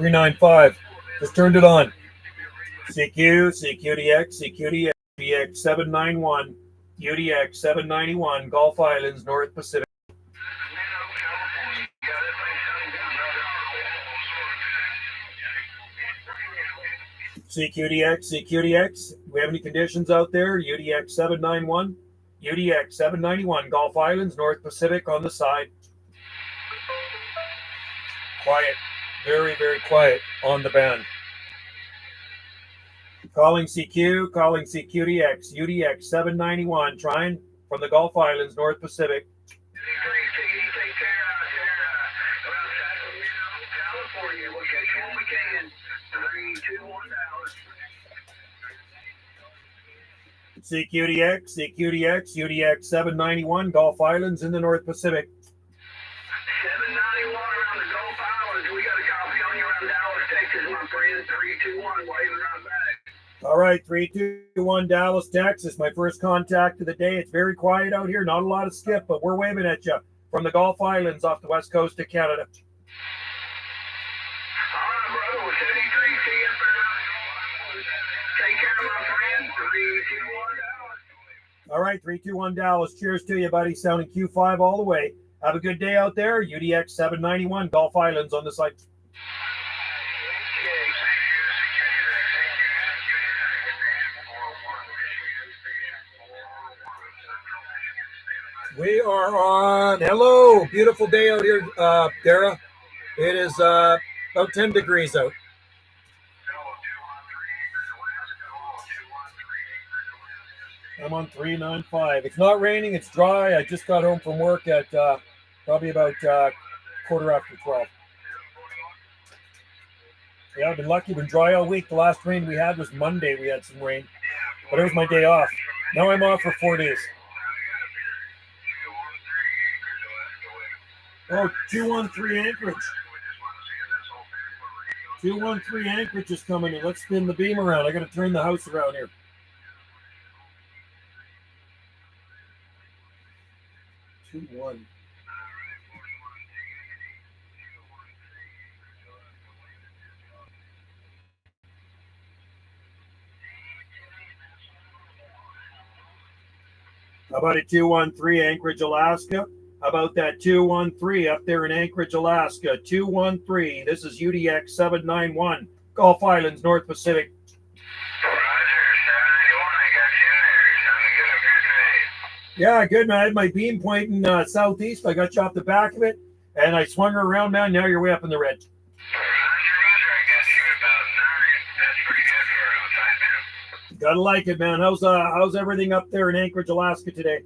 395. Just turned it on. CQ, CQDX, CQDX, UDX 791, UDX 791, Gulf Islands, North Pacific. CQDX, CQDX. Do we have any conditions out there? UDX 791, UDX 791, Gulf Islands, North Pacific on the side. Quiet. Very, very quiet on the band. Calling CQ, calling CQDX, UDX 791, trying from the Gulf Islands, North Pacific. CQDX, CQDX, UDX 791, Gulf Islands in the North Pacific. 791 around the Gulf Islands. We got a copy on you around Dallas, Texas, my friend. 321, waving right back. All right, 321 Dallas, Texas. My first contact of the day. It's very quiet out here. Not a lot of skip, but we're waving at you from the Gulf Islands off the west coast of Canada. All right, brother. We'll 73. See you up there. Take care, my friend. 321 Dallas. All right, 321 Dallas. Cheers to you, buddy. Sounding Q5 all the way. Have a good day out there. UDX 791, Gulf Islands on the site. We are on. Hello, beautiful day out here, Dara. It is about 10 degrees out. I'm on 395. It's not raining. It's dry. I just got home from work at probably about quarter after 12. Yeah, I've been lucky. Been dry all week. The last rain we had was Monday. We had some rain, but it was my day off. Now I'm off for 4 days. Oh, 213 Anchorage. 213 Anchorage is coming in. Let's spin the beam around. I got to turn the house around here. Two one. How about a 213 Anchorage, Alaska? How about that 213 up there in Anchorage, Alaska? 213. This is UDX 791, Gulf Islands, North Pacific. Yeah, good, man. I had my beam pointing southeast. I got you off the back of it, and I swung her around, man. Now you're way up in the red. Gotta like it, man. How's everything up there in Anchorage, Alaska today?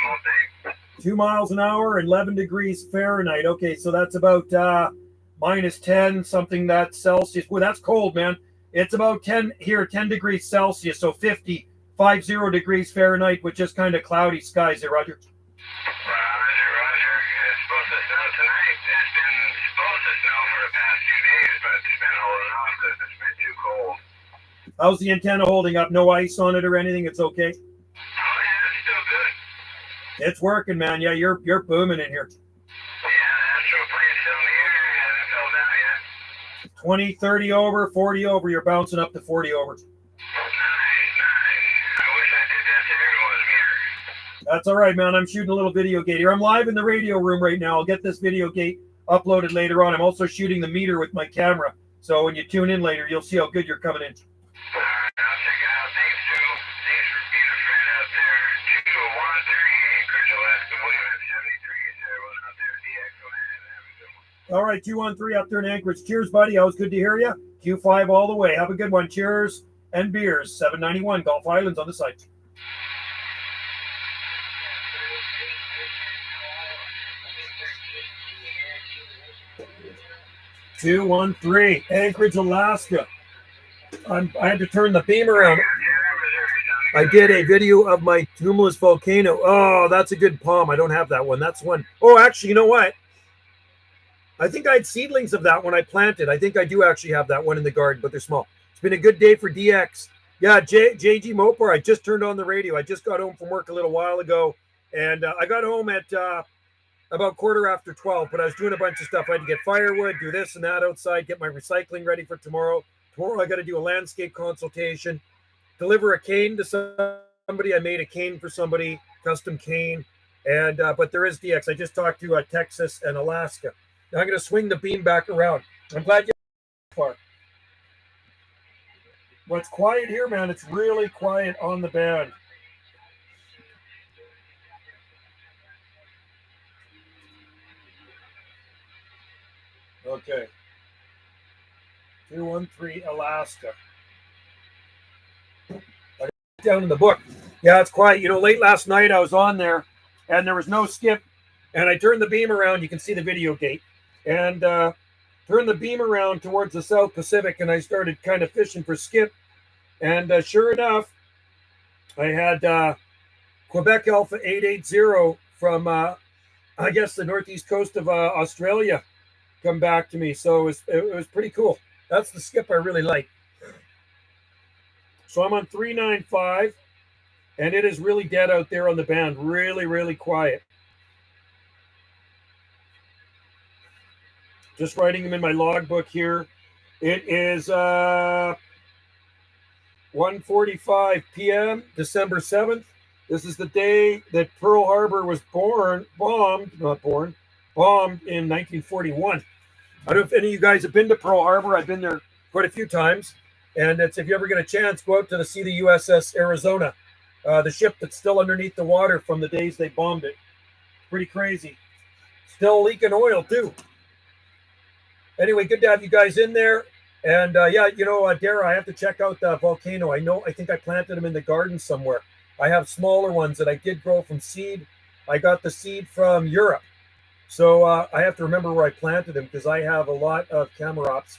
About 2 miles an hour and 11 degrees Fahrenheit. Okay, so that's about minus 10, something that's Celsius. Well, that's cold, man. It's about 10 here, 10 degrees Celsius, so 50 degrees Fahrenheit with just kind of cloudy skies there, Roger. Roger. It's supposed to snow tonight. It's been supposed to snow for the past few days, but it's been holding off because it's been too cold. How's the antenna holding up? No ice on it or anything? It's okay? Oh, yeah, it's still good. It's working, man. Yeah, you're booming in here. Yeah, that's what plane's still in the air. It hasn't fell down yet. 20, 30 over, 40 over. You're bouncing up to 40 over. Nice. I wish I did that to everyone's meter. That's all right, man. I'm shooting a little video gate here. I'm live in the radio room right now. I'll get this video gate uploaded later on. I'm also shooting the meter with my camera. So when you tune in later, you'll see how good you're coming in. All right, I'll check it out. Thanks, Joe. Thanks for being a friend out there. 213 Anchorage, Alaska. William at 73. So everyone out there at DX. Go ahead and have a good one. All right, 213 up there in Anchorage. Cheers, buddy. Always good to hear you. Q5 all the way. Have a good one. Cheers and beers. 791 Gulf Islands on the site. Two, 1-3, Anchorage, Alaska. I had to turn the beam around. I did a video of my tumulus volcano. Oh, that's a good palm. I don't have that one. That's one. Oh, actually, you know what? I think I had seedlings of that when I planted. I think I do actually have that one in the garden, but they're small. It's been a good day for DX. Yeah, JG Mopar. I just turned on the radio. I just got home from work a little while ago, and I got home at about quarter after 12. But I was doing a bunch of stuff. I had to get firewood, do this and that outside, get my recycling ready for tomorrow. Tomorrow I got to do a landscape consultation, deliver a cane to somebody. I made a cane for somebody, custom cane, and but there is DX. I just talked to Texas and Alaska. Now I'm going to swing the beam back around. I'm glad you far. Well, it's quiet here, man. It's really quiet on the band. Okay. 213 Alaska. Down in the book. Yeah, it's quiet. You know, late last night I was on there and there was no skip. And I turned the beam around. You can see the video gate. And turned the beam around towards the South Pacific and I started kind of fishing for skip. And sure enough, I had Quebec Alpha 880 from, I guess, the northeast coast of Australia come back to me. So it was pretty cool. That's the skip I really like. So I'm on 395, and it is really dead out there on the band. Really, really quiet. Just writing them in my logbook here. It is 1:45 p.m., December 7th. This is the day that Pearl Harbor was bombed in 1941. I don't know if any of you guys have been to Pearl Harbor. I've been there quite a few times. And it's, if you ever get a chance, go out to see the USS Arizona, the ship that's still underneath the water from the days they bombed it. Pretty crazy. Still leaking oil, too. Anyway, good to have you guys in there. And yeah, you know, Dara, I have to check out the volcano. I think I planted them in the garden somewhere. I have smaller ones that I did grow from seed. I got the seed from Europe. So I have to remember where I planted them because I have a lot of camarops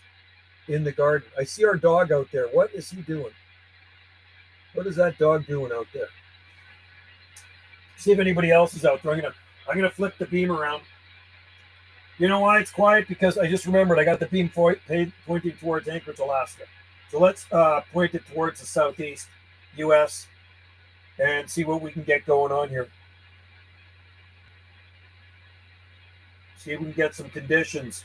in the garden. I see our dog out there. What is he doing? What is that dog doing out there? See if anybody else is out there. I'm gonna flip the beam around. You know why it's quiet? Because I just remembered I got the beam pointing towards Anchorage, Alaska. So let's point it towards the southeast U.S. and see what we can get going on here. See if we can get some conditions.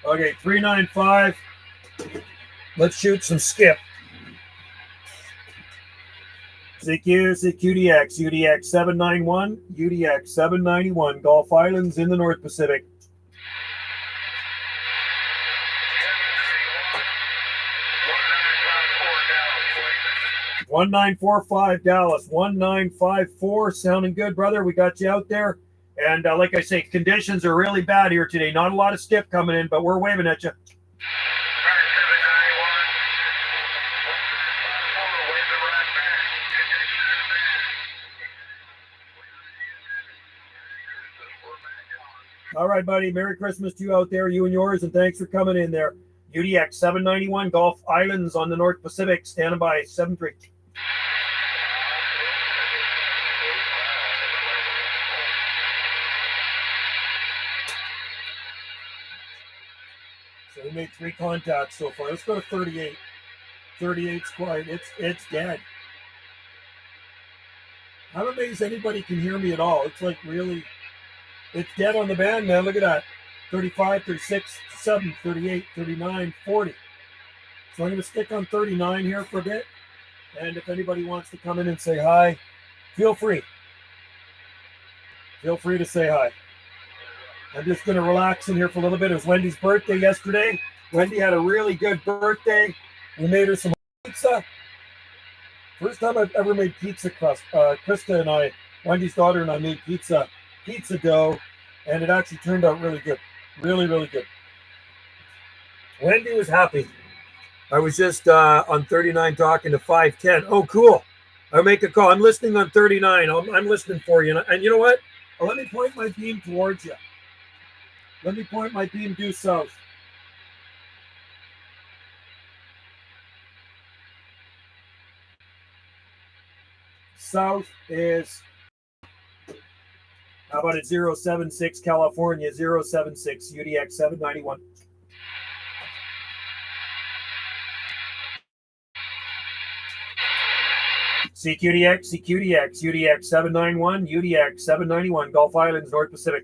Okay, 395. Let's shoot some skip. CQ, UDX, UDX 791, UDX 791, Gulf Islands in the North Pacific. $1954 Dallas, 1954, sounding good, brother. We got you out there. And like I say, conditions are really bad here today. Not a lot of skip coming in, but we're waving at you. All right, buddy. Merry Christmas to you out there, you and yours, and thanks for coming in there. UDX 791, Gulf Islands on the North Pacific, standing by 73. So we made 3 contacts so far. Let's go to 38. 38's quiet. It's dead. I'm amazed anybody can hear me at all. It's like really, it's dead on the band, man. Look at that. 35, 36, 7, 38, 39, 40. So I'm going to stick on 39 here for a bit. And if anybody wants to come in and say hi, feel free. Feel free to say hi. I'm just going to relax in here for a little bit. It was Wendy's birthday yesterday. Wendy had a really good birthday. We made her some pizza. First time I've ever made pizza crust. Krista and I, Wendy's daughter and I made pizza dough, and it actually turned out really good. Really, really good. Wendy was happy. I was just on 39 talking to 510. Oh, cool. I'll make a call. I'm listening on 39. I'm listening for you. And you know what? Let me point my beam towards you. Let me point my beam due south. south is, how about it, 076 California, 076 UDX 791. CQDX, CQDX, UDX 791, UDX 791, Gulf Islands, North Pacific.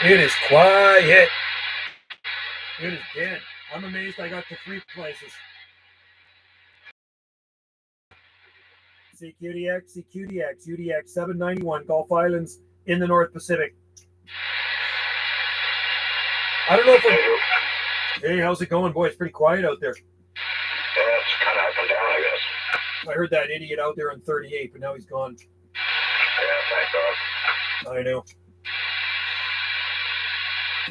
It is quiet. It is dead. I'm amazed I got to 3 places. CQDX, CQDX, UDX 791, Gulf Islands in the North Pacific. I don't know if we're... Hey, how's it going, boy? It's pretty quiet out there. Yeah, it's kind of up and down, I guess. I heard that idiot out there on 38, but now he's gone. Yeah, thank God. I know.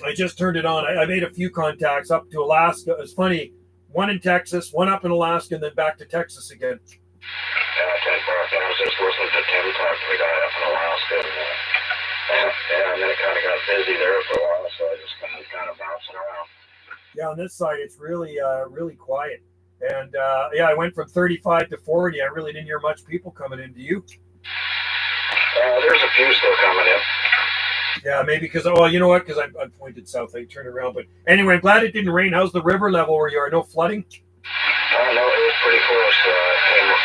I just turned it on. I made a few contacts up to Alaska. It's funny. One in Texas, one up in Alaska, and then back to Texas again. Yeah, I was just listening to Tim talk to the guy up in Alaska. And then it kind of got busy there for a while, so I just kind of bouncing around. Yeah, on this side, it's really, really quiet. And yeah, I went from 35 to 40. I really didn't hear much people coming in. Do you? There's a few still coming in. Yeah, maybe because, oh, you know what? Because I pointed south. I turned around. But anyway, I'm glad it didn't rain. How's the river level where you are? No flooding? No, it was pretty close. It was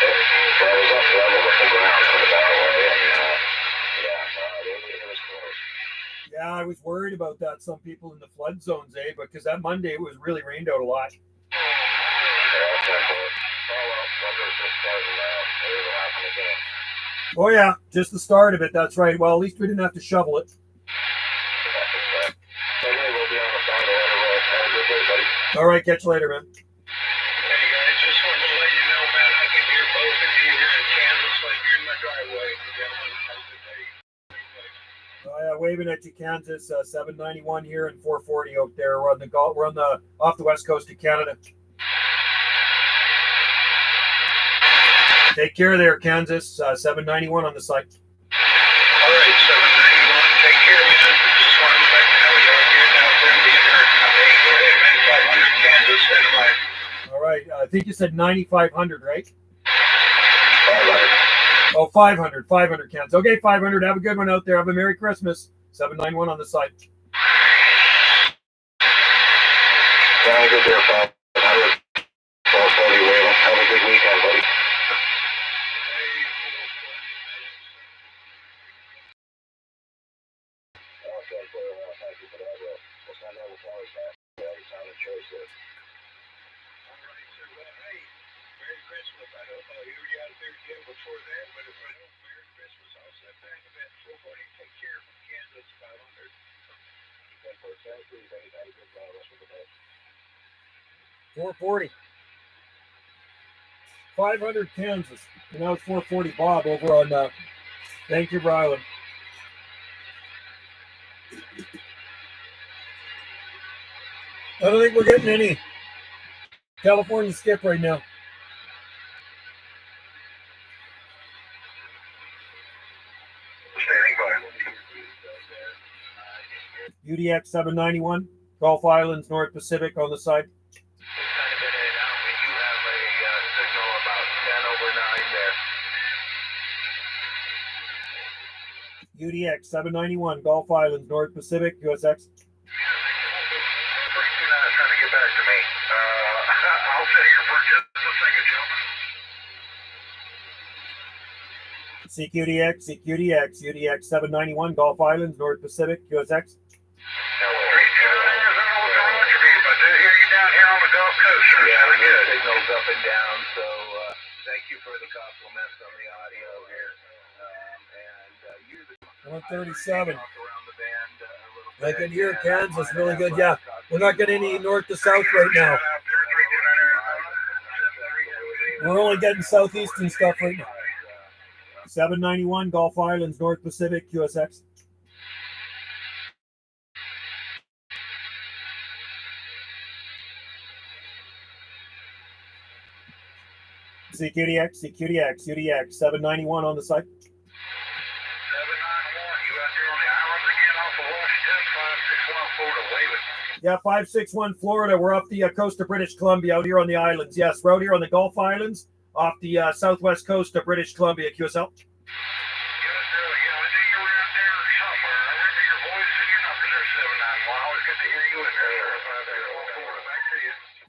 up level with the ground for the Maui, and it was close. Yeah, I was worried about that. Some people in the flood zones, because that Monday it was really rained out a lot. Oh yeah, just the start of it. That's right. Well, at least we didn't have to shovel it. All right, catch you later, man. Hey guys, just wanted to let you know, man, I can hear both of you here in Kansas, like you're in my driveway. Oh yeah, waving at you, Kansas. 791 here and 440 out there. We're on the off the west coast of Canada. Take care there, Kansas. 791 on the site. All right, 791. Take care, man. Just wanted to let you know you're here now for the internet. Go ahead, man. 500 Kansas, and my. All right, I think you said 9,500, right? 500. Oh, 500 Kansas. Okay, 500. Have a good one out there. Have a Merry Christmas. 791 on the site. Have a good day, 500. 440 waiting. Have a good weekend, buddy. Thank you for that. We'll send all the flowers back. Every time the choice is. All right, sir. Well, hey, Merry Christmas. I don't know who you out there again before then, but if I don't, Merry Christmas. I'll set back a bit. 440, take care from Kansas, 500. Okay, for South, please. Have a good rest of the day. 440. 500 Kansas. And now it's 440 Bob over on Vancouver Island. I don't think we're getting any California skip right now. UDX 791, Gulf Islands, North Pacific on the side. UDX 791, Gulf Islands, North Pacific, USX. Pretty soon trying to get back to me. I'll sit here for just a second, gentlemen. CQDX, CQDX, UDX 791, Gulf Islands, North Pacific, USX. Signals up and down, so thank you for the compliments on the audio here. 137. I can hear Kansas really good. Yeah, we're not getting any north to south right now. We're only getting southeastern stuff right now. 791, Gulf Islands, North Pacific, QSX. CQDX, CQDX, UDX, 791 on the site. 791, you out there on the islands again off of Washington, 561 Florida, wave it. Yeah, 561 Florida. We're off the coast of British Columbia out here on the islands. Yes, we're out here on the Gulf Islands off the southwest coast of British Columbia, QSL.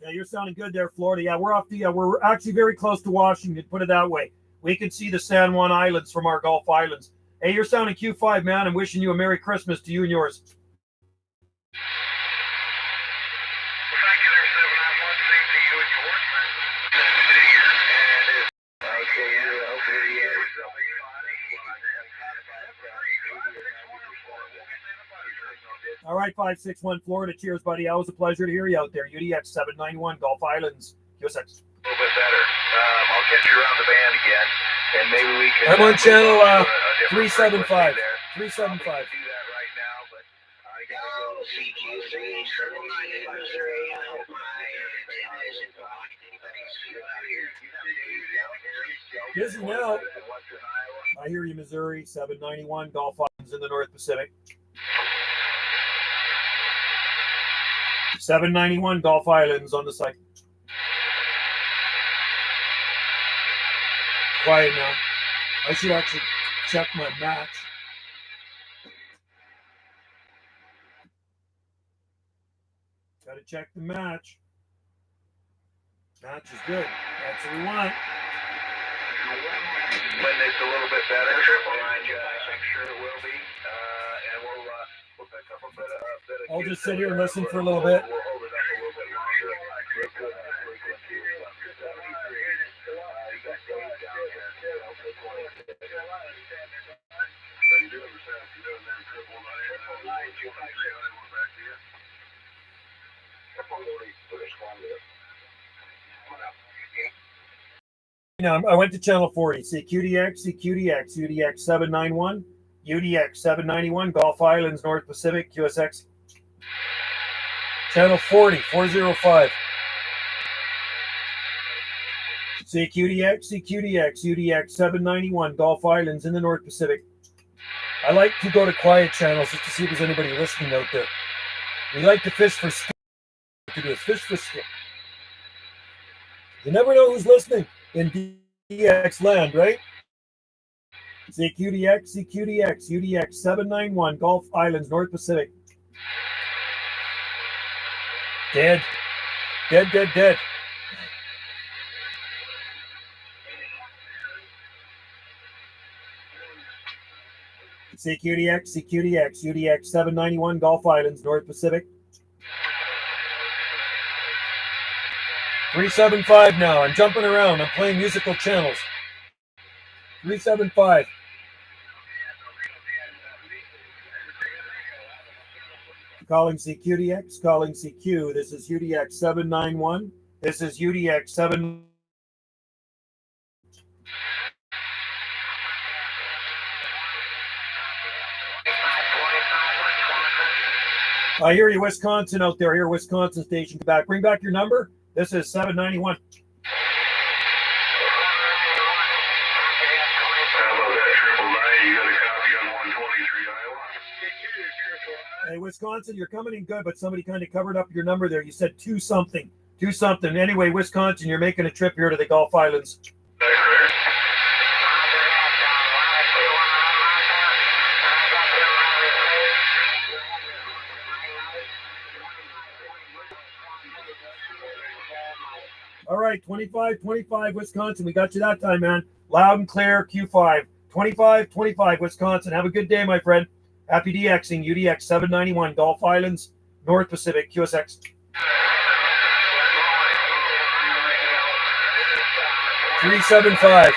Yeah, you're sounding good there, Florida. Yeah, we're off the. We're actually very close to Washington. Put it that way. We can see the San Juan Islands from our Gulf Islands. Hey, you're sounding Q5, man. I'm wishing you a Merry Christmas to you and yours. All right, 561 Florida. Cheers, buddy. Always a pleasure to hear you out there. UDX 791 Gulf Islands. QSX. A little bit better. I'll catch you around the band again, and maybe we can. I'm on channel 375. 375. Do that right now, but I gotta go. CQ3 Missouri. I hope my antenna isn't blocking anybody's view out here. Busy now. I hear you, Missouri 791 Gulf Islands in the North Pacific. 791 Gulf Islands on the site. Quiet now. I should actually check my match. Gotta check the match. Match is good. That's what we want. When it's a little bit better, I'm sure it will be. And we'll pick up a bit of I'll just sit here and listen for a little bit. We'll hold it up a little bit longer. I went to channel 40. See QDX, UDX 791, UDX 791, Gulf Islands, North Pacific, QSX. Channel 40, 405. See QDX, UDX 791, Gulf Islands in the North Pacific. I like to go to quiet channels just to see if there's anybody listening out there. We like to fish for skill. To do is fish for skill. You never know who's listening in DX land, right? CQDX, UDX 791, Gulf Islands, North Pacific. Dead. CQDX, UDX 791, Gulf Islands, North Pacific. 375 now. I'm jumping around. I'm playing musical channels. 375. Calling CQDX, calling CQ. This is UDX 791. This is UDX 7. I hear you, Wisconsin out there. I hear Wisconsin station. Come back. Bring back your number. This is 791. Hey, Wisconsin, you're coming in good, but somebody kind of covered up your number there. You said 2 something. Anyway, Wisconsin, you're making a trip here to the Gulf Islands. All right, 25, Wisconsin. We got you that time, man. Loud and clear, Q5. 25, Wisconsin. Have a good day, my friend. Happy DXing, UDX 791, Gulf Islands, North Pacific, QSX. 375.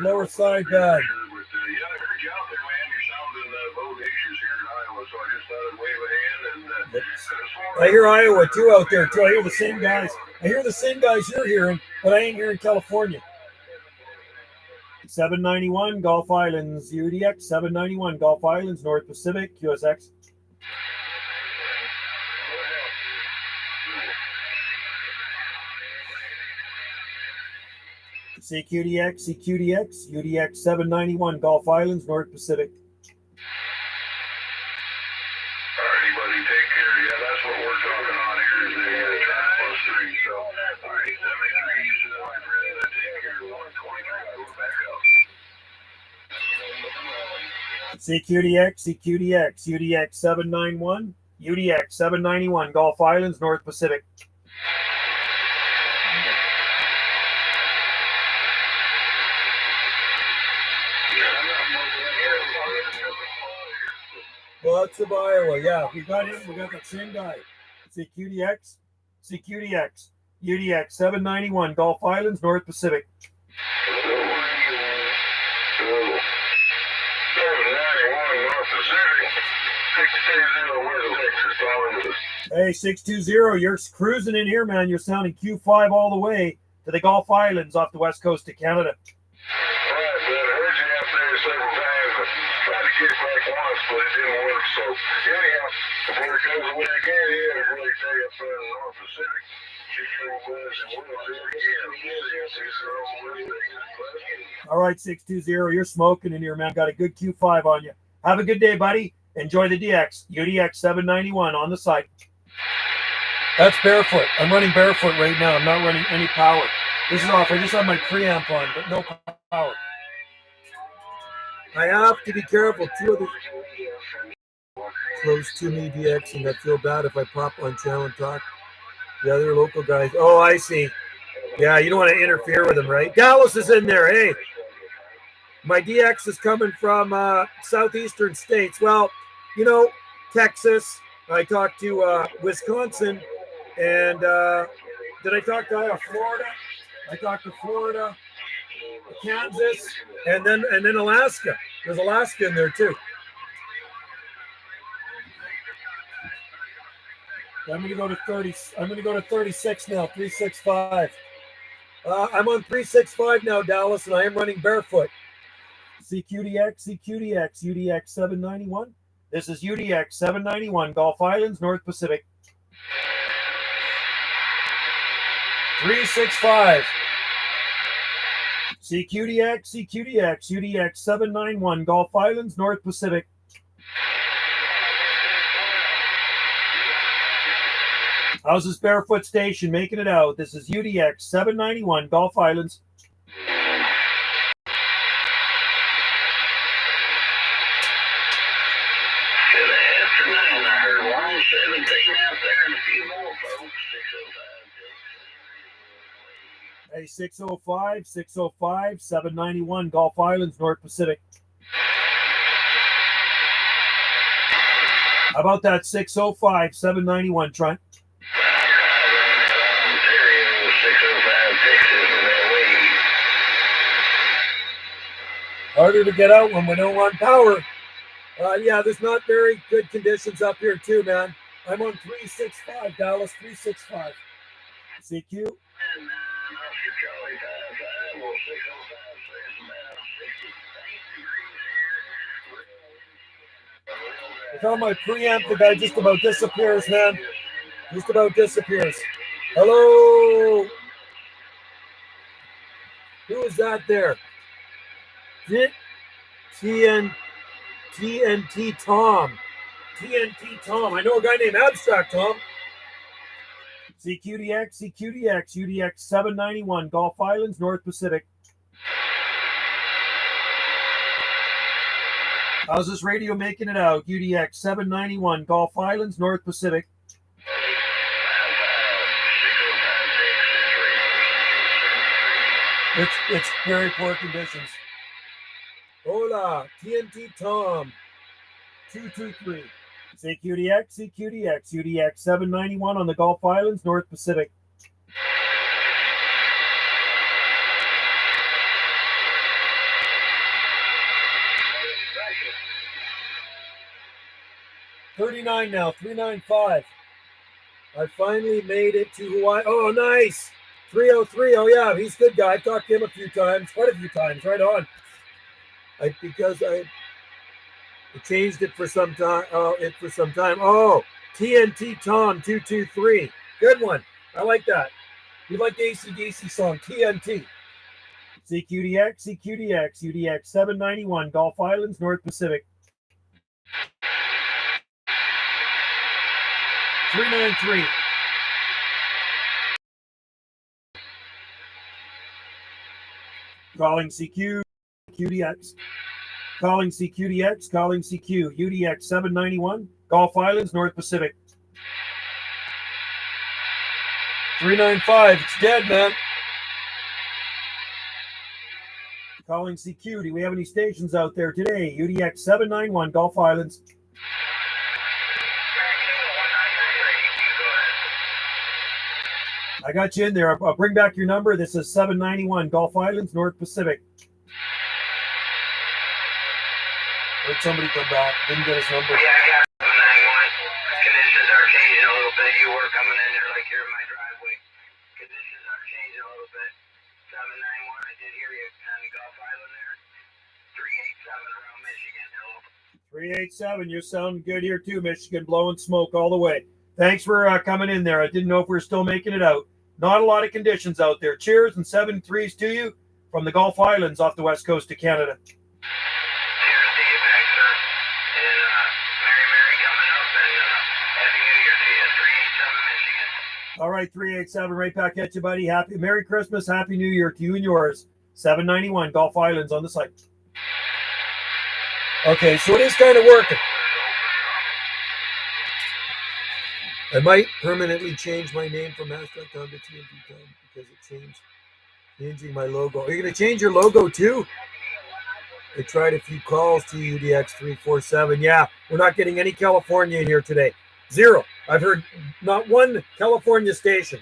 Lower side bag. I hear Iowa too out there too. I hear the same guys. I hear the same guys you're hearing, but I ain't hearing California. 791 Gulf Islands, UDX 791 Gulf Islands, North Pacific, QSX. CQDX, CQDX, UDX 791, Gulf Islands, North Pacific. Alrighty, buddy, take care. Yeah, that's what we're talking on here is the +3. So, alright, 73, you should have ready to take care of 123. We're back up. CQDX, CQDX, UDX 791, UDX 791, Gulf Islands, North Pacific. Lots of Iowa, yeah. We got him. We got that same guy. CQDX, CQDX, UDX 791, Gulf Islands, North Pacific. Hey, 620, you're cruising in here, man. You're sounding Q5 all the way to the Gulf Islands off the west coast of Canada. Get back once, but it didn't work. So anyhow, before it goes away again, he had a great day up there in the North Pacific. All right, 620, you're smoking in here, man. Got a good Q5 on you. Have a good day, buddy. Enjoy the DX. UDX 791 on the site. That's barefoot. I'm running barefoot right now. I'm not running any power. This is off. I just have my preamp on, but no power. I have to be careful. Two of the close to me, DX, and I feel bad if I pop on channel and talk. The other local guys. Oh, I see. Yeah, you don't want to interfere with them, right? Dallas is in there. Hey, my DX is coming from southeastern states. Well, you know, Texas. I talked to Wisconsin, and did I talk to Florida? I talked to Florida, Kansas, and then Alaska. There's Alaska in there too. I'm going to go to 30. I'm going to go to 36 now. 365. I'm on 365 now, Dallas, and I am running barefoot. CQDX, CQDX, UDX 791. This is UDX 791, Gulf Islands, North Pacific. 365. CQDX, CQDX, UDX 791, Gulf Islands, North Pacific. How's this barefoot station making it out? This is UDX 791, Gulf Islands. Good afternoon. I heard 117 out there and a few more folks. 605. Hey, 605, 605, 791, Gulf Islands, North Pacific. How about that 605, 791, Trent? Harder to get out when we don't want power. Yeah, there's not very good conditions up here too, man. I'm on 365, Dallas, 365. CQ. Without my preamp, the guy just about disappears, man. Just about disappears. Hello? Who is that there? TNT Tom. TNT Tom. I know a guy named Abstract Tom. CQDX, CQDX, UDX 791, Gulf Islands, North Pacific. How's this radio making it out? UDX 791, Gulf Islands, North Pacific. It's very poor conditions. Hola, TNT Tom, 223. CQDX, CQDX, UDX 791 on the Gulf Islands, North Pacific. $39 now, 395. I finally made it to Hawaii. Oh, nice. 303. Oh, yeah, he's a good guy. I've talked to him a few times, quite a few times, right on. Because I changed it for some time. Oh, TNT Tom 223. Good one. I like that. You like the AC/DC song, TNT. CQDX, CQDX, UDX 791, Gulf Islands, North Pacific. 393. Calling CQ, QDX. Calling CQDX, calling CQ, UDX 791, Gulf Islands, North Pacific. 395, it's dead, man. Calling CQ, do we have any stations out there today? UDX 791, Gulf Islands. I got you in there. I'll bring back your number. This is 791, Gulf Islands, North Pacific. Heard somebody come back. Didn't get his number. Yeah, I got 791. Conditions are changing a little bit. You were coming in there like you're in my driveway. Conditions are changing a little bit. 791, I did hear you on the Gulf Island there. 387 around Michigan. Hello. 387, you're sounding good here too, Michigan. Blowing smoke all the way. Thanks for coming in there. I didn't know if we were still making it out. Not a lot of conditions out there. Cheers and 7-3s to you from the Gulf Islands off the west coast of Canada. Cheers to you back, sir. And Merry coming up, and Happy New Year to you. 387 Michigan. All right, 387, right back at you, buddy. Happy Merry Christmas, Happy New Year to you and yours. 791, Gulf Islands on the site. Okay, so it is kind of working. I might permanently change my name from Mass.com to TNT.com because it changing my logo. Are you going to change your logo too? I tried a few calls to UDX 347. Yeah, we're not getting any California in here today. Zero. I've heard not one California station.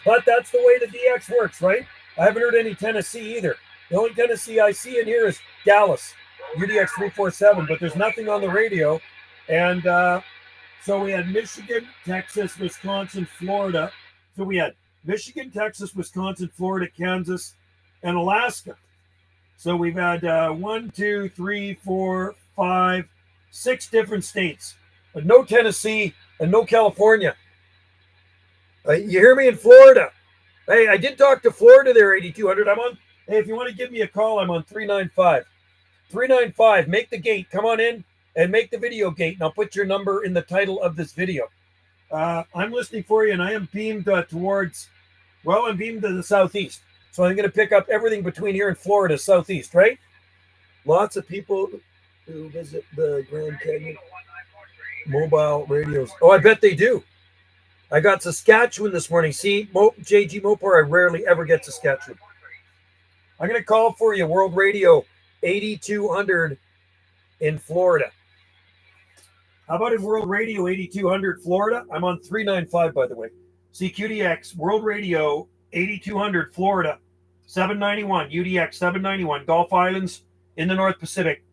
But that's the way the DX works, right? I haven't heard any Tennessee either. The only Tennessee I see in here is Dallas, UDX 347, but there's nothing on the radio. And so we had Michigan, Texas, Wisconsin, Florida. So we had Michigan, Texas, Wisconsin, Florida, Kansas, and Alaska. So we've had 1, 2, 3, 4, 5, 6 different states, but no Tennessee and no California. You hear me in Florida? Hey, I did talk to Florida there, 8200. I'm on. Hey, if you want to give me a call, I'm on 395. 395, make the gate. Come on in and make the video gate, and I'll put your number in the title of this video. I'm listening for you, and I am beamed towards, well, I'm beamed to the southeast. So I'm going to pick up everything between here and Florida, southeast, right? Lots of people who visit the Grand Canyon mobile radios. Oh, I bet they do. I got Saskatchewan this morning. See, JG Mopar, I rarely ever get Saskatchewan. I'm going to call for you, World Radio 8200 in Florida. How about in World Radio 8200 Florida? I'm on 395, by the way. CQDX, World Radio 8200 Florida, 791, UDX 791, Gulf Islands in the North Pacific.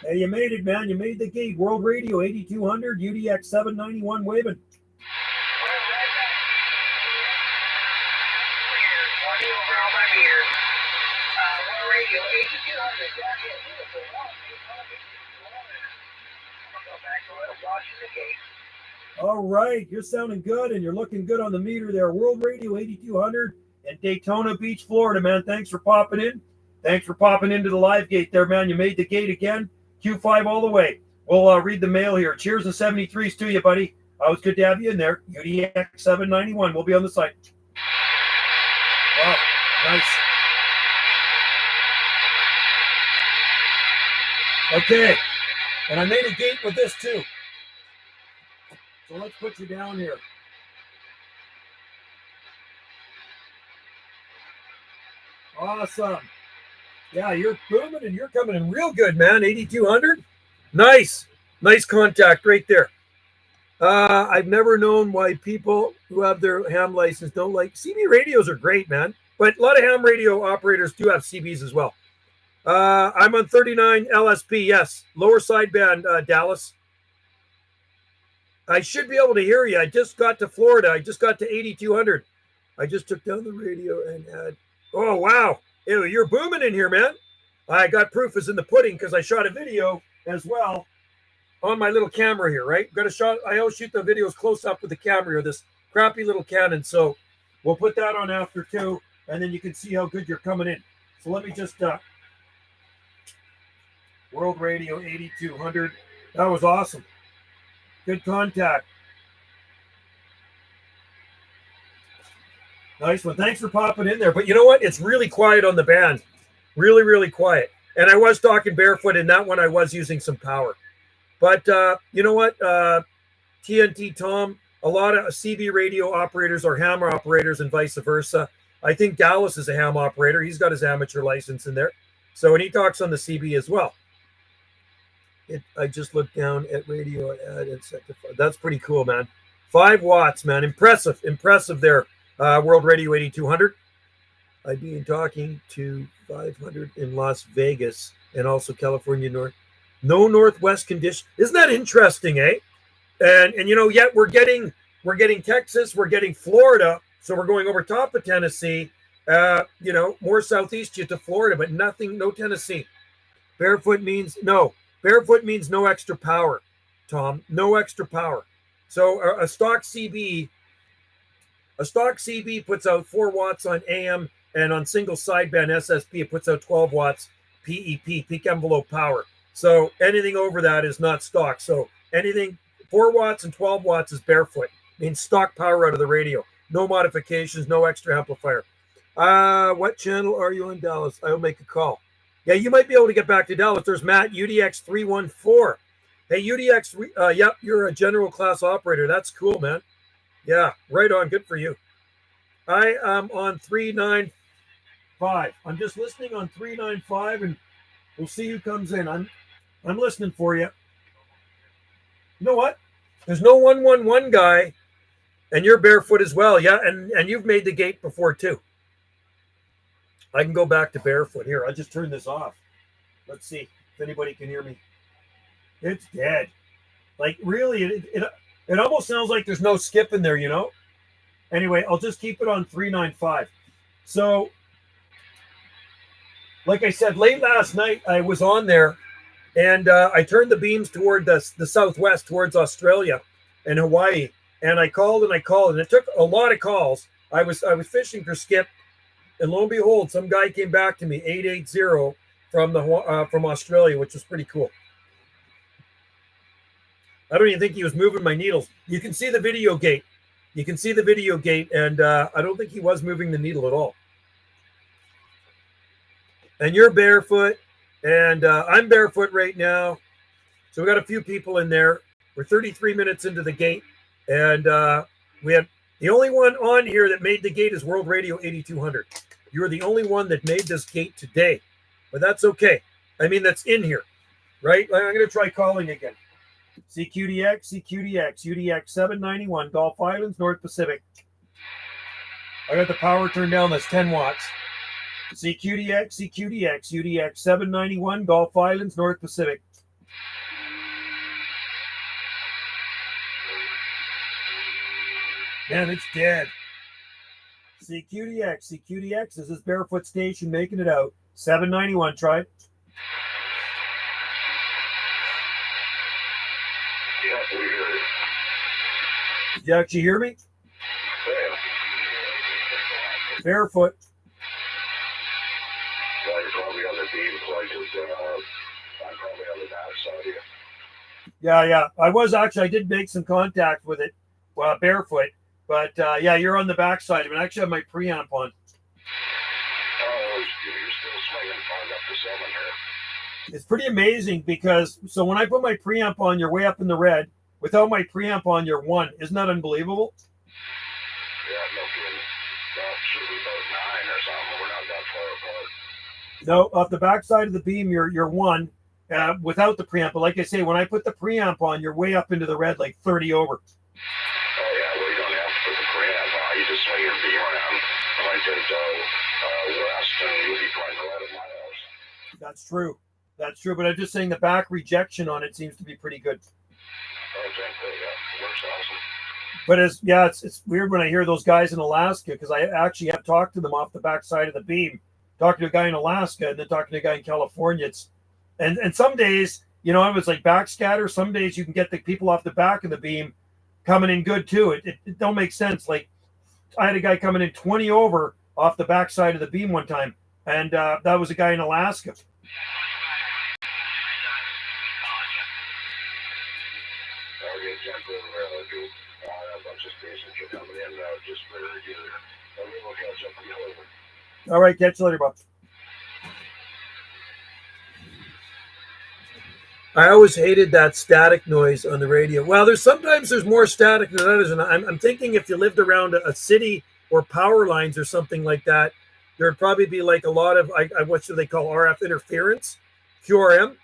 Hey, you made it, man. You made the gate. World Radio 8200, UDX 791 waving. All right, you're sounding good, and you're looking good on the meter there. World Radio 8200 in Daytona Beach, Florida, man. Thanks for popping in. Thanks for popping into the live gate there, man. You made the gate again. Q5 all the way. We'll read the mail here. Cheers and 73s to you, buddy. Always good to have you in there. UDX 791. We'll be on the site. Wow, nice. Okay, and I made a gate with this too. So let's put you down here. Awesome. Yeah, you're booming and you're coming in real good, man. 8200. Nice. Nice contact right there. I've never known why people who have their ham license don't like CB radios are great, man. But a lot of ham radio operators do have CBs as well. I'm on 39 LSP. Yes. Lower sideband, Dallas. I should be able to hear you. I just got to Florida. I just got to 8200. I just took down the radio and had, oh, wow. Ew, you're booming in here, man. I got proof is in the pudding because I shot a video as well on my little camera here, right? Got a shot. I always shoot the videos close up with the camera here, this crappy little Canon. So we'll put that on after too, and then you can see how good you're coming in. So let me just World Radio 8200. That was awesome. Good contact. Nice one. Thanks for popping in there. But you know what? It's really quiet on the band. Really, really quiet. And I was talking barefoot in that one. I was using some power. But you know what? TNT Tom, a lot of CB radio operators are ham operators and vice versa. I think Dallas is a ham operator. He's got his amateur license in there. So, and he talks on the CB as well. I just looked down at radio ad and sector. That's pretty cool, man. 5 watts, man. Impressive. Impressive there. World Radio 8200. I've been talking to 500 in Las Vegas and also California North. No northwest condition. Isn't that interesting, eh? And you know, yet we're getting Texas, we're getting Florida, so we're going over top of Tennessee. You know, more southeast you to Florida, but nothing, no Tennessee. Barefoot means no extra power, Tom. No extra power. So a stock CB puts out 4 watts on AM, and on single sideband SSP it puts out 12 watts PEP, peak envelope power. So anything over that is not stock. So anything 4 watts and 12 watts is barefoot. Means stock power out of the radio. No modifications, no extra amplifier. What channel are you on, Dallas? I'll make a call. Yeah, you might be able to get back to Dallas. There's Matt, UDX 314. Hey, UDX, yep, you're a general class operator. That's cool, man. Yeah, right on. Good for you. I am on 395. I'm just listening on 395, and we'll see who comes in. I'm listening for you. You know what? There's no 111 guy, and you're barefoot as well. Yeah, and you've made the gate before too. I can go back to barefoot. Here, I'll just turn this off. Let's see if anybody can hear me. It's dead. Like, really, it almost sounds like there's no skip in there, you know? Anyway, I'll just keep it on 395. So, like I said, late last night, I was on there, and I turned the beams toward the southwest, towards Australia and Hawaii. And I called, and it took a lot of calls. I was fishing for skip, and lo and behold, some guy came back to me, 880 from Australia, which was pretty cool. I don't even think he was moving my needles. You can see the video gate. And I don't think he was moving the needle at all. And you're barefoot, and I'm barefoot right now. So we got a few people in there. We're 33 minutes into the gate, and we have the only one on here that made the gate is World Radio 8200. You're the only one that made this gate today, but that's okay. I mean, that's in here, right? I'm going to try calling again. CQDX, UDX 791, Gulf Islands, North Pacific. I got the power turned down. That's 10 watts. CQDX, UDX 791, Gulf Islands, North Pacific. Man, it's dead. CQDX, this is Barefoot Station making it out. 791, try it. Yeah, we hear it. Did you actually hear me? Yeah. Barefoot. Yeah, you're probably on the beam, so I'm probably on the backside of you. Yeah. I did make some contact with it, barefoot. But yeah, you're on the backside of it. I actually have my preamp on. Oh, you're still swinging 5 up to 7 here. It's pretty amazing because, so when I put my preamp on, you're way up in the red. Without my preamp on, you're 1. Isn't that unbelievable? Yeah, no kidding. That should be about 9 or something. We're not that far apart. No, off the backside of the beam, you're 1 without the preamp. But like I say, when I put the preamp on, you're way up into the red, like 30 over. Oh, yeah, well, you don't have to put the preamp on. You just swing your beam around like it west, and you'll be quite glad at my house. That's true. But I'm just saying the back rejection on it seems to be pretty good. Okay, yeah, works awesome. But it's weird when I hear those guys in Alaska, because I actually have talked to them off the backside of the beam, talking to a guy in Alaska and then talking to a guy in California. And some days, you know, it was like backscatter. Some days you can get the people off the back of the beam coming in good too. It don't make sense. Like I had a guy coming in 20 over off the backside of the beam one time, and that was a guy in Alaska. All right, catch you later, Bob. I always hated that static noise on the radio. Well, sometimes there's more static than others, and I'm thinking if you lived around a city or power lines or something like that, there'd probably be like a lot of what should they call RF interference, QRM.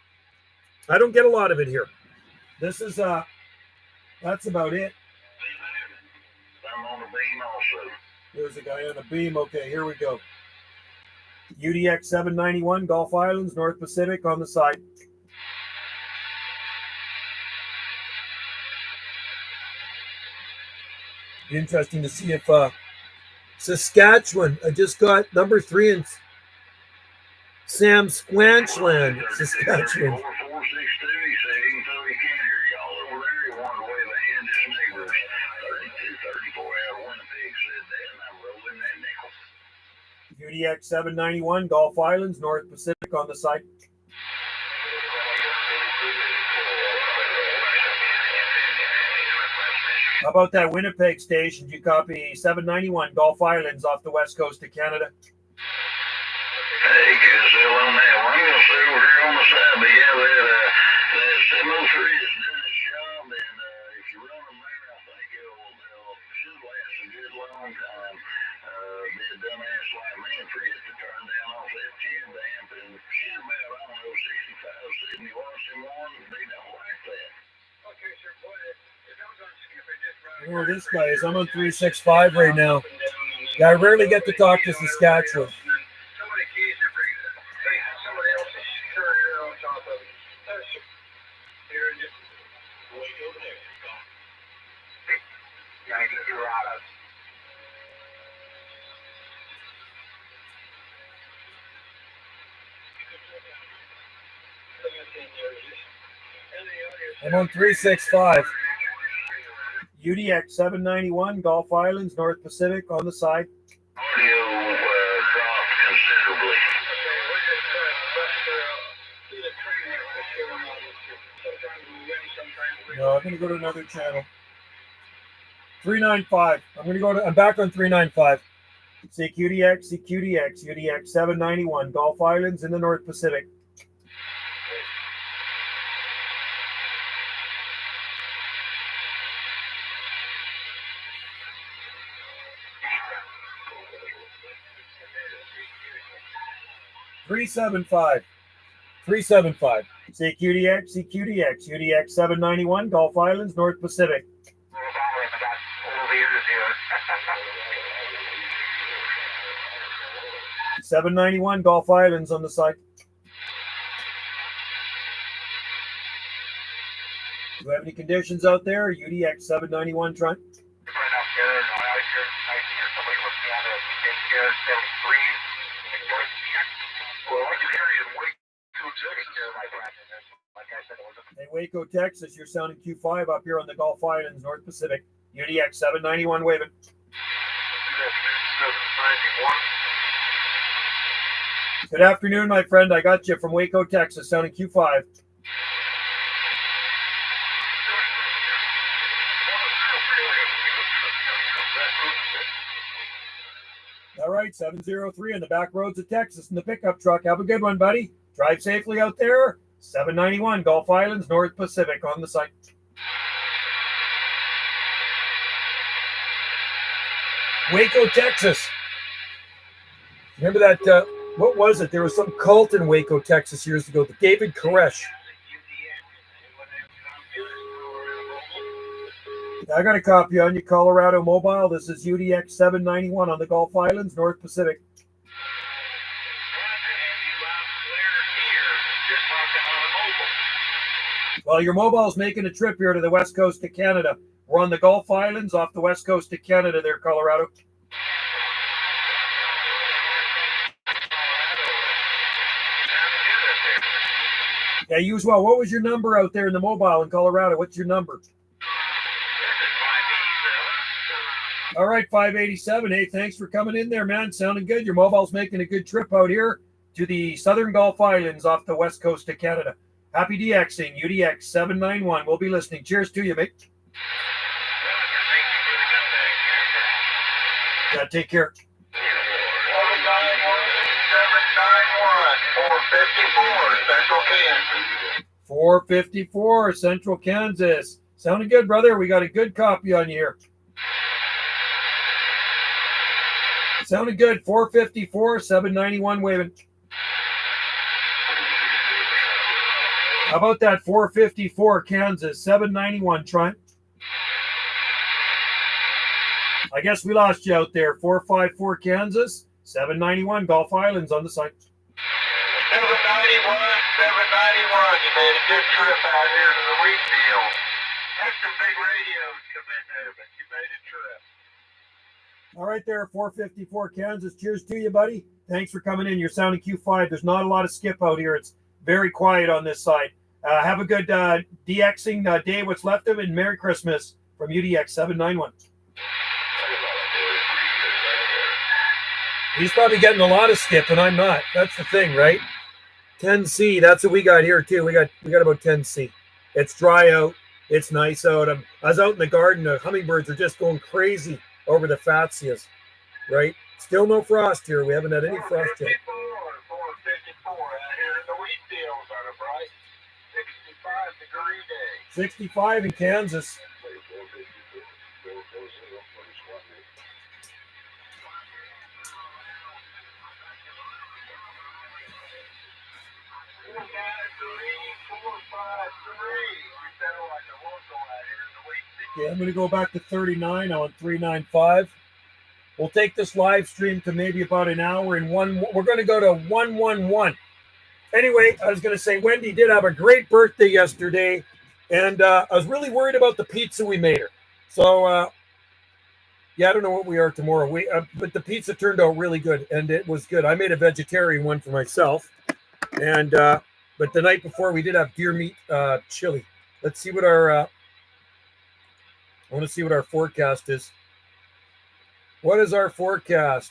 I don't get a lot of it here. This is that's about it. I'm on the beam also. There's a guy on the beam. Okay, here we go. UDX 791, Gulf Islands, North Pacific on the side. Be interesting to see if Saskatchewan. I just got number 3 in Sam Squanchland, Saskatchewan. 4462, he said he can't hear y'all over there. He wanted to wave a hand to his neighbors. 3234 out of Winnipeg said that, and I'm rolling that nickel. UDX 791, Gulf Islands, North Pacific on the side. How about that Winnipeg station? Do you copy 791 Gulf Islands off the west coast of Canada? Hey, cancel on that one. I'm going to stay over here on the side, but yeah, that 703 is doing its job, and if you run them there, I think it'll should last a good long time. Be a dumbass like me and forget to turn down off that chin damp, and shit about, I don't know, 65, 70 watts in one, they don't like that. Okay, sir, boy, if I'm going to skip it, just right. Oh, this guy is. I'm on 365 right now. Yeah, I rarely get to talk to Saskatchewan. I'm on 365. UDX 791, Gulf Islands, North Pacific on the side. Audio dropped considerably. No, I'm going to go to another channel. 395. I'm back on 395. CQDX, UDX 791, Gulf Islands in the North Pacific. $375. CQDX, UDX 791, Gulf Islands, North Pacific. 791 Gulf Islands on the side. Do you have any conditions out there? UDX 791 Trent. Hey, Waco, Texas, you're sounding Q5 up here on the Gulf Islands, North Pacific. UDX 791 waving. Good afternoon, my friend. I got you from Waco, Texas, sounding Q5. All right, 703 on the back roads of Texas in the pickup truck. Have a good one, buddy. Drive safely out there. 791 Gulf Islands, North Pacific on the site. Waco, Texas. Remember that, what was it? There was some cult in Waco, Texas years ago. The David Koresh. I got a copy on you, Colorado Mobile. This is UDX 791 on the Gulf Islands, North Pacific. Well, your mobile's making a trip here to the west coast of Canada. We're on the Gulf Islands off the west coast of Canada there, Colorado. Yeah, you as well. What was your number out there in the mobile in Colorado? What's your number? All right, 587. Hey, thanks for coming in there, man. Sounding good. Your mobile's making a good trip out here to the Southern Gulf Islands off the west coast of Canada. Happy DXing, UDX 791. We'll be listening. Cheers to you, mate. Yeah, take care. 454 Central Kansas. Sounding good, brother. We got a good copy on you here. Sounded good. 454, 791 waving. How about that 454 Kansas, 791 Trent? I guess we lost you out there. 454 Kansas, 791 Gulf Islands on the site. 791. You made a good trip out here to the wheat field. Had some big radios come in there, but you made a trip. All right there, 454 Kansas. Cheers to you, buddy. Thanks for coming in. You're sounding Q5. There's not a lot of skip out here. It's very quiet on this side. Have a good DXing day, what's left of it, and Merry Christmas from UDX 791. He's probably getting a lot of skip, and I'm not. That's the thing, right? 10C, that's what we got here, too. We got about 10C. It's dry out. It's nice out. I was out in the garden. The hummingbirds are just going crazy over the Fatsias, right? Still no frost here. We haven't had any frost yet. 454 out here in the wheat fields on a bright 65-degree day. 65 in Kansas. Yeah, I'm going to go back to 39 on 395. We'll take this live stream to maybe about an hour and one. We're going to go to 111. Anyway, I was going to say Wendy did have a great birthday yesterday, and I was really worried about the pizza we made her. So, yeah, I don't know what we are tomorrow. But the pizza turned out really good, and it was good. I made a vegetarian one for myself, and but the night before we did have deer meat chili. Let's see what our I want to see what our forecast is. What is our forecast?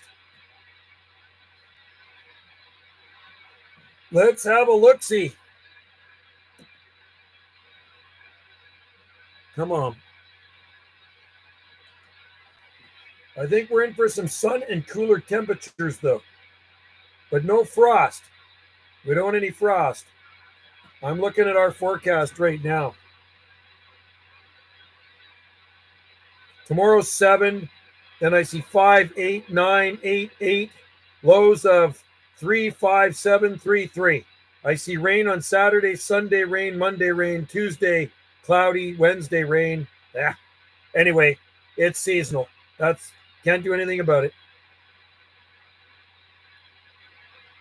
Let's have a look-see. Come on. I think we're in for some sun and cooler temperatures, though. But no frost. We don't want any frost. I'm looking at our forecast right now. Tomorrow's 7. Then I see 5, 8, 9, 8, 8. Lows of 3, 5, 7, 3, 3. I see rain on Saturday, Sunday rain, Monday rain, Tuesday cloudy, Wednesday rain. Yeah. Anyway, it's seasonal. Can't do anything about it.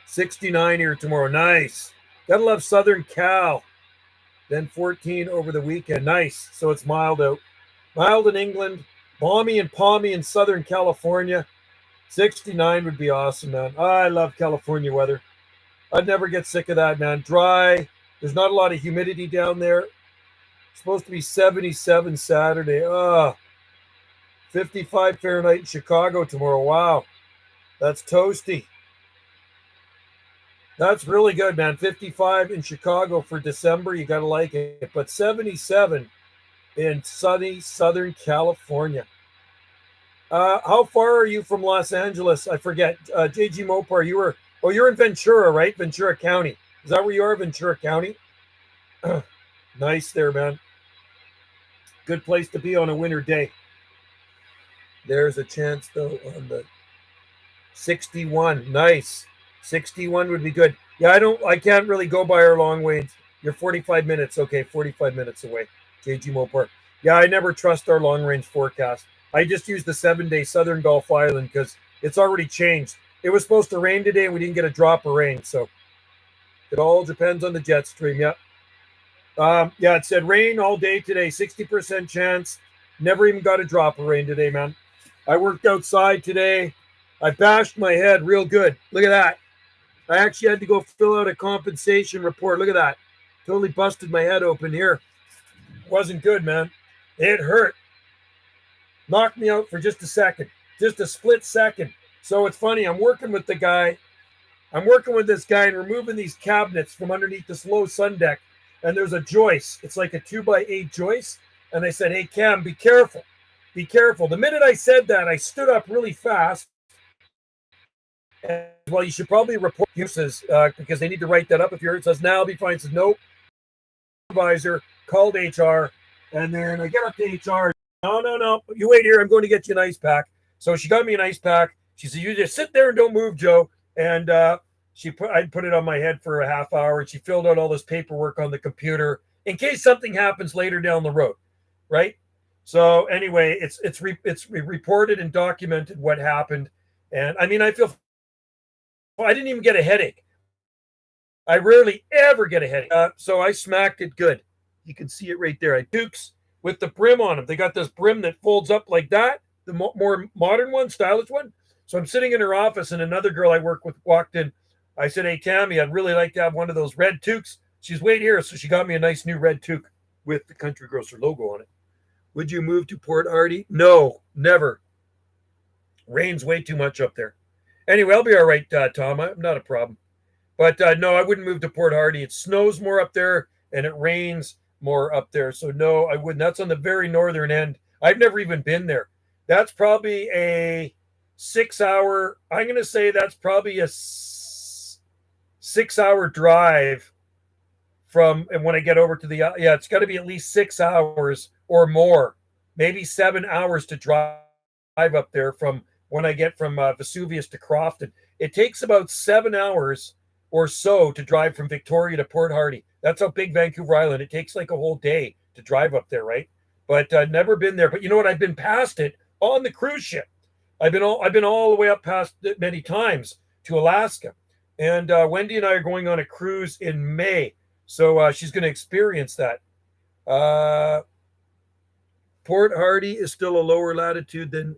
69 here tomorrow. Nice. Gotta love Southern Cal. Then 14 over the weekend. Nice. So it's mild out. Mild in England. Balmy and palmy in Southern California. 69 would be awesome, man. I love California weather. I'd never get sick of that, man. Dry. There's not a lot of humidity down there. It's supposed to be 77 Saturday. 55 Fahrenheit in Chicago tomorrow. Wow. That's toasty. That's really good, man. 55 in Chicago for December. You got to like it. But 77 in sunny Southern California. How far are you from Los Angeles? I forget. JG Mopar, you're in Ventura, right? Ventura County. Is that where you are, Ventura County? Nice there, man. Good place to be on a winter day. There's a chance, though, on the 61. Nice. 61 would be good. Yeah, I can't really go by our long range. You're 45 minutes. Okay, 45 minutes away. JG Mopar. Yeah, I never trust our long range forecast. I just use the 7-day Southern Gulf Island because it's already changed. It was supposed to rain today and we didn't get a drop of rain. So it all depends on the jet stream. Yeah. Yeah, it said rain all day today. 60% chance. Never even got a drop of rain today, man. I worked outside today. I bashed my head real good. Look at that. I actually had to go fill out a compensation report. Look at that. Totally busted my head open here. Wasn't good, man. It hurt. Knocked me out for just a second, just a split second. So it's funny. I'm working with the guy. I'm working with this guy and removing these cabinets from underneath this low sun deck. And there's a joist. It's like a 2x8 joist. And I said, hey, Cam, be careful. Be careful. The minute I said that, I stood up really fast. And, well, you should probably report uses because they need to write that up. If it says, now I'll be fine. It says, no. Supervisor called HR. And then I get up to HR. No. You wait here. I'm going to get you an ice pack. So she got me an ice pack. She said, you just sit there and don't move, Joe. And I put it on my head for a half hour, and she filled out all this paperwork on the computer in case something happens later down the road, right? So anyway, it's reported and documented what happened. And I mean, I didn't even get a headache. I rarely ever get a headache. So I smacked it good. You can see it right there. I dukes with the brim on them. They got this brim that folds up like that, the more modern one, stylish one. So I'm sitting in her office, and another girl I work with walked in. I said, hey, Tammy, I'd really like to have one of those red toques. She's wait here. So she got me a nice new red toque with the Country Grocer logo on it. Would you move to Port Hardy? No, never. Rain's way too much up there. Anyway, I'll be all right, Tom. I'm not a problem. But no, I wouldn't move to Port Hardy. It snows more up there, and it rains more up there. So no, I wouldn't. That's on the very northern end. I've never even been there. That's probably a 6 hour. I'm going to say that's probably a 6 hour drive from, and when I get over to the, it's got to be at least 6 hours or more, maybe 7 hours to drive up there from when I get from Vesuvius to Crofton. It takes about 7 hours or so to drive from Victoria to Port Hardy. That's how big Vancouver Island. It takes like a whole day to drive up there, right? But never been there. But you know what? I've been past it on the cruise ship. I've been all the way up past it many times to Alaska. And Wendy and I are going on a cruise in May. So she's going to experience that. Port Hardy is still a lower latitude than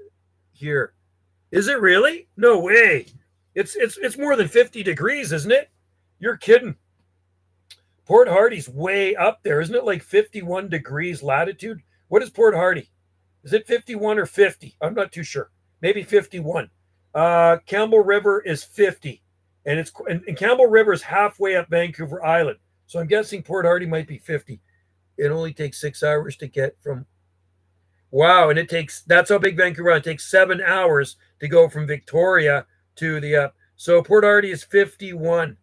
here. Is it really? No way. It's more than 50 degrees, isn't it? You're kidding. Port Hardy's way up there. Isn't it like 51 degrees latitude? What is Port Hardy? Is it 51 or 50? I'm not too sure. Maybe 51. Campbell River is 50. And Campbell River is halfway up Vancouver Island. So I'm guessing Port Hardy might be 50. It only takes 6 hours to get from. Wow. And that's how big Vancouver Island. It takes 7 hours to go from Victoria to the, so Port Hardy is 51.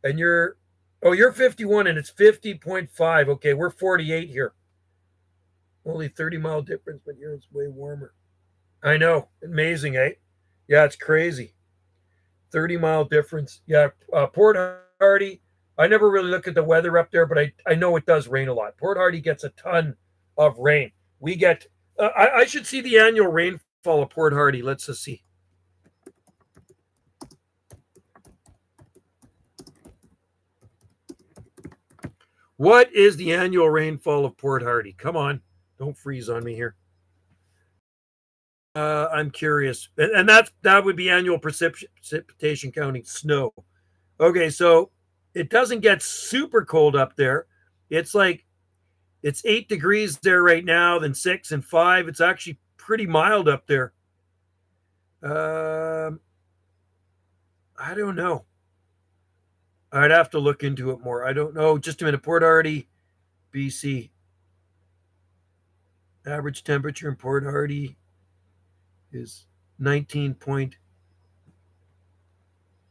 And you're 51 and it's 50.5. Okay. We're 48 here. Only 30-mile difference, but here it's way warmer. I know. Amazing, eh? Yeah, it's crazy. 30-mile difference. Yeah, Port Hardy, I never really look at the weather up there, but I know it does rain a lot. Port Hardy gets a ton of rain. We get, I should see the annual rainfall of Port Hardy. Let's just see. What is the annual rainfall of Port Hardy? Come on. Don't freeze on me here. I'm curious. And that would be annual precipitation counting snow. Okay, so it doesn't get super cold up there. It's 8 degrees there right now, then 6 and 5. It's actually pretty mild up there. I don't know. I'd have to look into it more. I don't know. Just a minute. Port Hardy, BC. Average temperature in Port Hardy is 19 point.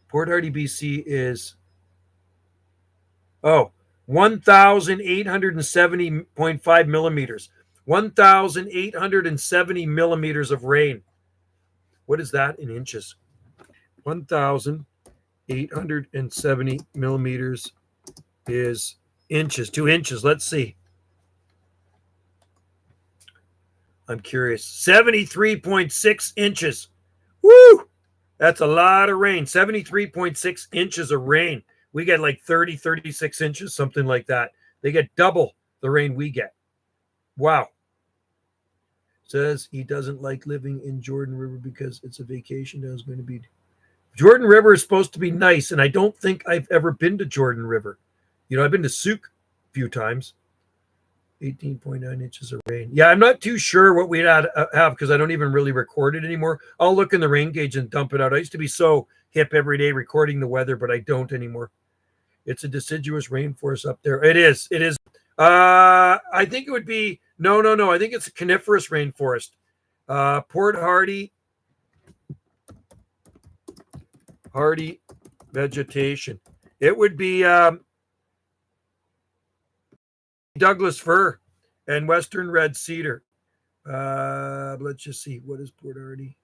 Port Hardy, BC is 1,870.5 millimeters. 1,870 millimeters of rain. What is that in inches? 1,870 millimeters is inches. 2 inches. Let's see. I'm curious. 73.6 inches. Woo! That's a lot of rain. 73.6 inches of rain. We get like 30, 36 inches, something like that. They get double the rain we get. Wow. Says he doesn't like living in Jordan River because it's a vacation that is going to be. Jordan River is supposed to be nice, and I don't think I've ever been to Jordan River. You know, I've been to Souk few times. 18.9 inches of rain. Yeah, I'm not too sure what we'd have because I don't even really record it anymore. I'll look in the rain gauge and dump it out. I used to be so hip every day recording the weather, but I don't anymore. It's a deciduous rainforest up there. It is. It is. I think it would be no. I think it's a coniferous rainforest. Port Hardy vegetation. It would be Douglas fir and western red cedar. Let's just see. What is Port Hardy?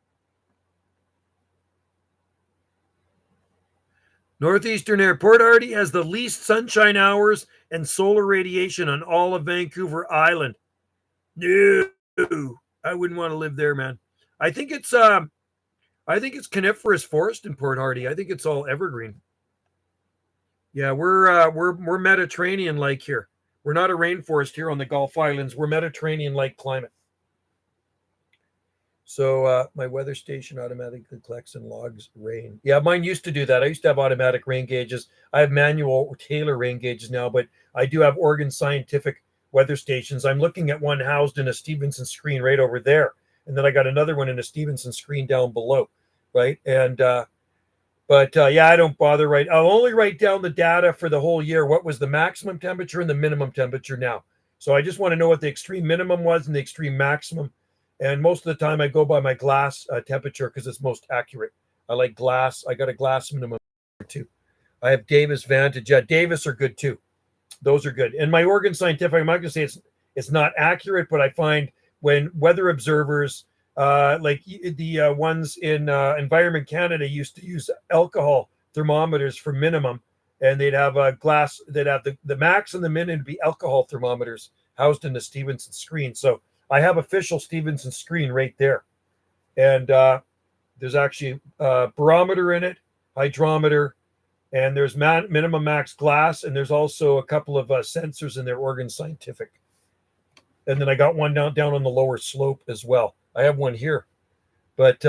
Northeastern air. Port Hardy has the least sunshine hours and solar radiation on all of Vancouver Island. No, I wouldn't want to live there, man. I think it's coniferous forest in Port Hardy. I think it's all evergreen. Yeah, we're Mediterranean like here. We're not a rainforest here on the Gulf Islands. We're Mediterranean like climate. So my weather station automatically collects and logs rain. Yeah, mine used to do that. I used to have automatic rain gauges. I have manual Taylor rain gauges now, but I do have Oregon Scientific weather stations. I'm looking at one housed in a Stevenson screen right over there. And then I got another one in a Stevenson screen down below, right? And yeah, I don't bother. I'll only write down the data for the whole year. What was the maximum temperature and the minimum temperature now? So I just want to know what the extreme minimum was and the extreme maximum. And most of the time I go by my glass temperature because it's most accurate. I like glass. I got a glass minimum too. I have Davis Vantage. Yeah, Davis are good too. Those are good. And my Oregon Scientific, I'm not going to say it's not accurate, but I find when weather observers, like the ones in Environment Canada used to use alcohol thermometers for minimum, and they'd have a glass, they'd have the max and the min would be alcohol thermometers housed in the Stevenson screen. So I have official Stevenson screen right there. And there's actually a barometer in it, hydrometer, and there's minimum max glass, and there's also a couple of sensors in there, Oregon Scientific. And then I got one down on the lower slope as well. I have one here. But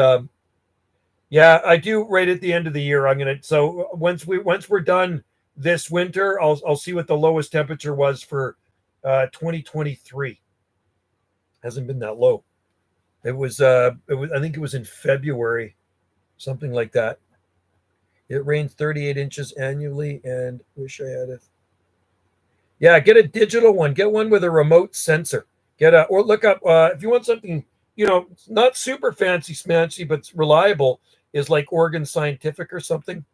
yeah, I do right at the end of the year. So once we're done this winter, I'll see what the lowest temperature was for 2023. Hasn't been that low. It was I think it was in February, something like that. It rains 38 inches annually, and wish I had it. Yeah, get a digital one. Get one with a remote sensor. Or look up if you want something, not super fancy smancy, but reliable, is like Oregon Scientific or something.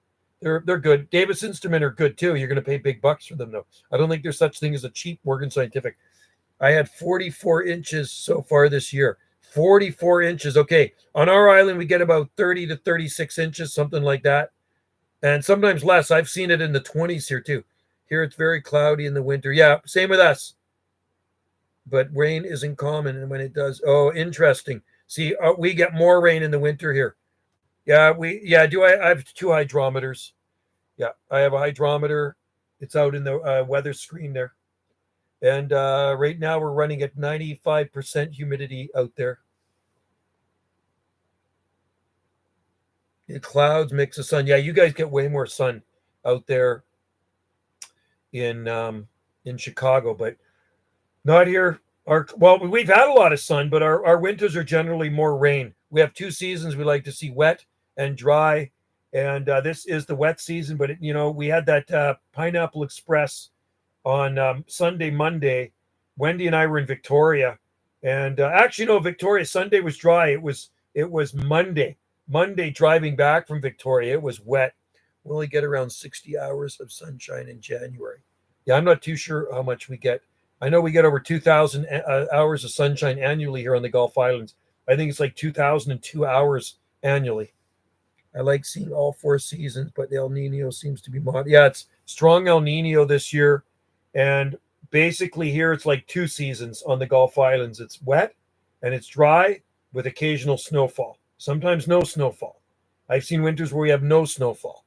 They're good. Davis Instrument are good too. You're going to pay big bucks for them though. I don't think there's such thing as a cheap Oregon Scientific. I had 44 inches so far this year. 44 inches. Okay. On our island, we get about 30 to 36 inches, something like that. And sometimes less. I've seen it in the 20s here too. Here it's very cloudy in the winter. Yeah, same with us. But rain isn't common. And when it does, oh, interesting. See, we get more rain in the winter here. Yeah, I have two hydrometers. Yeah, I have a hydrometer. It's out in the weather screen there. And right now we're running at 95% humidity out there. The clouds mix the sun. Yeah, you guys get way more sun out there in Chicago, but not here. We've had a lot of sun, but our winters are generally more rain. We have two seasons. We like to see wet and dry, and this is the wet season. But we had that Pineapple Express on Sunday, Monday. Wendy and I were in Victoria, and actually, no, Victoria Sunday was dry. It was Monday driving back from Victoria. It was wet. We only get around 60 hours of sunshine in January. Yeah, I'm not too sure how much we get. I know we get over 2,000 hours of sunshine annually here on the Gulf Islands. I think it's like 2,002 hours annually. I like seeing all four seasons, but El Nino seems to be yeah, it's strong El Nino this year. And basically here it's like two seasons on the Gulf Islands. It's wet and it's dry with occasional snowfall. Sometimes no snowfall. I've seen winters where we have no snowfall.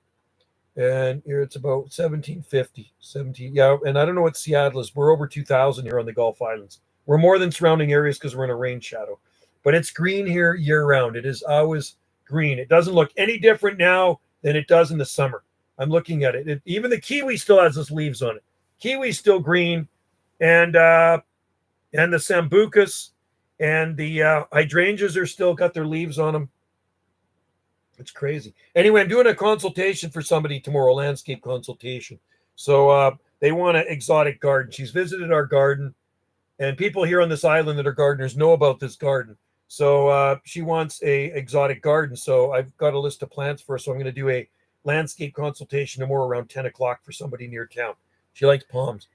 And here it's about 1750, 17. Yeah, and I don't know what Seattle is. We're over 2,000 here on the Gulf Islands. We're more than surrounding areas because we're in a rain shadow. But it's green here year round. It is always green. It doesn't look any different now than it does in the summer. I'm looking at it. Even the kiwi still has its leaves on it. kiwi's still green, and the sambucas and the hydrangeas are still got their leaves on them. It's crazy. Anyway, I'm doing a consultation for somebody tomorrow, landscape consultation. So they want an exotic garden. She's visited our garden, and people here on this island that are gardeners know about this garden. So she wants a exotic garden. So I've got a list of plants for her. So I'm going to do a landscape consultation tomorrow around 10 o'clock for somebody near town. She likes palms.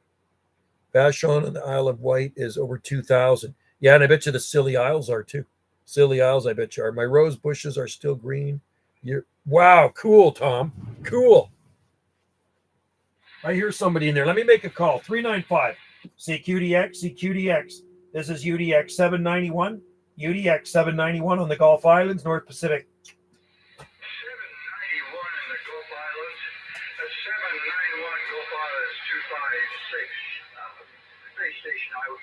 Vashon on the Isle of Wight is over 2,000. Yeah, and I bet you the Scilly Isles are too. Scilly Isles, I bet you are. My rose bushes are still green. Wow, cool, Tom. Cool. I hear somebody in there. Let me make a call. 395. CQDX, CQDX. This is UDX 791. UDX 791 on the Gulf Islands, North Pacific. 791 in the Gulf Islands. 791 Gulf Islands 256. Base station, Iowa.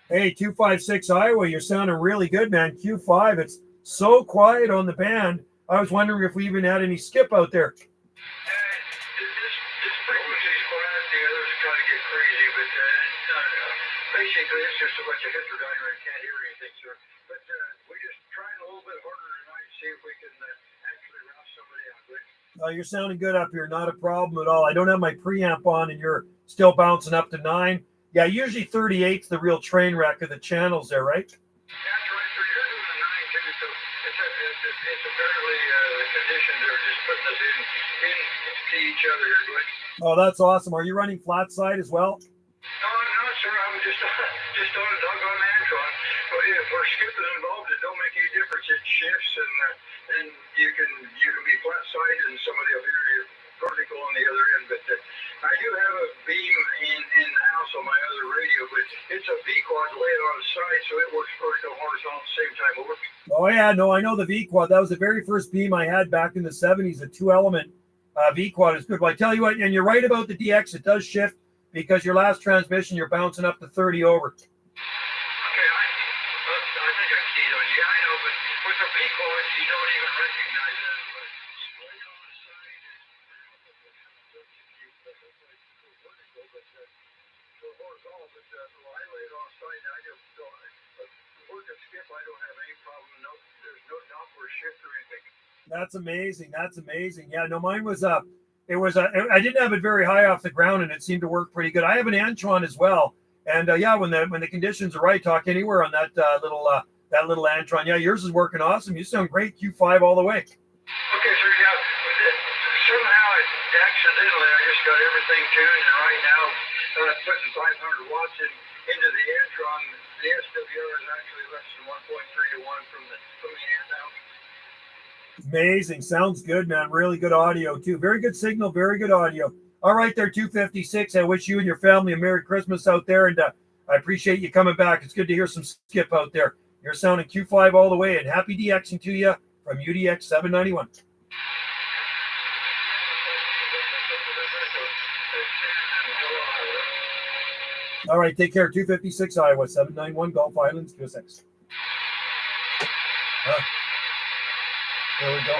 Hey, 256 Iowa, you're sounding really good, man. Q5, it's so quiet on the band. I was wondering if we even had any skip out there. This frequency's quiet. The others kind of get crazy, but basically it's just a bunch of heterodyne. Can't hear anything, sir. But we're just trying a little bit harder tonight to see if we can actually rouse somebody out. But You're sounding good up here. Not a problem at all. I don't have my preamp on, and you're still bouncing up to 9. Yeah, usually 38's the real train wreck of the channels there, right? that's right, sir. You're doing a 9 too, so it's apparently the conditions are just putting us into each other here, Glenn. Oh, that's awesome. Are you running flat side as well? No, sir. I was just on a doggone Antron. But if we're skipping involved, it don't make any difference. It shifts, and you can be flat side, and somebody will hear you vertical on the other end. But I do have a beam in the house on my other radio, but it's a V-quad laying on the side, so it works vertical horizontal at the same time. Oh, yeah. No, I know the V-quad. That was the very first beam I had back in the 70s. A 2-element V-quad is good. But I tell you what, and you're right about the DX. It does shift because your last transmission, you're bouncing up to 30 over. Okay, I think I keyed on you. I know, but with the V-quad, you don't even recognize it. But laying on the side, horizontal, but I lay it on the side, and I just don't. Work and skip, I don't have any problem. No, there's no downward shift or anything. That's amazing. That's amazing. Yeah, no, mine was I didn't have it very high off the ground, and it seemed to work pretty good. I have an Antron as well, and yeah, when the conditions are right, talk anywhere on that little Antron. Yeah, yours is working awesome. You sound great. Q5 all the way. Okay, sir. Yeah, somehow accidentally I just got everything tuned, and right now putting 500 watts into the Antron. The SWR is actually less than 1.3 to 1 from the amp out. Amazing. Sounds good, man. Really good audio, too. Very good signal. Very good audio. All right there, 256. I wish you and your family a Merry Christmas out there, and I appreciate you coming back. It's good to hear some skip out there. You're sounding Q5 all the way, and happy DXing to you from UDX 791. All right, take care. 256 Iowa, 791 Gulf Islands, 206. There we go.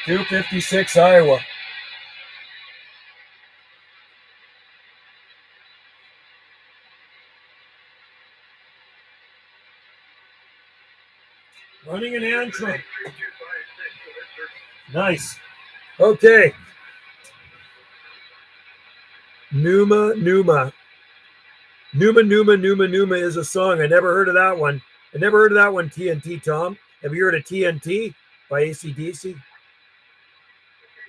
256 Iowa. Running an Antron. Nice. Okay. Numa is a song. I never heard of that one. TNT, Tom. Have you heard of TNT by AC/DC?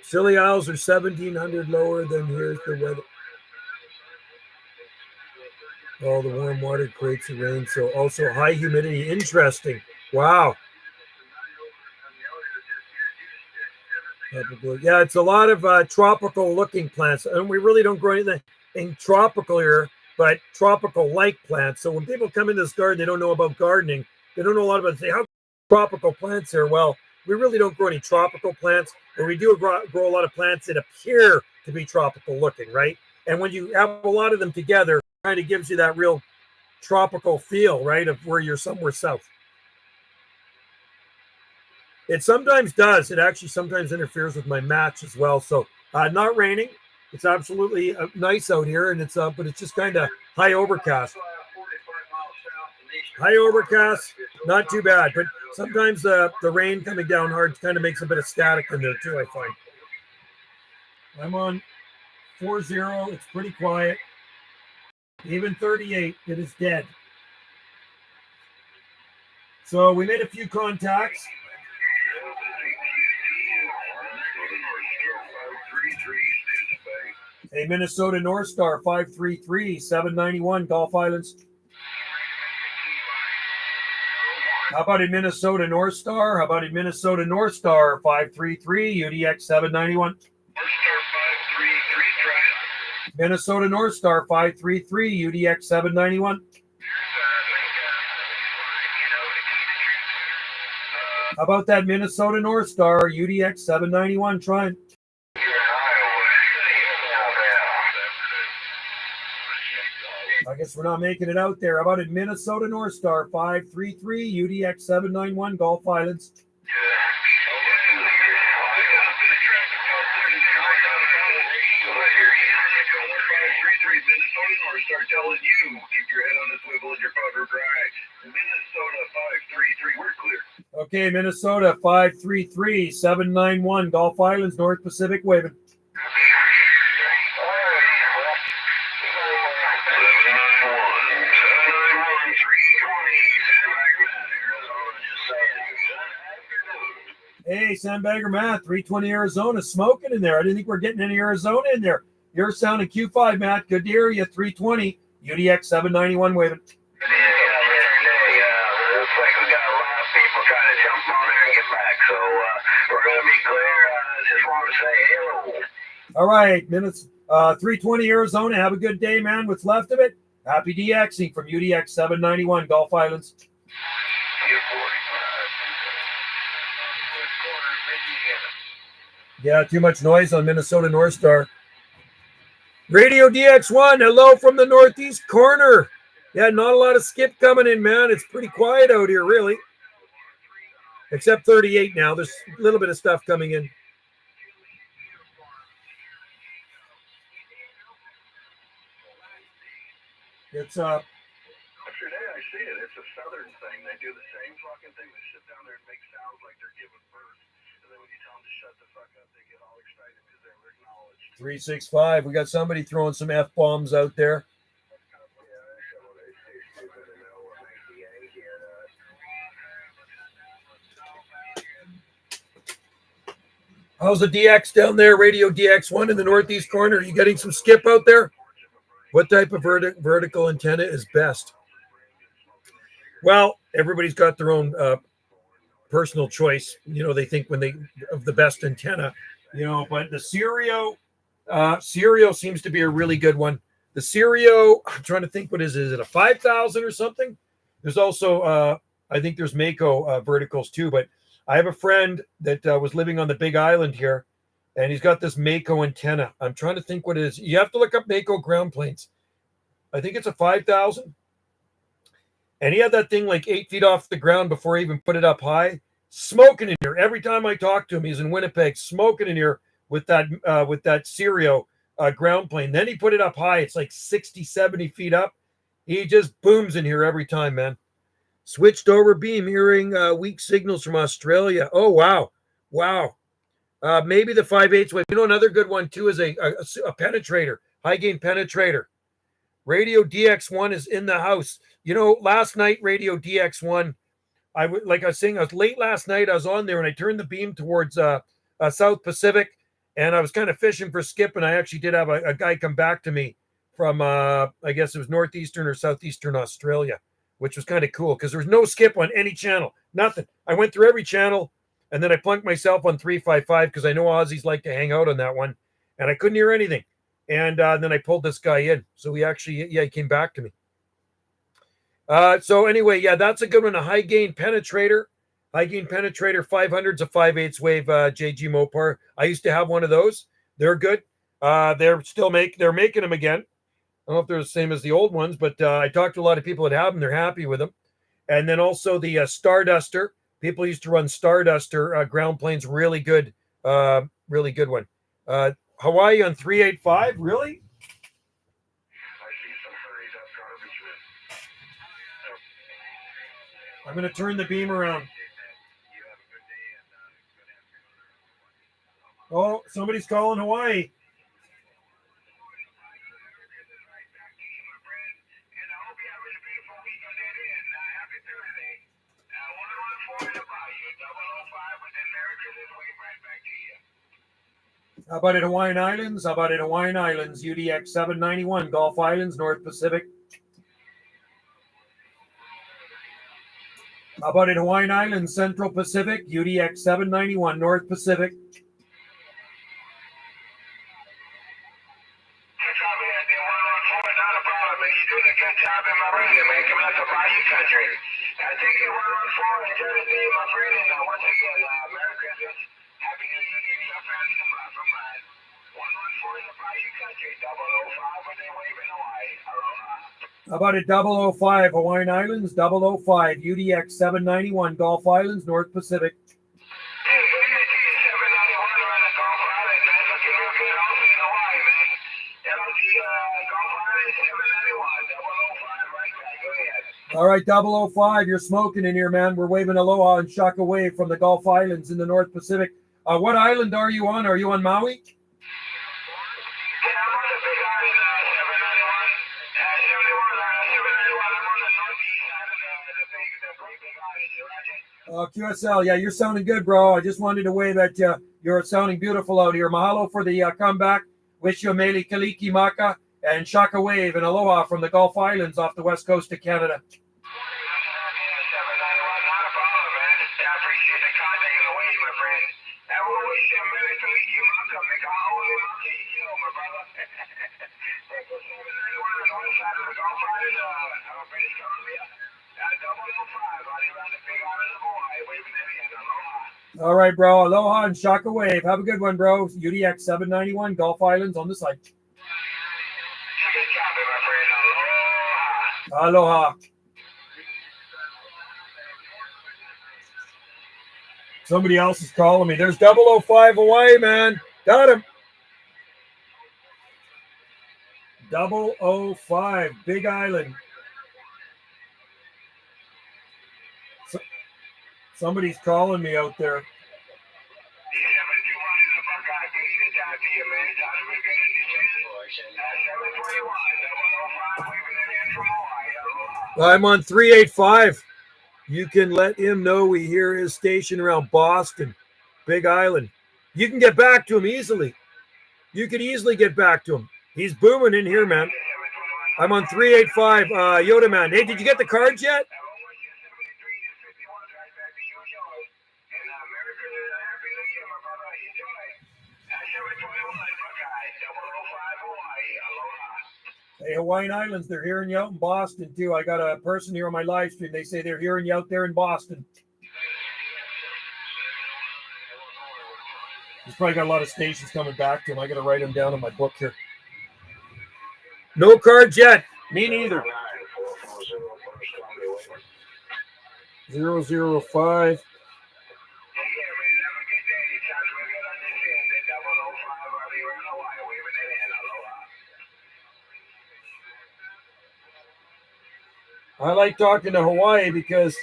Scilly Isles are 1,700 lower than here's the weather. Oh, the warm water creates the rain. So also high humidity. Interesting. Wow. Yeah, it's a lot of tropical looking plants. And we really don't grow anything tropical here, but tropical like plants. So when people come into this garden, they don't know about gardening. They don't know a lot about it. Say, how tropical plants here? Well, we really don't grow any tropical plants, but we do grow a lot of plants that appear to be tropical looking, right? And when you have a lot of them together, it kind of gives you that real tropical feel, right, of where you're somewhere south. It sometimes does. It actually sometimes interferes with my match as well. So not raining. It's absolutely nice out here, and it's but it's just kind of high overcast. High overcast, not too bad, but sometimes the rain coming down hard kind of makes a bit of static in there too, I find. I'm on 40. It's pretty quiet. Even 38, it is dead. So we made a few contacts. Hey, Minnesota North Star 533, 791, Gulf Islands. How about in Minnesota North Star? How about in Minnesota North Star 533, UDX 791? Minnesota North Star 533, UDX 791. How about that Minnesota North Star UDX 791 trying? I guess we're not making it out there. How about in Minnesota North Star 533, UDX 791, Gulf Islands? Start telling you, keep your head on a swivel and your powder dry. Minnesota 533, we're clear. Okay, Minnesota 533, 791, Gulf Islands, North Pacific, waving. Hey, Sandbagger Matt, 320 Arizona, smoking in there. I didn't think we were getting any Arizona in there. You're sounding Q5, Matt. Good to hear you. 320, UDX 791 waving. Looks like we got a lot of people trying to jump on there and get back, so we're going to be clear. Just want to say hello. All right, minutes. 320 Arizona. Have a good day, man. What's left of it? Happy DXing from UDX 791, Gulf Islands. Yeah, too much noise on Minnesota North Star. Radio DX1, hello from the northeast corner. Yeah, not a lot of skip coming in, man. It's pretty quiet out here, really. Except 38 now. There's a little bit of stuff coming in. It's Every day I see it. It's a southern thing. They do the same fucking thing. They sit down there and make sounds like they're giving birth. And then when you tell them to shut the fuck up, they get all excited because they were acknowledged. 365. We got somebody throwing some F-bombs out there. How's the DX down there, Radio DX1 in the northeast corner? Are you getting some skip out there? What type of vertical antenna is best? Well, everybody's got their own personal choice. You know, they think when they of the best antenna, you know, but the Stereo seems to be a really good one. The Stereo, I'm trying to think, what is it a 5,000 or something? There's also, I think there's Mako verticals too, but I have a friend that was living on the Big Island here, and he's got this Mako antenna. I'm trying to think what it is. You have to look up Mako ground planes. I think it's a 5,000. And he had that thing like 8 feet off the ground before I even put it up high. Smoking in here. Every time I talk to him, he's in Winnipeg, smoking in here with that Stereo ground plane. Then he put it up high. It's like 60, 70 feet up. He just booms in here every time, man. Switched over beam, hearing weak signals from Australia. Oh, wow. Wow. Maybe the 5/8 wave. You know, another good one, too, is a penetrator, high-gain penetrator. Radio DX1 is in the house. You know, last night, Radio DX1, like I was saying, I was late last night. I was on there, and I turned the beam towards South Pacific, and I was kind of fishing for skip, and I actually did have a guy come back to me from, I guess it was northeastern or southeastern Australia, which was kind of cool because there was no skip on any channel, nothing. I went through every channel, and then I plunked myself on 355 because I know Aussies like to hang out on that one, and I couldn't hear anything. And then I pulled this guy in. So he actually, he came back to me. So anyway, yeah, that's a good one. A high gain penetrator. High gain penetrator 500's a 5/8 wave JG Mopar. I used to have one of those. They're good. They're making them again. I don't know if they're the same as the old ones, but I talked to a lot of people that have them. They're happy with them. And then also the Starduster. People used to run Starduster ground planes. Really good one. Hawaii on 385? Really? I see some furries. That's garbage, man. I'm going to turn the beam around. You have a good day and good afternoon. Oh, somebody's calling Hawaii. And I hope you have a beautiful week on that end. Happy Thursday. 114 about you. 005 with the Merry Christmas wave right back to you. How about at Hawaiian Islands? How about at Hawaiian Islands? UDX 791, Gulf Islands, North Pacific. How about at Hawaiian Islands, Central Pacific? UDX 791, North Pacific. Not a problem, man. You're doing a good job in my radio, man. Coming out to Bayou Country. I take it 114 and turn the day, my friend. And once again, Merry Christmas. Happy New Year to your family from mine. 114 in the Bayou Country. 005 when they wave in Hawaii. Aloha. How about at 005, Hawaiian Islands, 005, UDX 791, Gulf Islands, North Pacific. Hey, good day to you. 791 around the Gulf Island, man. Looking real good also in Hawaii, man. LOG Gulf Island 791. 005 right back. Go ahead. All right, 005, you're smoking in here, man. We're waving aloha and shaka wave from the Gulf Islands in the North Pacific. What island are you on? Are you on Maui? Yeah, I'm on the big island, 791. 791, I'm on the northeast side of the great big island. You like it? QSL, yeah, you're sounding good, bro. I just wanted to wave at you. You're sounding beautiful out here. Mahalo for the comeback. Wish you a mele kaliki maka and shaka wave and aloha from the Gulf Islands off the west coast of Canada. 791, not a problem, man. I appreciate the contact and the wave, my friend. I will wish you a mele kaliki maka, make a holy maka, my brother. Thank you, 791 on the west side of the Gulf Island, British Columbia. 005, right around the big island of Hawaii, waving their hand. Aloha. All right, bro. Aloha and shaka wave. Have a good one, bro. UDX 791, Gulf Islands on the site. You good job, my friend. Aloha. Aloha. Somebody else is calling me. There's 005 Hawaii, man. Got him. 005, Big Island. Somebody's calling me out there. I'm on 385. You can let him know we hear his station around Boston, Big Island. You can get back to him easily. You could easily get back to him. He's booming in here, man. I'm on 385, Yoda Man. Hey, did you get the cards yet? Hey, Hawaiian Islands, they're hearing you out in Boston, too. I got a person here on my live stream. They say they're hearing you out there in Boston. He's probably got a lot of stations coming back to him. I got to write them down in my book here. No cards yet. Me neither. 005. I like talking to Hawaii because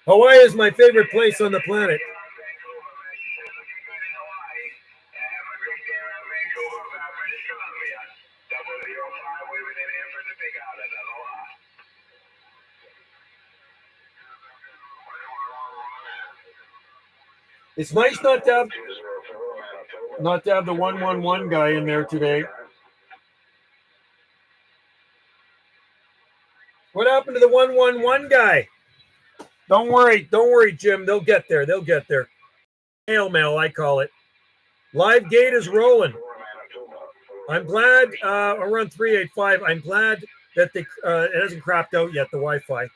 Hawaii is my favorite place on the planet. It's nice not to have the 111 guy in there today. What happened to the 111 guy? Don't worry, Jim. They'll get there. Hail mail, I call it. Live gate is rolling. I'm glad around 385. I'm glad that it hasn't crapped out yet, the Wi-Fi.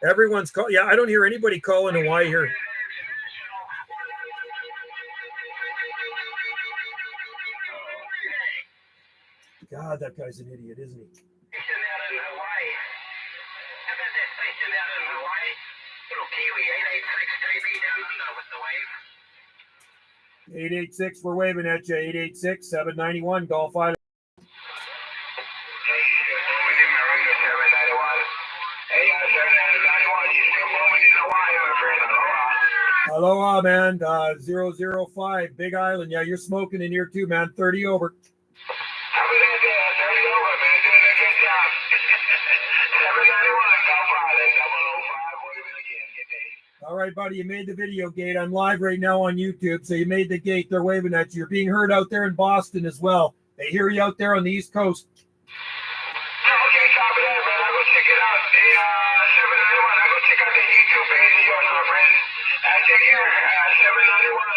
Everyone's calling. Yeah, I don't hear anybody calling Hawaii here. God, that guy's an idiot, isn't he? 886, we're waving at you. 886-791, Gulf Island. Aloha, man. 005, Big Island. Yeah, you're smoking in here too, man. 30 over. All right, buddy, you made the video gate. I'm live right now on YouTube, so you made the gate. They're waving at you. You're being heard out there in Boston as well. They hear you out there on the East Coast. Okay, copy that, man. I'll go check it out. Hey, 791, I'll go check out the YouTube page of yours, my friend. Take care. 791,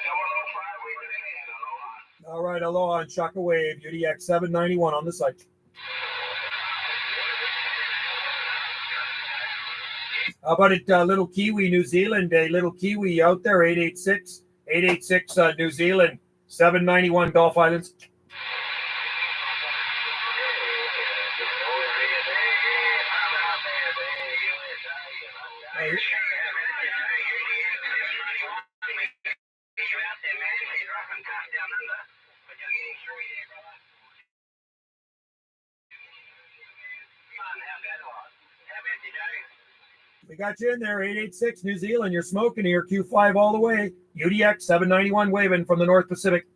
005, waving in hand. Aloha. All right, aloha, and Shaka Wave, UDX 791 on the site. How about it, Little Kiwi, New Zealand? A Little Kiwi out there, 886, New Zealand, 791 Gulf Islands. Hey. We got you in there, 886 New Zealand. You're smoking here, Q5 all the way. UDX 791 waving from the North Pacific.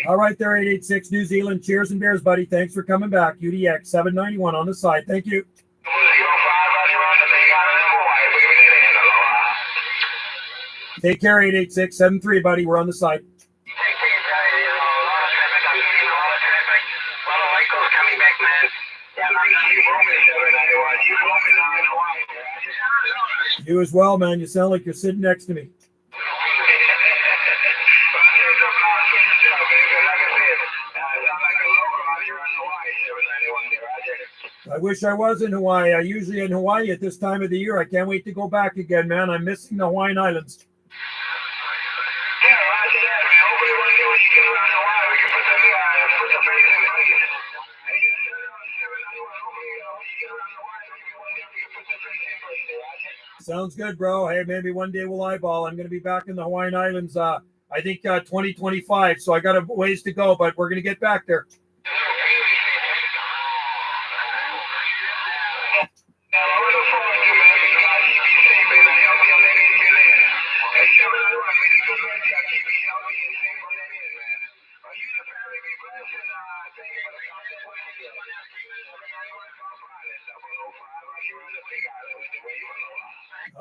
All right there, 886 New Zealand. Cheers and beers, buddy. Thanks for coming back. UDX 791 on the side. Thank you. Take care, 886-73, buddy. We're on the side. You as well, man. You sound like you're sitting next to me. I wish I was in Hawaii. I usually in Hawaii at this time of the year. I can't wait to go back again, man. I'm missing the Hawaiian Islands. Yeah, roger that, man. Hopefully one day when you get around Hawaii, we can put the face in the face. Sounds good, bro. Hey, maybe one day we'll eyeball. I'm going to be back in the Hawaiian Islands, I think 2025. So I got a ways to go, but we're going to get back there.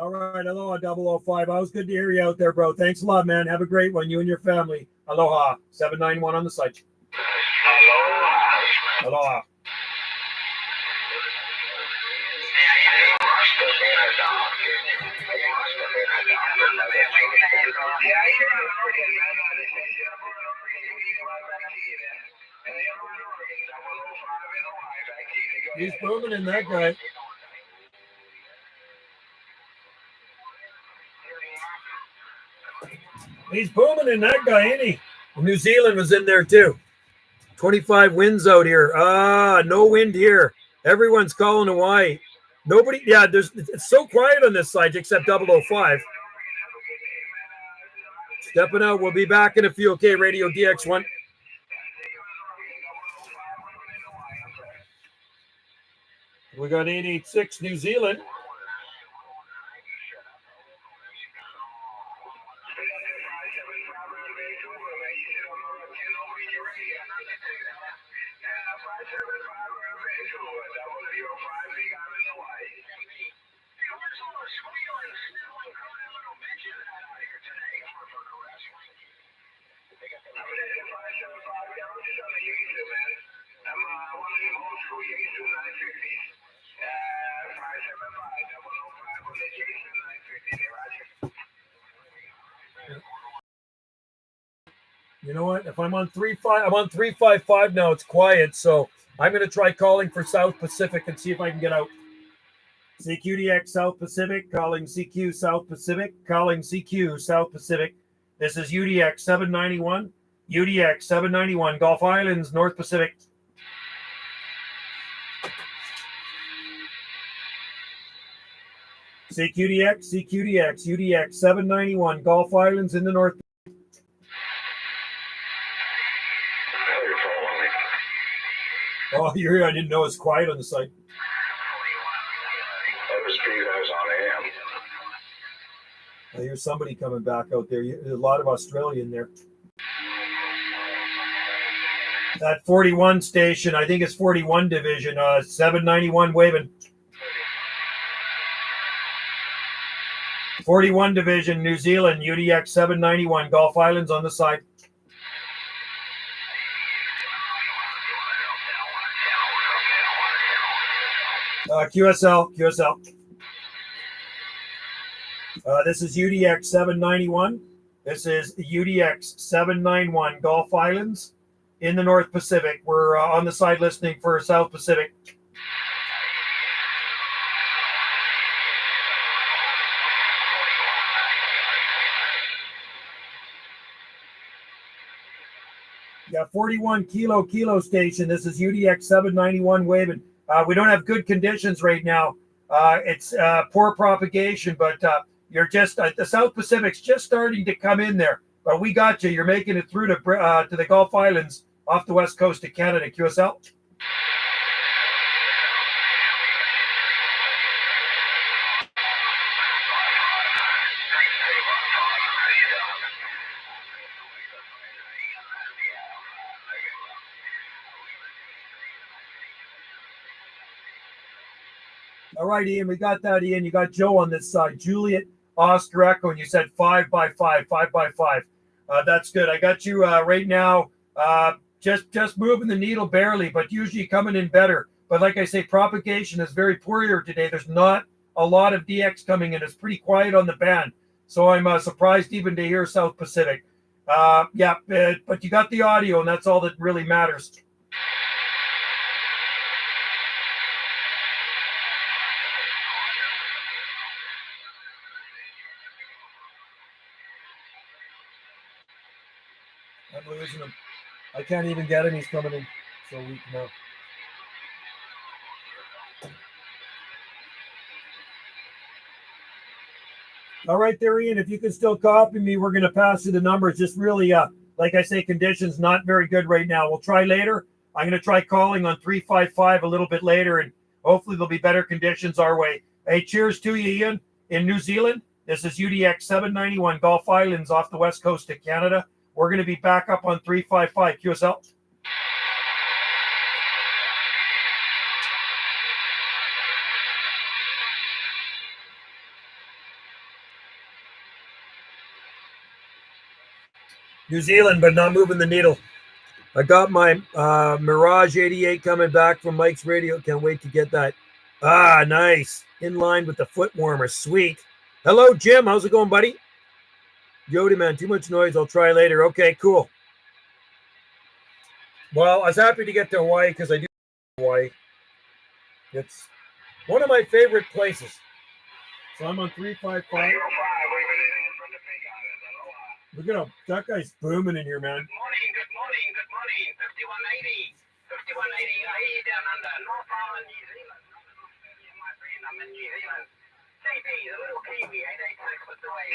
All right, aloha, 005. Always good to hear you out there, bro. Thanks a lot, man. Have a great one, you and your family. Aloha, 791 on the site. Aloha. Aloha. He's booming in that guy. He's booming in that guy, ain't he? New Zealand was in there too. 25 winds out here. No wind here. Everyone's calling Hawaii. Nobody, yeah, it's so quiet on this side except 005. Stepping out. We'll be back in a few. Okay, Radio DX1. We got 886 New Zealand. You know what? If I'm on 3.5, I'm on 355 now. It's quiet, so I'm going to try calling for South Pacific and see if I can get out. CQDX South Pacific, calling CQ South Pacific, calling CQ South Pacific. This is UDX 791, UDX 791, Gulf Islands, North Pacific. CQDX, CQDX, UDX 791, Gulf Islands in the North. Oh, you're here. I didn't know it was quiet on the site. I hear somebody coming back out there. There's a lot of Australian there. That 41 station, I think it's 41 division, 791 waving. 41 division, New Zealand, UDX 791, Gulf Islands on the side. QSL. This is UDX 791. This is UDX 791, Gulf Islands in the North Pacific. We're on the side listening for South Pacific. Yeah, 41 kilo station. This is UDX 791 waving. We don't have good conditions right now. It's poor propagation, but you're just the South Pacific's just starting to come in there. But we got you. You're making it through to the Gulf Islands off the west coast of Canada. QSL. All right, Ian, we got that, Ian. You got Joe on this side. Juliet, Oscar Echo, and you said 5 by 5. That's good. I got you right now. Just moving the needle barely, but usually coming in better. But like I say, propagation is very poor here today. There's not a lot of DX coming in. It's pretty quiet on the band. So I'm surprised even to hear South Pacific. But you got the audio, and that's all that really matters. I'm losing him. I can't even get him. He's coming in so weak now. All right, there, Ian. If you can still copy me, we're going to pass you the numbers. Just really, like I say, conditions not very good right now. We'll try later. I'm going to try calling on 355 a little bit later, and hopefully there'll be better conditions our way. Hey, cheers to you, Ian, in New Zealand. This is UDX 791, Gulf Islands off the west coast of Canada. We're going to be back up on 355 QSL. New Zealand, but not moving the needle. I got my Mirage 88 coming back from Mike's radio. Can't wait to get that. Ah, nice. In line with the foot warmer. Sweet. Hello, Jim. How's it going, buddy? Jody, man, too much noise. I'll try later. Okay, cool. Well, I was happy to get to Hawaii because I do Hawaii. It's one of my favorite places. So I'm on 355. Look at him. That guy's booming in here, man. Good morning. 5180. 5180. I hear you down under. North Island, New Zealand. My friend, I'm in New Zealand. CB, the little Kiwi, 886 with the way.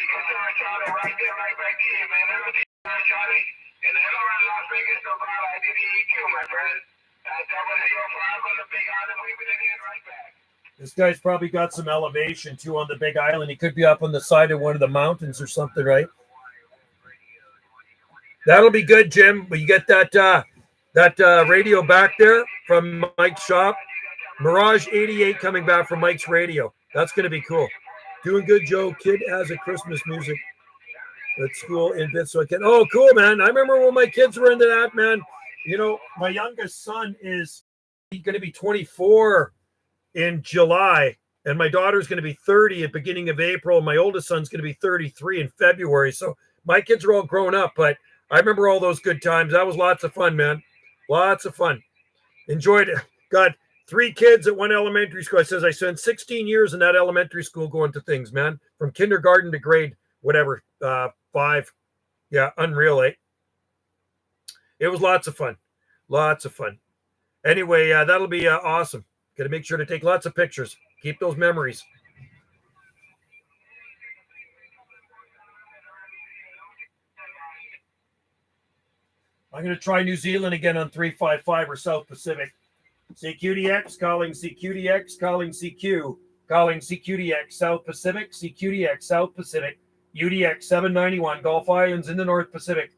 Charlie, right there, right back here, man. Everything, Charlie. And hello around Las Vegas so far. I did EQ, my friend. 005 on the Big Island. We've been in right back. This guy's probably got some elevation, too, on the Big Island. He could be up on the side of one of the mountains or something, right? That'll be good, Jim. Will you get that radio back there from Mike's shop? Mirage 88 coming back from Mike's radio. That's going to be cool. Doing good, Joe. Kid has a Christmas music at school in bits, so I can. Oh, cool, man. I remember when my kids were into that, man. You know, my youngest son is going to be 24 in July, and my daughter's going to be 30 at the beginning of April. My oldest son's going to be 33 in February. So my kids are all grown up, but I remember all those good times. That was lots of fun, man. Lots of fun. Enjoyed it. God, 3 kids at one elementary school. I says I spent 16 years in that elementary school going to things, man, from kindergarten to grade whatever 5. Yeah, unreal, eh? It was lots of fun, lots of fun. Anyway, that'll be awesome. Got to make sure to take lots of pictures. Keep those memories. I'm going to try New Zealand again on 355 or South Pacific. CQDX, calling CQDX, calling CQ, calling CQDX, South Pacific, CQDX, South Pacific, UDX 791, Gulf Islands in the North Pacific.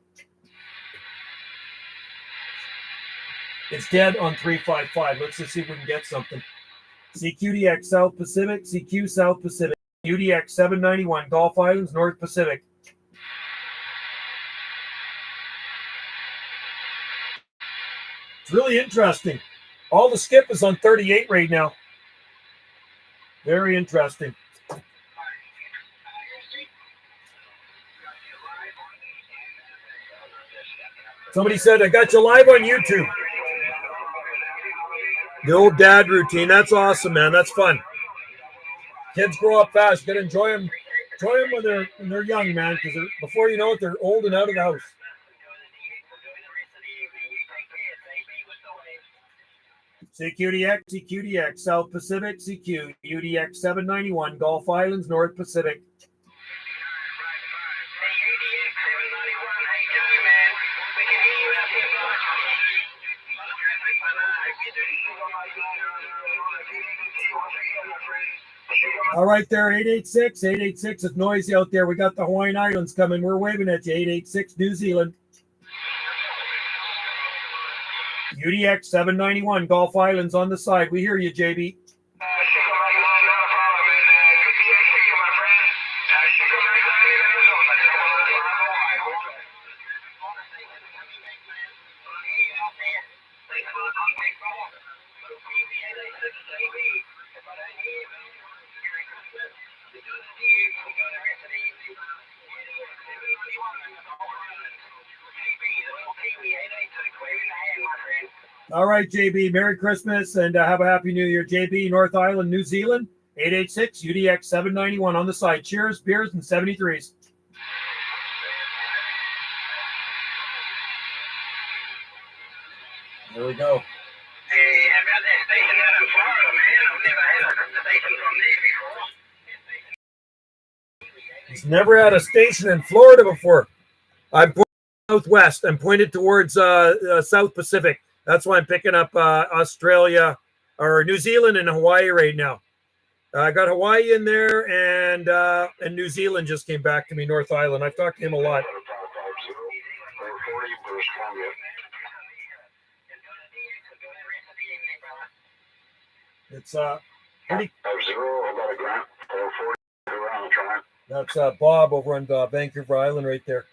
It's dead on 355. Let's just see if we can get something. CQDX, South Pacific, CQ, South Pacific, UDX 791, Gulf Islands, North Pacific. It's really interesting. All the skip is on 38 right now. Very interesting. Somebody said, I got you live on YouTube. The old dad routine. That's awesome, man. That's fun. Kids grow up fast. You got to enjoy them. Enjoy them when they're young, man, because before you know it, they're old and out of the house. CQDX, CQDX, South Pacific, CQ, UDX 791, Gulf Islands, North Pacific. All right there, 886, 886. It's noisy out there. We got the Hawaiian Islands coming. We're waving at you, 886, New Zealand. UDX 791, Gulf Islands on the side. We hear you, JB. All right, JB, Merry Christmas and have a Happy New Year. JB, North Island, New Zealand, 886, UDX 791 on the side. Cheers, beers, and 73s. There we go. Hey, I've got that station out in Florida, man. I've never had a station from there before. He's never had a station in Florida before. I'm pointed southwest. I'm pointed towards South Pacific. That's why I'm picking up Australia or New Zealand and Hawaii right now. I got Hawaii in there, and New Zealand just came back to me, North Island. I've talked to him a lot. It's pretty. That's Bob over on Vancouver Island right there.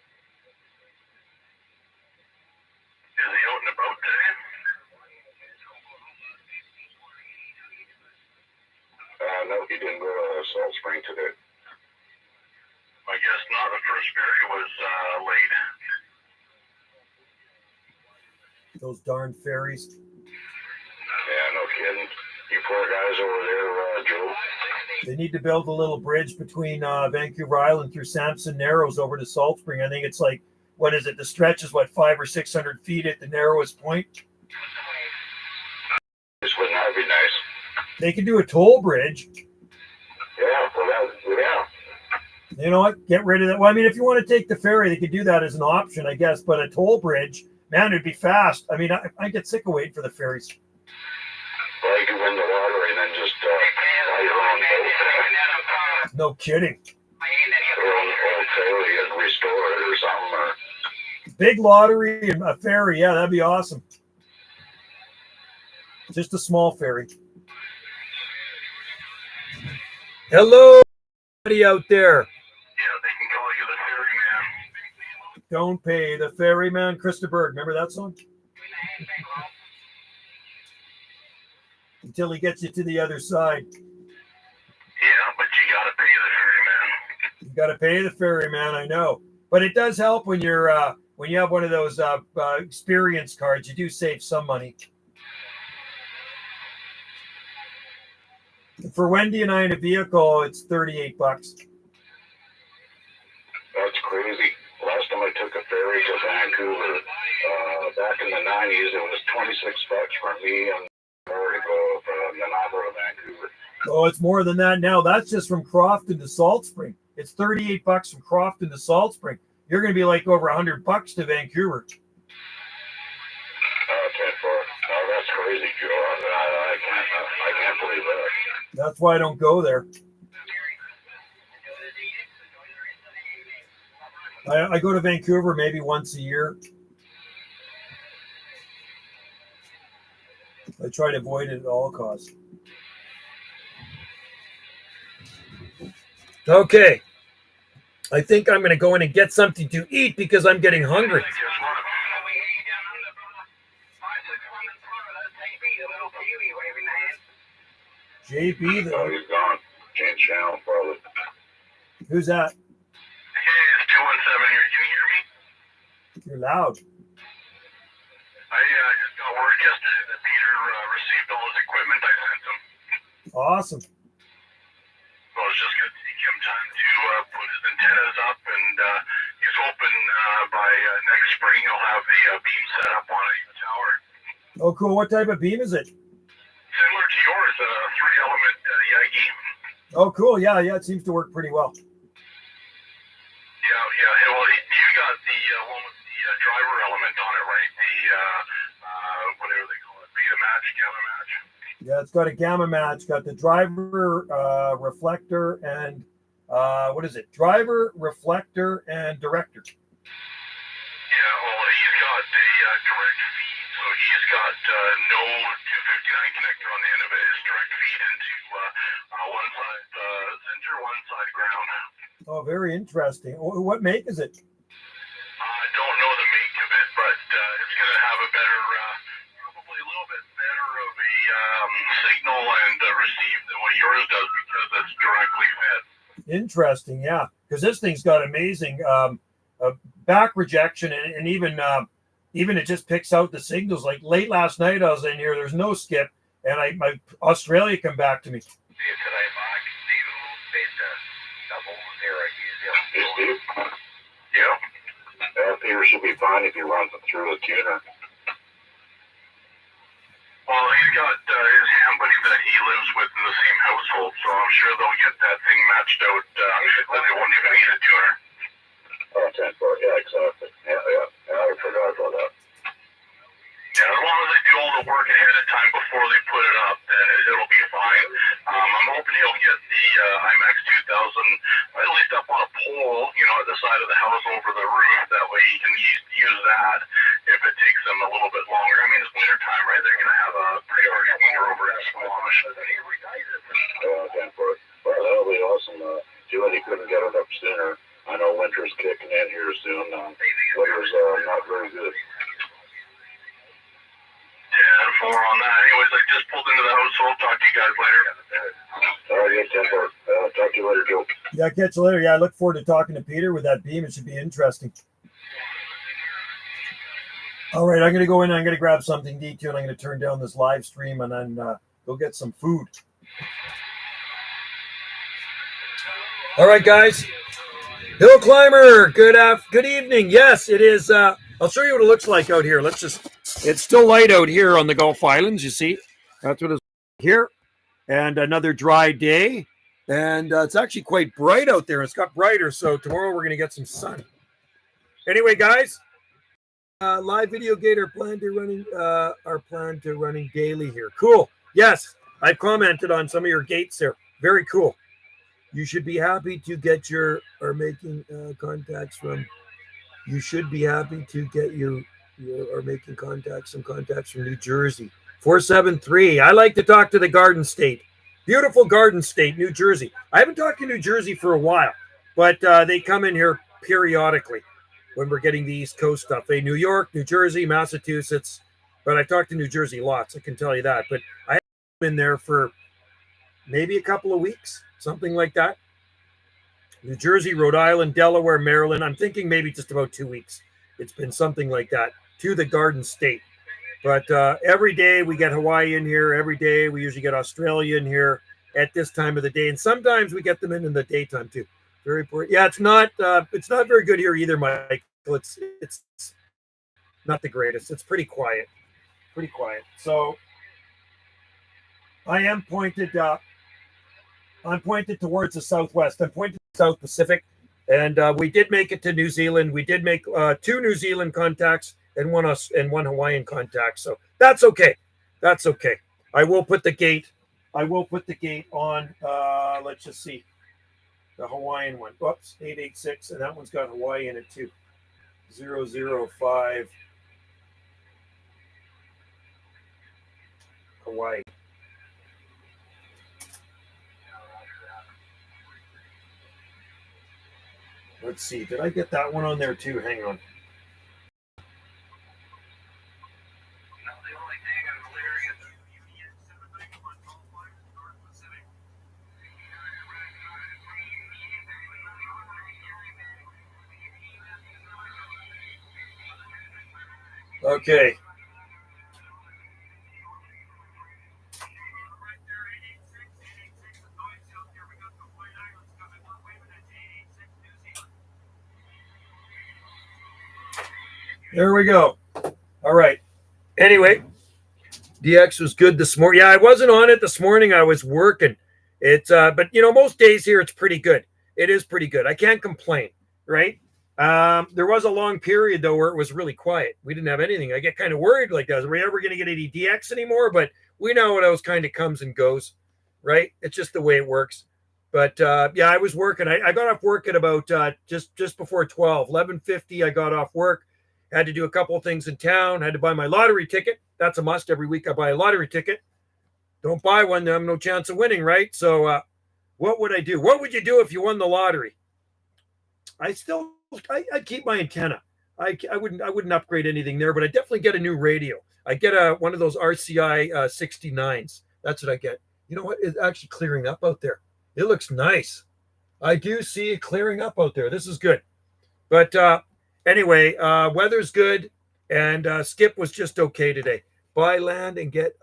No, he didn't go to Salt Spring today. I guess not. The first ferry was late. Those darn ferries. Yeah, no kidding. You poor guys over there, Joe. They need to build a little bridge between Vancouver Island through Sampson Narrows over to Salt Spring. I think it's like, what is it? The stretch is what, 500 or 600 feet at the narrowest point? This wouldn't that be nice? They could do a toll bridge. Yeah, well, yeah. You know what? Get rid of that. Well, I mean, if you want to take the ferry, they could do that as an option, I guess. But a toll bridge, man, it'd be fast. I mean, I get sick of waiting for the ferries. Well, you can win the lottery and then just fly your own boat. No kidding. Your own ferry and restore it or something. Or... Big lottery and a ferry. Yeah, that'd be awesome. Just a small ferry. Hello, everybody out there. Yeah, they can call you the ferryman. Don't pay the ferryman. Krista Berg. Remember that song? Until he gets you to the other side. Yeah, but you got to pay the ferryman. You got to pay the ferryman, I know. But it does help when you're when you have one of those experience cards. You do save some money. For Wendy and I in a vehicle, it's $38. That's crazy. Last time I took a ferry to Vancouver, back in the 90s, it was $26 for me and her to go from Nanaimo to Vancouver. Oh, it's more than that now. That's just from Crofton to Salt Spring. It's $38 from Crofton to Salt Spring. You're going to be like over $100 to Vancouver. Oh, that's crazy, Joe. I can't believe that. That's why I don't go there. I go to Vancouver maybe once a year. I try to avoid it at all costs. Okay. I think I'm going to go in and get something to eat because I'm getting hungry. JB, Oh, he's gone. Change channel, probably. Who's that? Hey, it's 217 here. Can you hear me? You're loud. I just got word yesterday that Peter received all his equipment I sent him. Awesome. So it's just going to take him time to put his antennas up, and he's hoping by next spring he'll have the beam set up on a tower. Oh, cool. What type of beam is it? Similar to yours, a 3-element Yagi. Oh, cool. Yeah, it seems to work pretty well. Yeah. Well, you got the one with the driver element on it, right? The whatever they call it, beta match, gamma match. Yeah, it's got a gamma match. Got the driver, reflector, and what is it? Driver, reflector, and director. Yeah, well, he's got a direct feed, so he's got no 259 connector on the end of it. It's direct feed into one side center, one side ground. Oh, very interesting. What make is it? I don't know the make of it, but it's going to have a better, probably a little bit better of a signal and receive than what yours does because it's directly fed. Interesting, yeah. Because this thing's got amazing back rejection and even it just picks out the signals. Like late last night, I was in here. There's no skip, and my Australia come back to me. Yeah. Peter should be fine if he runs it through a tuner. Well, he's got his ham buddy that he lives with in the same household, so I'm sure they'll get that thing matched out. They won't even need a tuner. Oh, 10 4. Yeah, exactly. Yeah. I forgot about that. Yeah, as long as they do all the work ahead of time before they put it up, then it'll be fine. I'm hoping he'll get the IMAX 2000 at least up on a pole, at the side of the house over the roof. That way he can use that if it takes them a little bit longer. I mean, it's winter time, right? They're going to have a pretty harsh winter over at Squamish. Yeah, 10 4. Well, that'll be awesome. Too bad he couldn't get it up sooner. I know winter's kicking in here soon. Winter's not very good. Yeah, more on that. Anyways, I just pulled into the house, so I'll talk to you guys later. All right, 10 4. Talk to you later, Joe. Yeah, catch you later. Yeah, I look forward to talking to Peter with that beam. It should be interesting. All right, I'm going to go in. I'm going to grab something to eat too, and I'm going to turn down this live stream and then go get some food. All right, guys. Hill climber. Good evening. Yes, it is. I'll show you what it looks like out here. It's still light out here on the Gulf Islands, you see. That's what it's here. And another dry day. And it's actually quite bright out there. It's got brighter, so tomorrow we're going to get some sun. Anyway, guys, live video gate are planned to running daily here. Cool. Yes, I've commented on some of your gates there. Very cool. You should be happy to get making contacts from. You should be happy to get making some contacts from New Jersey. 473. I like to talk to the Garden State. Beautiful Garden State, New Jersey. I haven't talked to New Jersey for a while, but they come in here periodically when we're getting the East Coast stuff. New York, New Jersey, Massachusetts. But I've talked to New Jersey lots, I can tell you that. But I haven't been there for maybe a couple of weeks, something like that. New Jersey, Rhode Island, Delaware, Maryland. I'm thinking maybe just about 2 weeks. It's been something like that to the Garden State. But every day we get Hawaii in here. Every day we usually get Australia in here. at this time of the day, and sometimes we get them in the daytime too. Very important. Yeah, it's not very good here either, Michael. It's not the greatest. It's pretty quiet, pretty quiet. So I am pointed. I'm pointed towards the southwest. I'm pointed to the South Pacific, and we did make it to New Zealand. We did make two New Zealand contacts and one Hawaiian contact. So that's okay. That's okay. I will put the gate. I will put the gate on. Let's just see the Hawaiian one. Oops, 886, and that one's got Hawaii in it too. 005 Hawaii. Let's see. Did I get that one on there too? Hang on. Okay. There we go. All right. Anyway, DX was good this morning. Yeah, I wasn't on it this morning. I was working. It's but most days here it's pretty good. It is pretty good. I can't complain, right? There was a long period though where it was really quiet. We didn't have anything. I get kind of worried like that. Are we ever going to get any DX anymore? But we know how those kind of comes and goes, right? It's just the way it works. But yeah, I was working. I got off work at about just before 12, 11:50. I got off work. Had to do a couple of things in town. Had to buy my lottery ticket. That's a must. Every week I buy a lottery ticket. Don't buy one, I have no chance of winning, right? So what would I do? What would you do if you won the lottery? I'd keep my antenna. I wouldn't upgrade anything there, but I definitely get a new radio. I get one of those RCI 69s. That's what I get. You know what? It's actually clearing up out there. It looks nice. I do see it clearing up out there. This is good. But anyway, weather's good, and Skip was just okay today. Buy land and get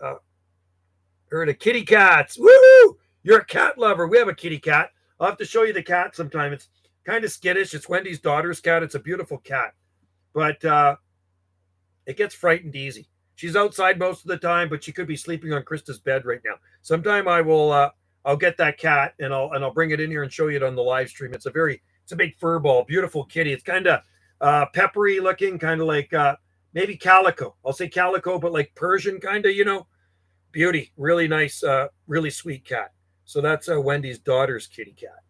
herd of kitty cats. Woo! You're a cat lover. We have a kitty cat. I'll have to show you the cat sometime. It's kind of skittish. It's Wendy's daughter's cat. It's a beautiful cat, but it gets frightened easy. She's outside most of the time, but she could be sleeping on Krista's bed right now. Sometime I will. I'll get that cat and I'll bring it in here and show you it on the live stream. It's a big fur ball, beautiful kitty. It's kind of peppery looking, kind of like maybe calico. I'll say calico, but like Persian kind of, beauty. Really nice, really sweet cat. So that's Wendy's daughter's kitty cat.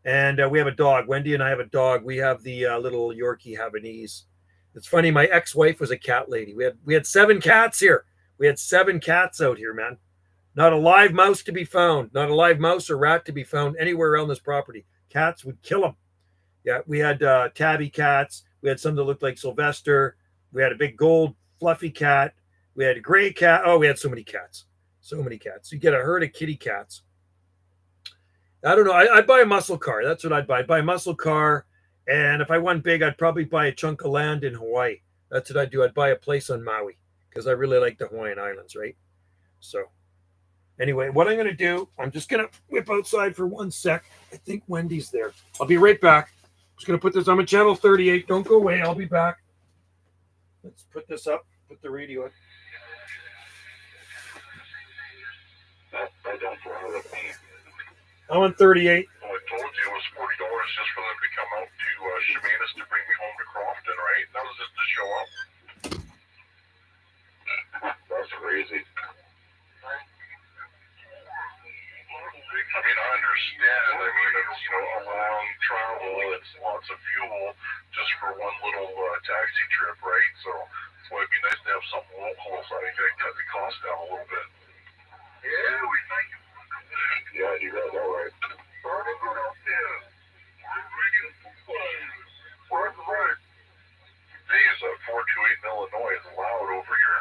And we have a dog. Wendy and I have a dog. We have the little Yorkie Havanese. It's funny. My ex-wife was a cat lady. We had 7 cats here. We had 7 cats out here, man. Not a live mouse to be found. Not a live mouse or rat to be found anywhere around this property. Cats would kill them. Yeah, we had tabby cats. We had some that looked like Sylvester. We had a big gold fluffy cat. We had a gray cat. Oh, we had so many cats. So many cats. You get a herd of kitty cats. I don't know. I'd buy a muscle car. That's what I'd buy. I'd buy a muscle car. And if I won big, I'd probably buy a chunk of land in Hawaii. That's what I'd do. I'd buy a place on Maui because I really like the Hawaiian Islands, right? So anyway, what I'm going to do, I'm just going to whip outside for 1 sec. I think Wendy's there. I'll be right back. I'm just going to put this. I'm on channel 38. Don't go away. I'll be back. Let's put this up. Put the radio in. I'm on 38. Well, I told you it was $40 just for them to come out to Shemanis to bring me home to Crofton, right? That was just to show up. That's crazy. I mean, I understand. I mean, it's, a long travel. It's lots of fuel just for one little taxi trip, right? So it's why it'd be nice to have something local so I can cut the cost down a little bit. Yeah, we thank you. Yeah, you guys are right. Where's the road? Geez, 428 in Illinois is loud over here.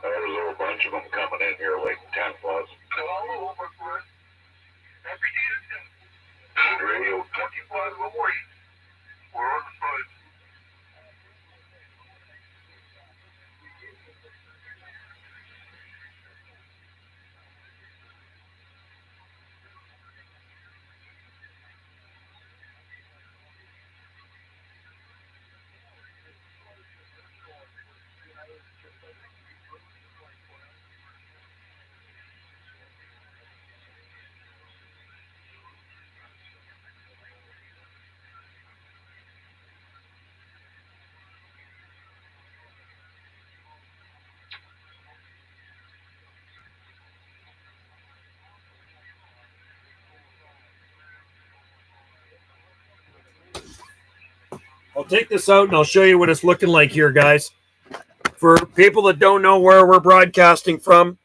There's a bunch of them coming in here, like 10 plus. Hello, my friend. Happy day. Radio 25 Hawaii. We're on the side. I'll take this out and I'll show you what it's looking like here, guys. For people that don't know where we're broadcasting from,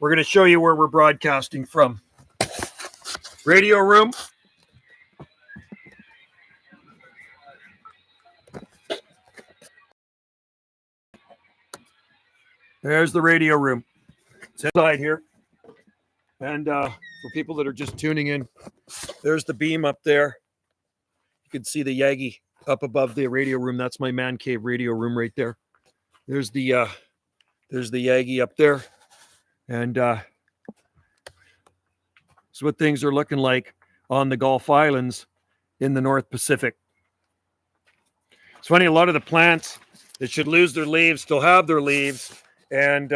we're going to show you where we're broadcasting from. Radio room. There's the radio room. It's inside here. And for people that are just tuning in, there's the beam up there. You can see the Yagi up above the radio room. That's my man cave radio room right there. There's the Yagi up there. And that's what things are looking like on the Gulf Islands in the North Pacific. It's funny, a lot of the plants that should lose their leaves still have their leaves, and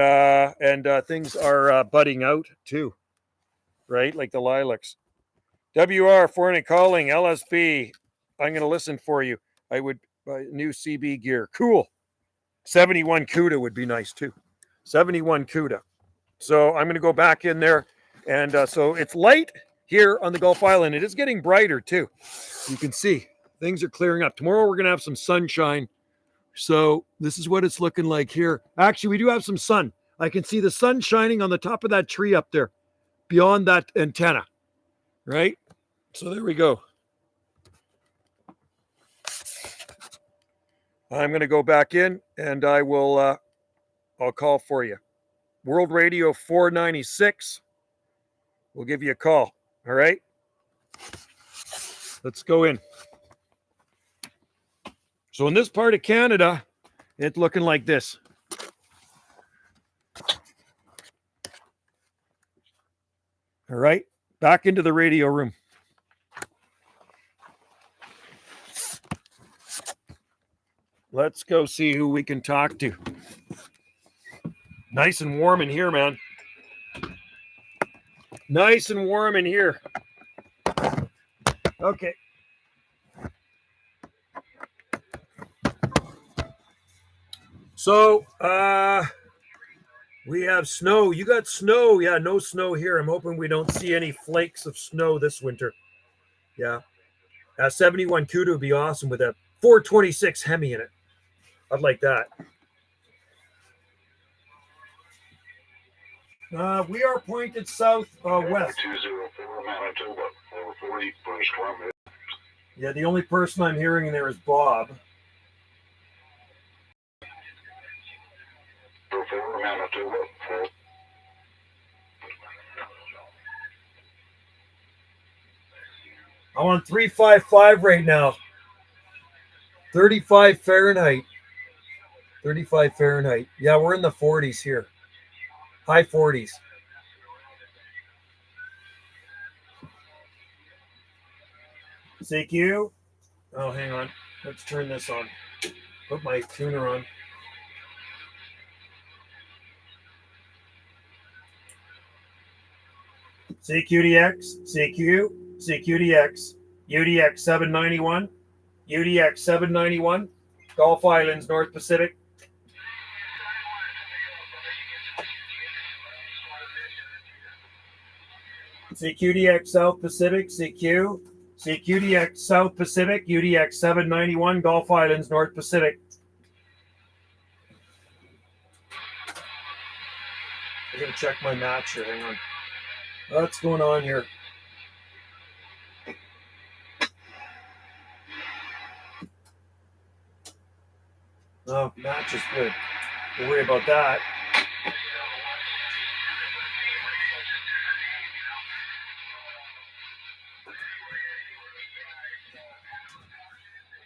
things are budding out too, right? Like the lilacs. WR, foreign calling, LSB. I'm going to listen for you. I would buy new CB gear. Cool. 71 CUDA would be nice too. 71 CUDA. So I'm going to go back in there. And so it's light here on the Gulf Island. It is getting brighter too. You can see things are clearing up. Tomorrow we're going to have some sunshine. So this is what it's looking like here. Actually, we do have some sun. I can see the sun shining on the top of that tree up there beyond that antenna, right? So there we go. I'm going to go back in and I will, I'll call for you. World Radio 496. We'll give you a call. All right. Let's go in. So in this part of Canada, it's looking like this. All right. Back into the radio room. Let's go see who we can talk to. Nice and warm in here, man. Nice and warm in here. Okay. So, we have snow. You got snow. Yeah, no snow here. I'm hoping we don't see any flakes of snow this winter. Yeah. 71 CUDA would be awesome with a 426 Hemi in it. I'd like that. We are pointed south west. 204 Manitoba, over 40 British Columbia. Yeah, the only person I'm hearing in there is Bob. 4 Manitoba. I'm on 355 right now. 35 Fahrenheit. 35 Fahrenheit. Yeah, we're in the 40s here. High 40s. CQ. Oh, hang on. Let's turn this on. Put my tuner on. CQDX, CQ, CQDX, UDX 791, UDX 791, Gulf Islands, North Pacific. CQDX South Pacific, CQ, CQDX South Pacific, UDX 791, Gulf Islands, North Pacific. I'm going to check my match here. Hang on. What's going on here? Oh, match is good. Don't worry about that.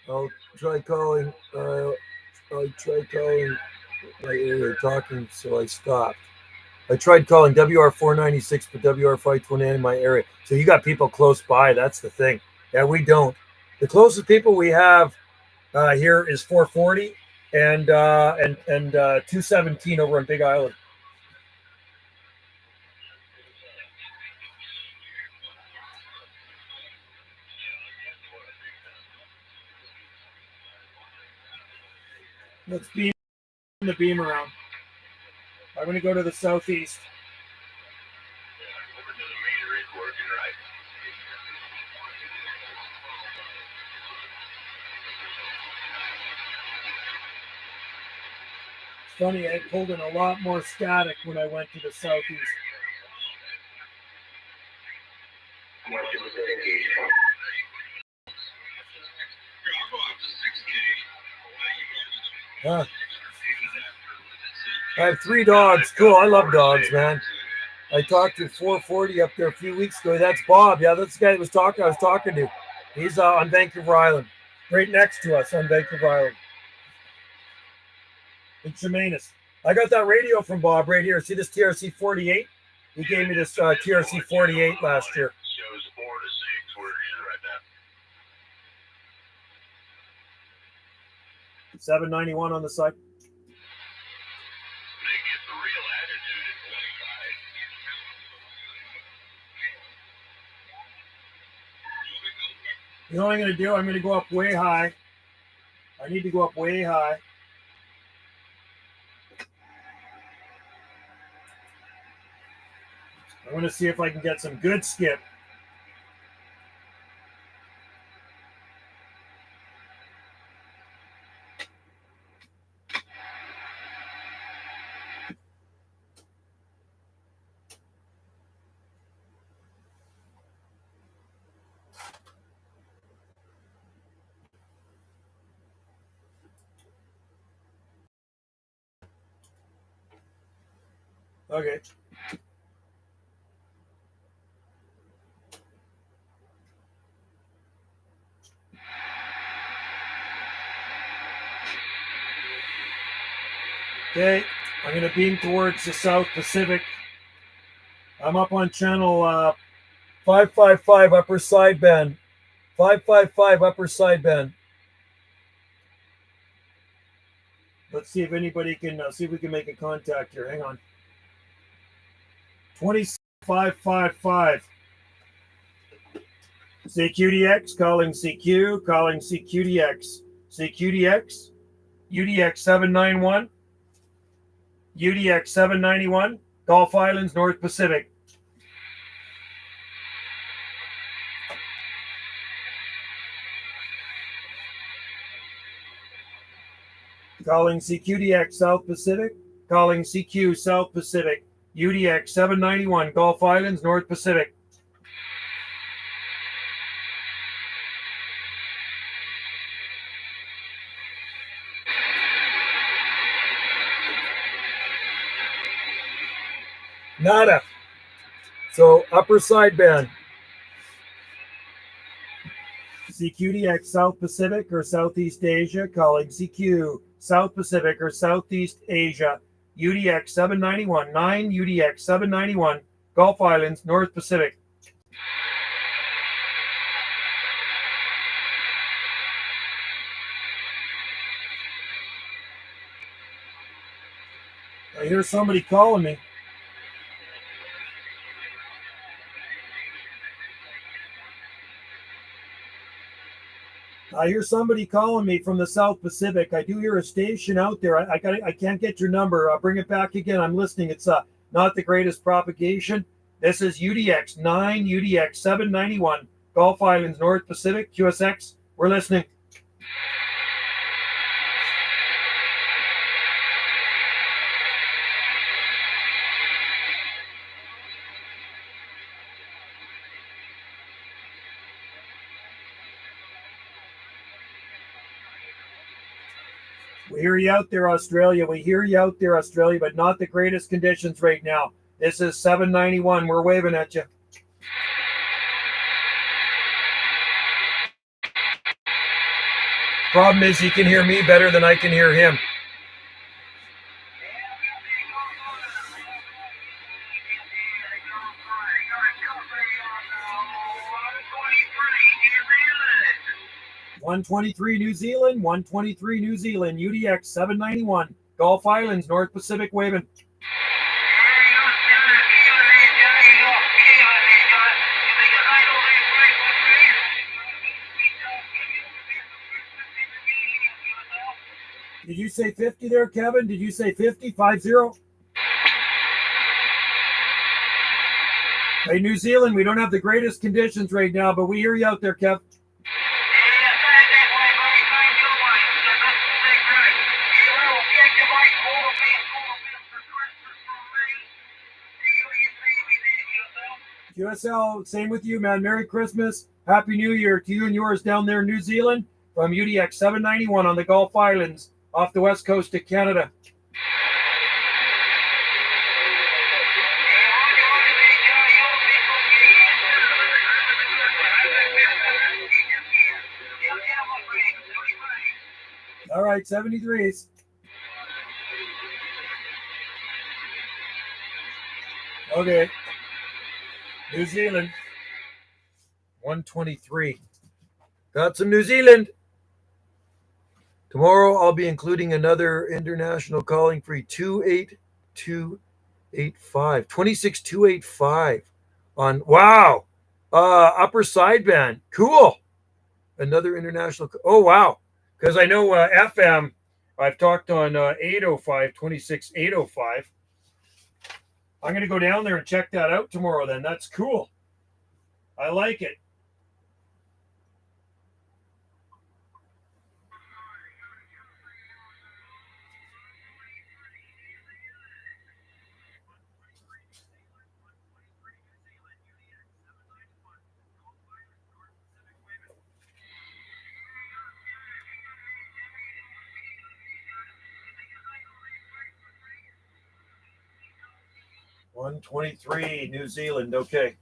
I'll try calling. I tried calling my area talking, so I stopped. I tried calling WR496, but WR529 in my area. So you got people close by. That's the thing. Yeah, we don't. The closest people we have here is 440 and 217 over on Big Island. Let's beam the beam around. I'm going to go to the southeast. Funny, I pulled in a lot more static when I went to the southeast. Huh. I have 3 dogs. Cool. I love dogs, man. I talked to 440 up there a few weeks ago. That's Bob. Yeah, that's the guy that was talking. I was talking to. He's on Vancouver Island, right next to us on Vancouver Island. In Chemainus. I got that radio from Bob right here. See this TRC 48? He gave me this TRC 48 last year. Shows 4 to 6 where it is right now. 791 on the side. They get the real attitude at 25. You know what I'm going to do? I'm going to go up way high. I need to go up way high. I want to see if I can get some good skip. Okay. Okay, I'm going to beam towards the South Pacific. I'm up on channel 555 upper sideband. 555 upper sideband. Let's see if anybody can see if we can make a contact here. Hang on. 2555. CQDX calling CQ, calling CQDX. CQDX, UDX 791. UDX 791, Gulf Islands, North Pacific. Calling CQDX South Pacific, calling CQ South Pacific, UDX 791, Gulf Islands, North Pacific. Nada. So upper sideband. CQDX South Pacific or Southeast Asia, calling CQ South Pacific or Southeast Asia, UDX 791, 9 UDX 791, Gulf Islands, North Pacific. I hear somebody calling me. I hear somebody calling me from the South Pacific. I do hear a station out there. I can't get your number. I'll bring it back again. I'm listening. It's not the greatest propagation. This is UDX 9 UDX 791 Gulf Islands North Pacific QSX. We're listening. We hear you out there, Australia. We hear you out there, Australia, but not the greatest conditions right now. This is 791. We're waving at you. Problem is, he can hear me better than I can hear him. $123 New Zealand, 123 New Zealand, UDX 791, Gulf Islands, North Pacific waving. Did you say 50 there, Kevin? Did you say 50? 50? Hey, New Zealand, we don't have the greatest conditions right now, but we hear you out there, Kev. QSL, same with you, man. Merry Christmas. Happy New Year to you and yours down there in New Zealand from UDX 791 on the Gulf Islands off the west coast of Canada. All right, 73s. Okay. New Zealand. 123. Got some New Zealand. Tomorrow I'll be including another international calling free 28285. 26285 on wow. Upper sideband. Cool. Another international. Oh wow. Because I know FM, I've talked on 805, 26805. I'm going to go down there and check that out tomorrow then. That's cool. I like it. $123 New Zealand. Okay.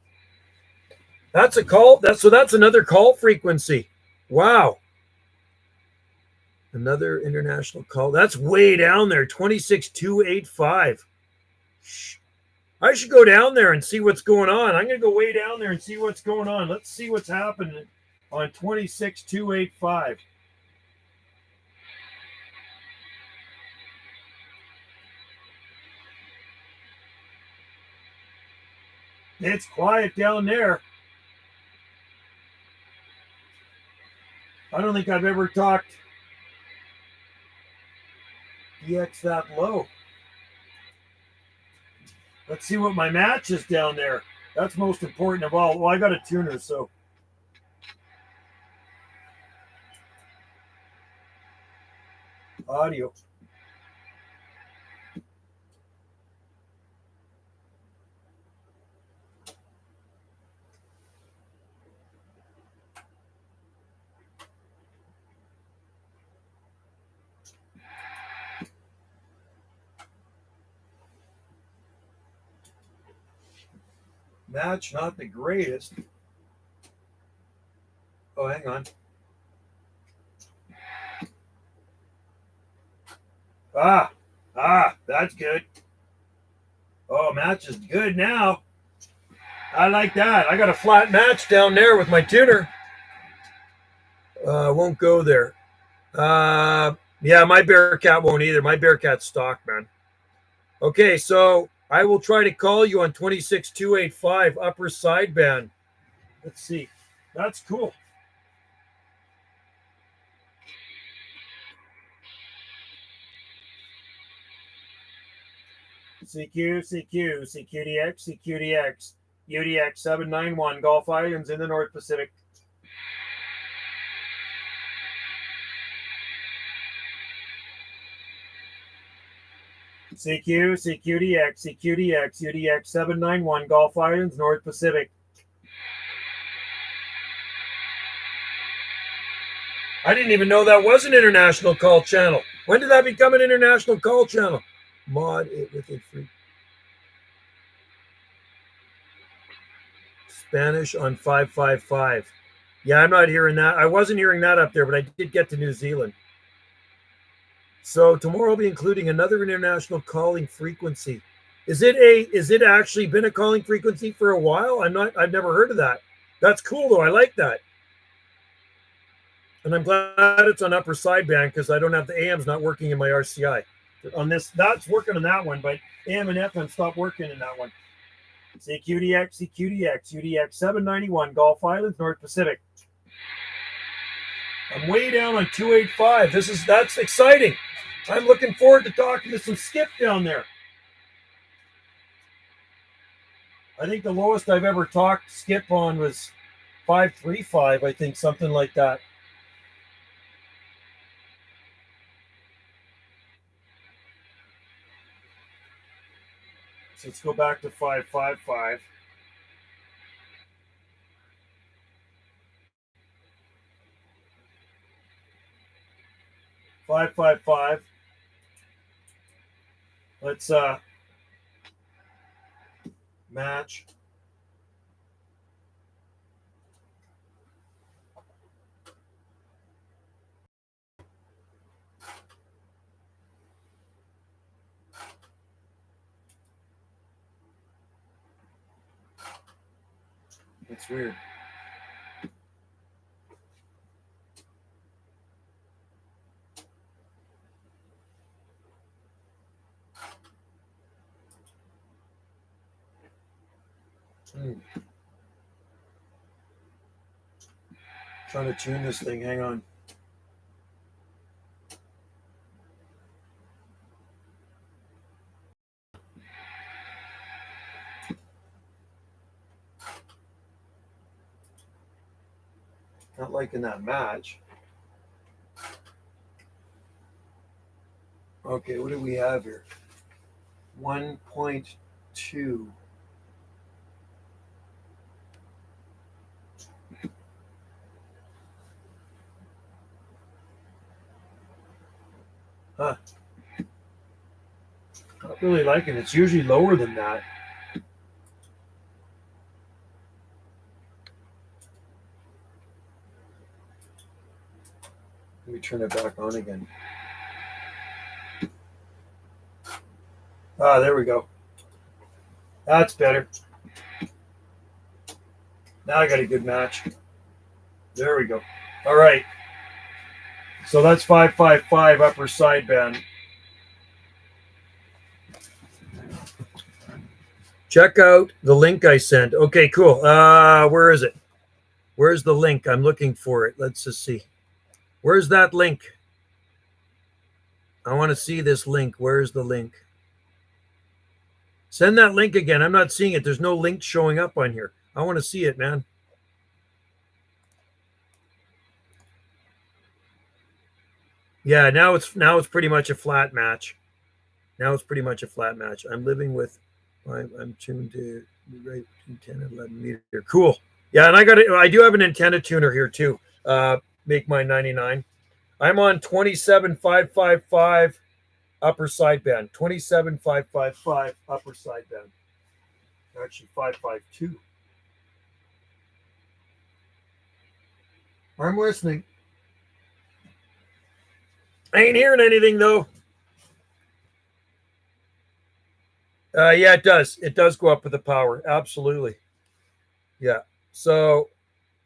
That's a call. That's another call frequency. Wow. Another international call. That's way down there. 26285. I should go down there and see what's going on. I'm going to go way down there and see what's going on. Let's see what's happening on 26285. It's quiet down there. I don't think I've ever talked DX that low. Let's see what my match is down there. That's most important of all. Well, I got a tuner, so. Audio. Match not the greatest. Oh, hang on. That's good. Oh, match is good now. I like that. I got a flat match down there with my tuner. Won't go there. Yeah, my Bearcat won't either. My Bearcat's stock, man. Okay, so I will try to call you on 26285 upper sideband. Let's see. That's cool. CQDX, UDX 791, Gulf Islands in the North Pacific. CQDX, UDX 791, Gulf Islands, North Pacific. I didn't even know that was an international call channel. When did that become an international call channel? Mod it with a free. Spanish on 555. Yeah, I'm not hearing that. I wasn't hearing that up there, but I did get to New Zealand. So tomorrow I'll be including another international calling frequency. Is it actually been a calling frequency for a while? I've never heard of that. That's cool though. I like that. And I'm glad it's on upper sideband because I don't have the AMs not working in my RCI. On this, that's working on that one, but AM and FM stopped working in that one. CQDX, UDX 791, Gulf Islands, North Pacific. I'm way down on 285. That's exciting. I'm looking forward to talking to some skip down there. I think the lowest I've ever talked skip on was 535, I think, something like that. So let's go back to 555. Let's match. That's weird. Trying to tune this thing. Hang on. Not liking that match. Okay, what do we have here? 1.2. Huh. Not really liking it. It's usually lower than that. Let me turn it back on again. Ah, there we go. That's better. Now I got a good match. There we go. All right. So that's 555 upper sideband. Check out the link I sent. Okay, cool. Where is it? Where's the link? I'm looking for it. Let's just see. Where's that link? I want to see this link. Where's the link? Send that link again. I'm not seeing it. There's no link showing up on here. I want to see it, man. Yeah, now it's pretty much a flat match. Now it's pretty much a flat match. I'm living with, I'm tuned to right between 10 and 11 meter. Cool. Yeah, and I do have an antenna tuner here too. Make mine 99. I'm on 27555 upper sideband. 27555 upper sideband. Actually 552. I'm listening. I ain't hearing anything though. Yeah, it does. It does go up with the power. Absolutely. Yeah. So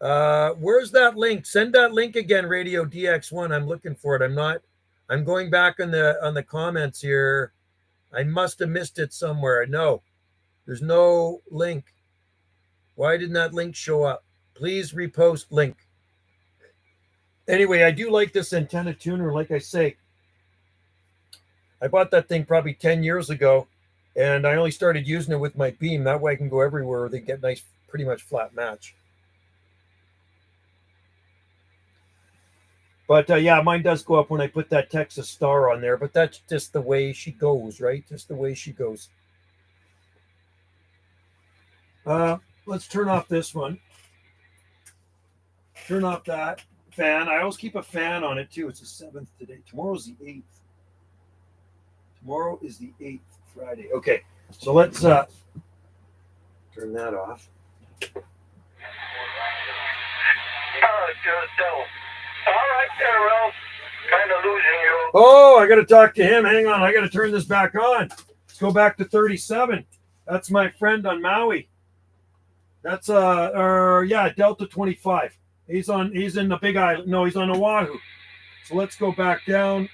where's that link? Send that link again, Radio DX1. I'm looking for it. I'm going back on the comments here. I must have missed it somewhere. No, there's no link. Why didn't that link show up? Please repost link. Anyway, I do like this antenna tuner. Like I say, I bought that thing probably 10 years ago, and I only started using it with my beam. That way I can go everywhere. They get nice, pretty much flat match. But yeah, mine does go up when I put that Texas star on there. But that's just the way she goes, right? Just the way she goes. Let's turn off this one. Turn off that fan. I always keep a fan on it too. It's the 7th today. Tomorrow's the 8th. Tomorrow is the 8th, Friday. Okay, so let's turn that off. All right there, Ralph. Kind of losing you. Oh, I got to talk to him. Hang on. I got to turn this back on. Let's go back to 37. That's my friend on Maui. That's Delta 25. He's in the Big Island. No, he's on Oahu. So let's go back down.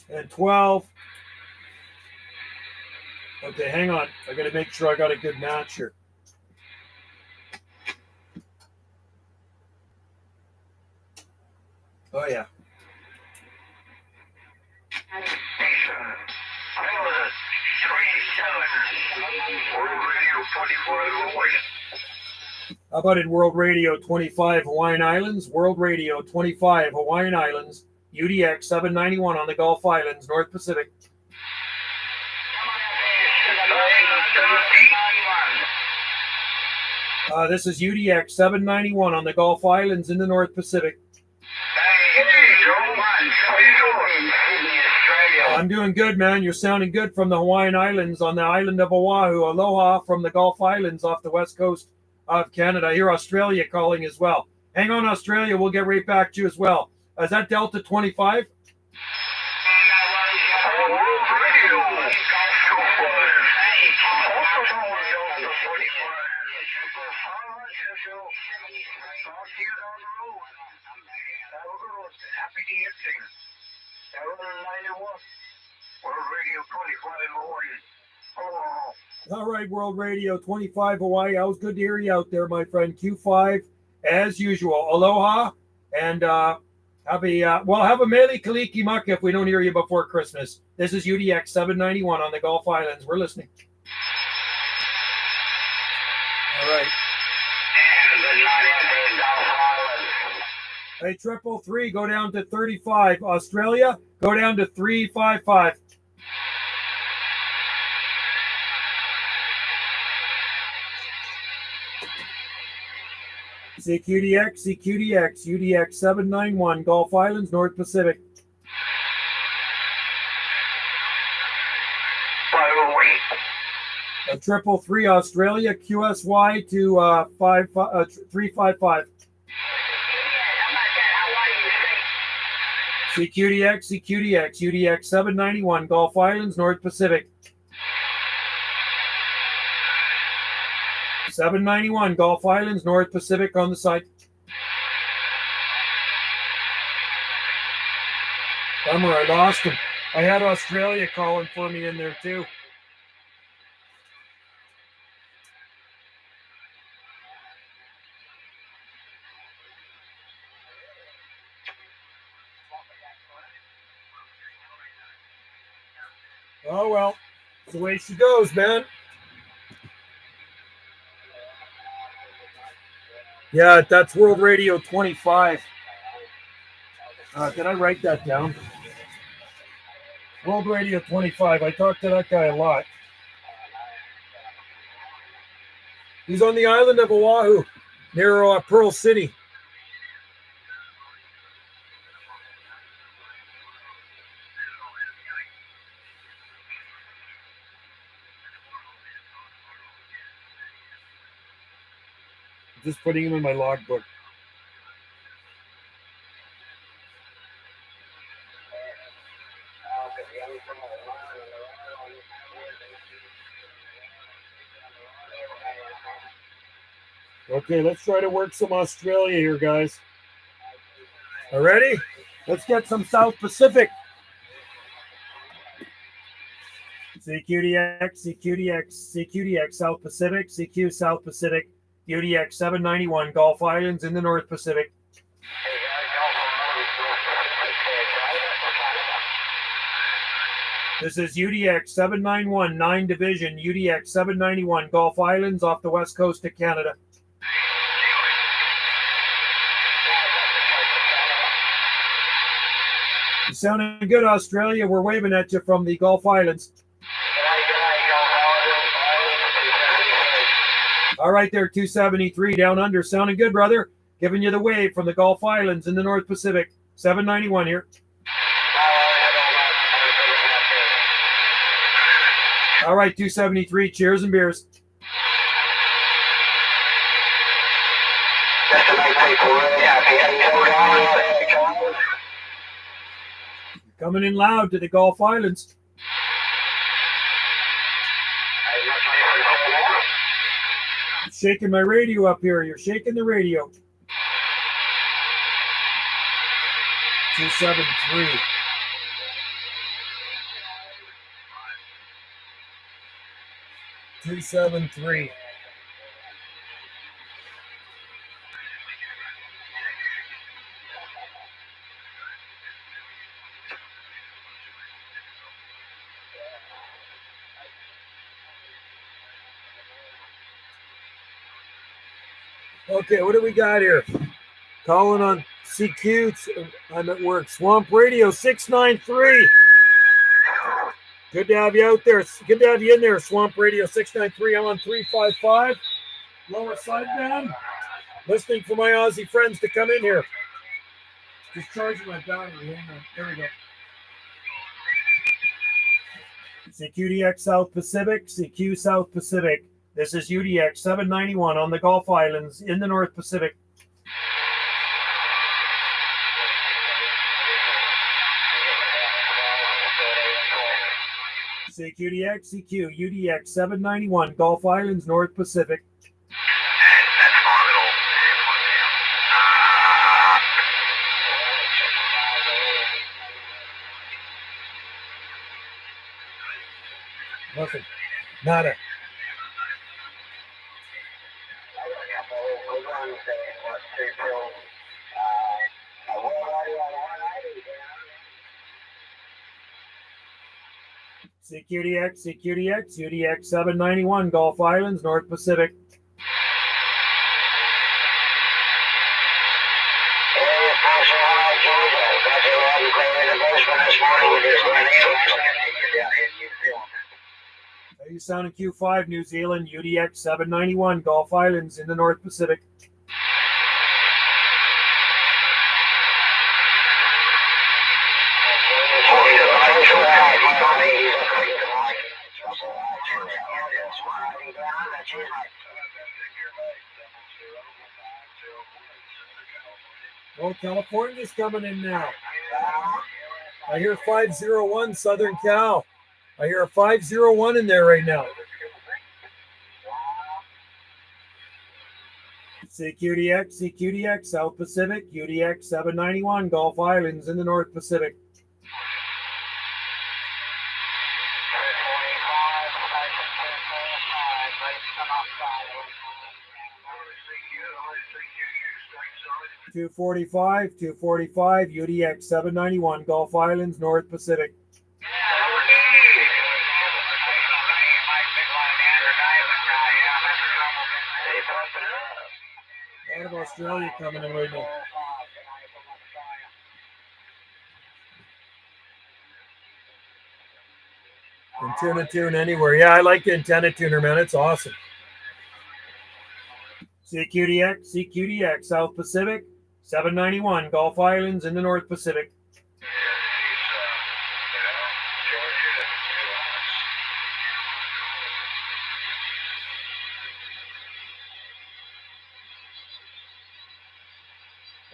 And 12. Okay, hang on. I got to make sure I got a good match here. Oh, yeah. How about it, World Radio 25 Hawaiian Islands? World Radio 25 Hawaiian Islands. UDX 791 on the Gulf Islands, North Pacific. This is UDX 791 on the Gulf Islands in the North Pacific. I'm doing good, man. You're sounding good from the Hawaiian Islands on the island of Oahu. Aloha from the Gulf Islands off the west coast of Canada. I hear Australia calling as well. Hang on, Australia. We'll get right back to you as well. Is that Delta 25? All right, World Radio 25 Hawaii. It was good to hear you out there, my friend. Q5, as usual. Aloha, and have a mele kaliki maka if we don't hear you before Christmas. This is UDX 791 on the Gulf Islands. We're listening. All right. Hey, 333, go down to 35. Australia, go down to 355. CQDX, UDX 791, Gulf Islands, North Pacific. A 333, Australia, QSY to 355. CQDX, UDX 791, Gulf Islands, North Pacific. 791, Gulf Islands, North Pacific on the site. Bummer, I lost him. I had Australia calling for me in there too. Oh, well, it's the way she goes, man. Yeah, that's World Radio 25. Did I write that down? World Radio 25. I talked to that guy a lot. He's on the island of Oahu, near Pearl City. Just putting him in my logbook. Okay, let's try to work some Australia here, guys. All ready? Let's get some South Pacific. CQDX, South Pacific, CQ, South Pacific. UDX 791, Gulf Islands in the North Pacific. This is UDX 791, 9 Division, UDX 791, Gulf Islands off the west coast of Canada. You're sounding good, Australia. We're waving at you from the Gulf Islands. All right there, 273 down under. Sounding good, brother. Giving you the wave from the Gulf Islands in the North Pacific. 791 here. All right, 273. Cheers and beers. Coming in loud to the Gulf Islands. Shaking my radio up here. You're shaking the radio. 273. Okay, what do we got here? Calling on CQ, I'm at work. Swamp Radio 693. Good to have you out there. Good to have you in there, Swamp Radio 693. I'm on 355. Lower sideband. Listening for my Aussie friends to come in here. Just charging my battery. Hang on. There we go. CQDX South Pacific. CQ South Pacific. This is UDX 791 on the Gulf Islands in the North Pacific. CQDX, CQ, UDX 791, Gulf Islands, North Pacific. Nothing. Nada. CQDX, CQDX, UDX 791, Gulf Islands, North Pacific. You sound in Q5, New Zealand, UDX 791, Gulf Islands in the North Pacific. Oh, California's coming in now. I hear 501 Southern Cal. I hear a 501 in there right now. CQDX, CQDX, South Pacific, UDX 791, Gulf Islands in the North Pacific. $245, UDX 791, Gulf Islands, North Pacific. Out of Australia coming in right now. Antenna tune anywhere. Yeah, I like the antenna tuner, man. It's awesome. CQDX, CQDX, South Pacific, 791, Gulf Islands in the North Pacific.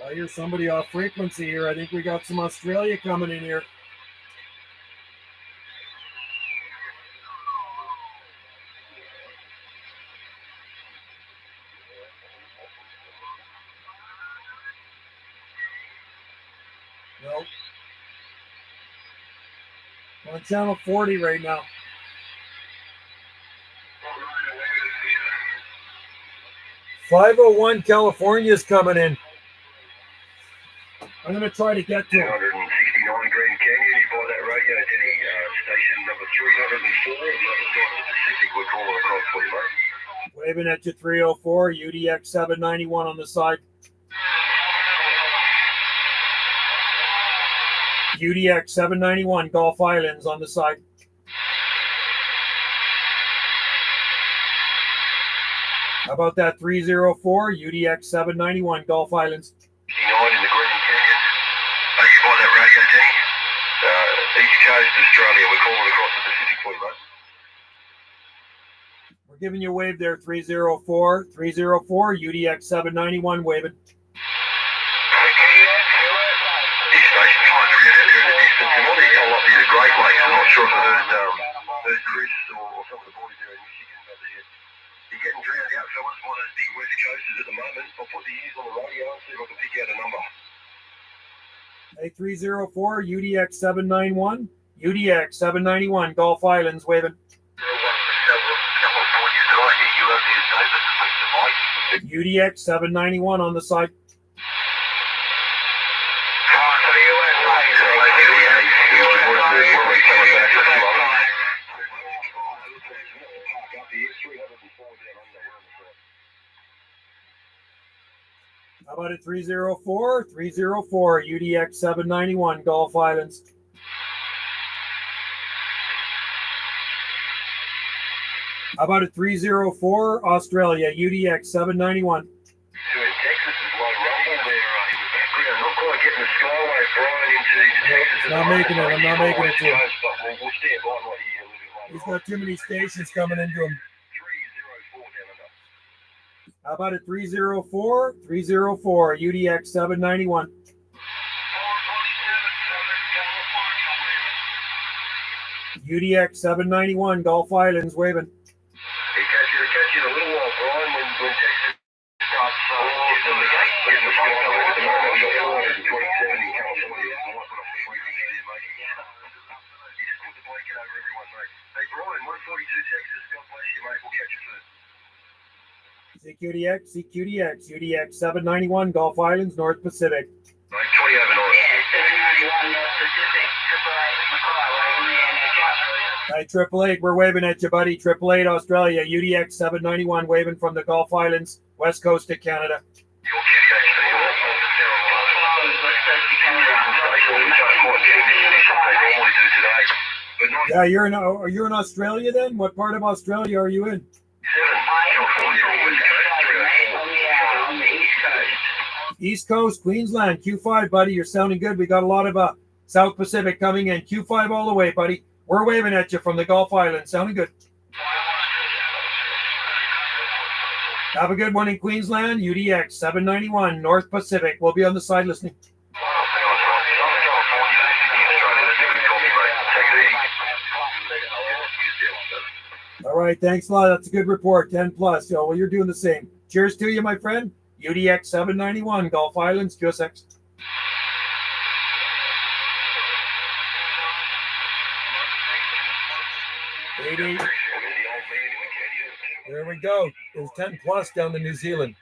I hear somebody off frequency here. I think we got some Australia coming in here. Nope. On channel 40 right now. $501 California's coming in. I'm going to try to get to him. 269 Green Canyon, you bought that radio at any station number 304. Pacific, we're calling across for you, mate. Waving at you 304, UDX 791 on the side. UDX 791, Gulf Islands on the side. How about that 304, UDX 791, Gulf Islands. 69 in the Green Canyon. You bought that radio, Jenny? East Coast, Australia. We're calling across the Pacific for you, mate. We're giving you a wave there, 304, UDX 791, waving. This station tries to get out there in the distance, and all these come up here, the Great Lakes. I'm not sure if I heard Chris or some of the boys there in Michigan, but they're getting drowned out. So it's one of those big west coasters at the moment. I'll put the ears on the radio and see if I can pick out a number. Hey, 304, UDX 791, UDX 791, Gulf Islands, waving. UDX 791 on the side. How about a 304? 304, UDX 791, Gulf Islands. How about a 304, Australia, UDX 791? Texas is low rumble there in the background. Not quite getting the skyway flying into Texas. Not making it. I'm not making it to him. We'll stand by right here a little bit later. He's got too many stations coming into him. 304 down under. How about a 304? 304, UDX 791. 427 Southern California, UDX 791, Gulf Islands, waving. catch you in a little while, Brian, when Texas starts getting the gate, getting the skyway at the moment. We've got 427 in California. I might put off the briefing there, mate. You just put the blanket over everyone, mate. Hey, Brian, 142 Texas. God bless you, mate. We'll catch you soon. CQDX, CQDX, UDX 791, Gulf Islands, North Pacific. Mate, 20 over 9. Yeah, 791 North Pacific, 888 Mackay, waving the NHS. Hey, 888, we're waving at you, buddy. 888 Australia, UDX 791, waving from the Gulf Islands, west coast of Canada. Your QDHC, you're not on the tower. Yeah, you're in Australia then? What part of Australia are you in? On the East Coast. East Coast, Queensland, Q5, buddy. You're sounding good. We got a lot of South Pacific coming in. Q5 all the way, buddy. We're waving at you from the Gulf Islands. Sounding good. Have a good one in Queensland. UDX 791, North Pacific. We'll be on the side listening. All right, thanks a lot. That's a good report. 10 plus. Well, you're doing the same. Cheers to you, my friend. UDX 791, Gulf Islands, QSX. There we go. It was 10 plus down to New Zealand.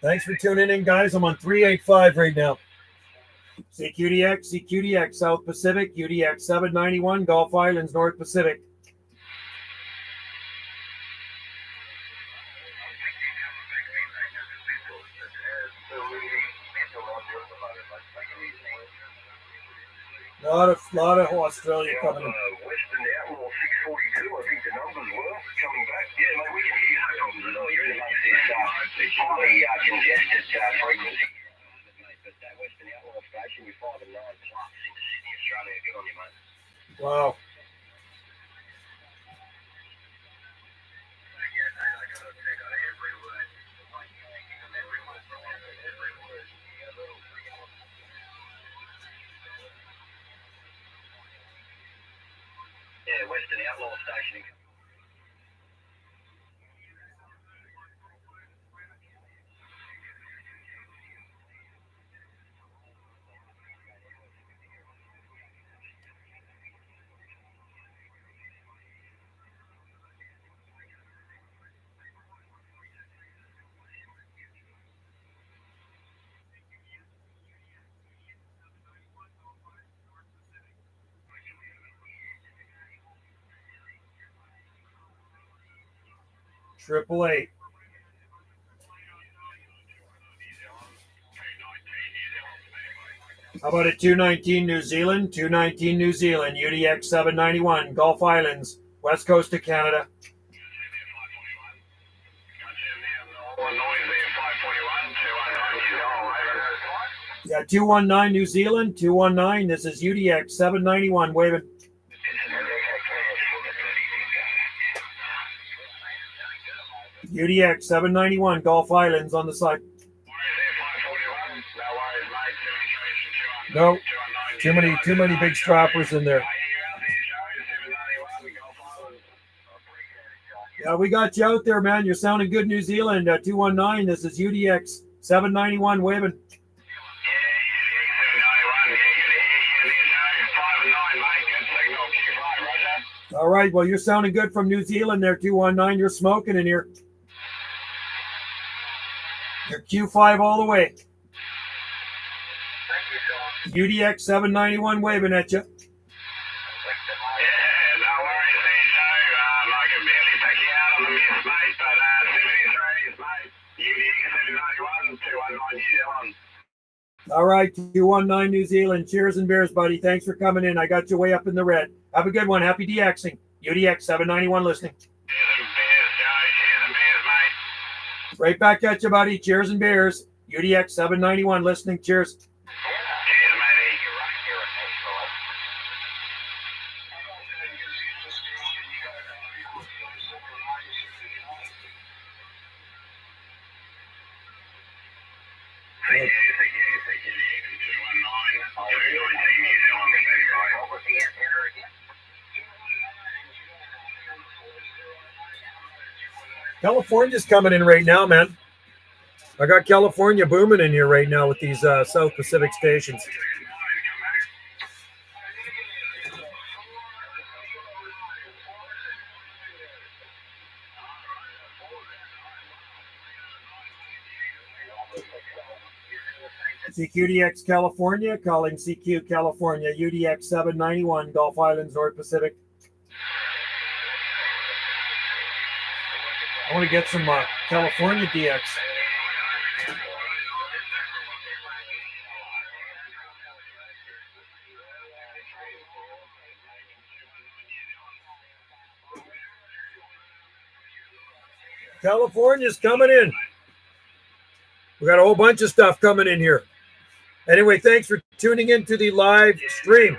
Thanks for tuning in, guys. I'm on 385 right now. CQDX, CQDX, South Pacific, UDX 791, Gulf Islands, North Pacific. Lot of Australia coming in. Western Outlaw 642, I think the numbers were coming back. Yeah, mate, we can hear you. No problems at all. You're in amongst this highly congested frequency. But that Western Outlaw station with 5 and 9 plus into Sydney, Australia. Good on you, mate. Wow. Yeah, Western Outlaw station. Triple eight. How about a 219 New Zealand? 219 New Zealand, UDX 791, Gulf Islands, west coast of Canada. Yeah, 219 New Zealand, 219. This is UDX 791, waving. UDX 791, Gulf Islands on the side. No, too many big strappers in there. Yeah, we got you out there, man. You're sounding good, New Zealand. 219. This is UDX 791, waving. All right. Well, you're sounding good from New Zealand there, 219. You're smoking in here. You're Q5 all the way. UDX 791 waving at you. Yeah, 219 New Zealand. All right, 219 New Zealand. Cheers and beers, buddy. Thanks for coming in. I got you way up in the red. Have a good one. Happy DXing. UDX 791 listening. Cheers and beers, Joe. Cheers and beers, mate. Right back at you, buddy. Cheers and beers. UDX 791 listening. Cheers. Cheers, matey. California's coming in right now, man. I got California booming in here right now with these South Pacific stations. CQDX California, calling CQ California, UDX 791, Gulf Islands, North Pacific. I want to get some California DX. California's coming in. We got a whole bunch of stuff coming in here. Anyway, thanks for tuning in to the live stream.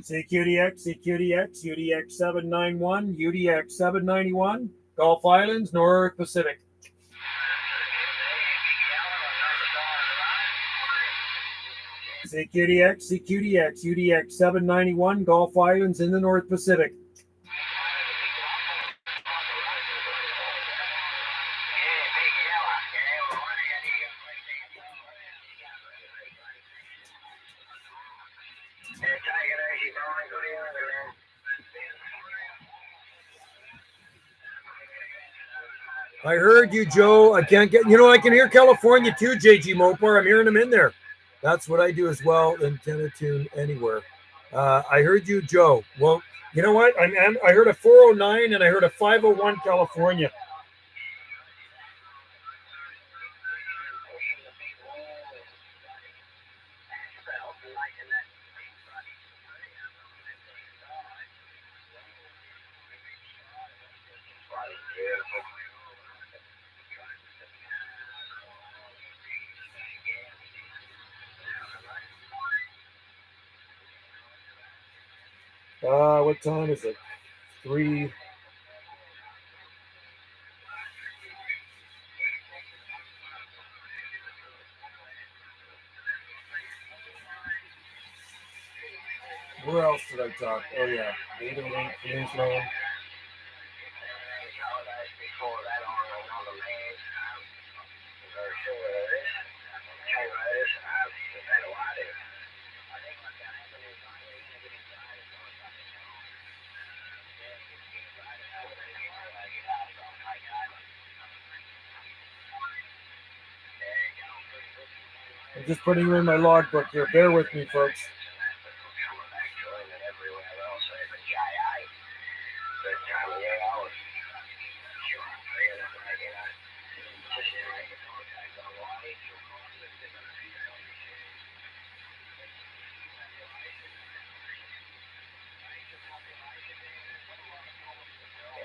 CQDX, CQDX, UDX 791, UDX 791, Gulf Islands, North Pacific. CQDX, CQDX, UDX 791, Gulf Islands in the North Pacific. I heard you, Joe. I can't get, I can hear California too, JG Mopar. I'm hearing them in there. That's what I do as well, antenna tune anywhere. I heard you, Joe. Well, you know what? I heard a 409 and I heard a 501 California. What time is it? 3. Where else did I talk? Oh yeah, 808 Queensland. I'm just putting you in my logbook here. Bear with me, folks.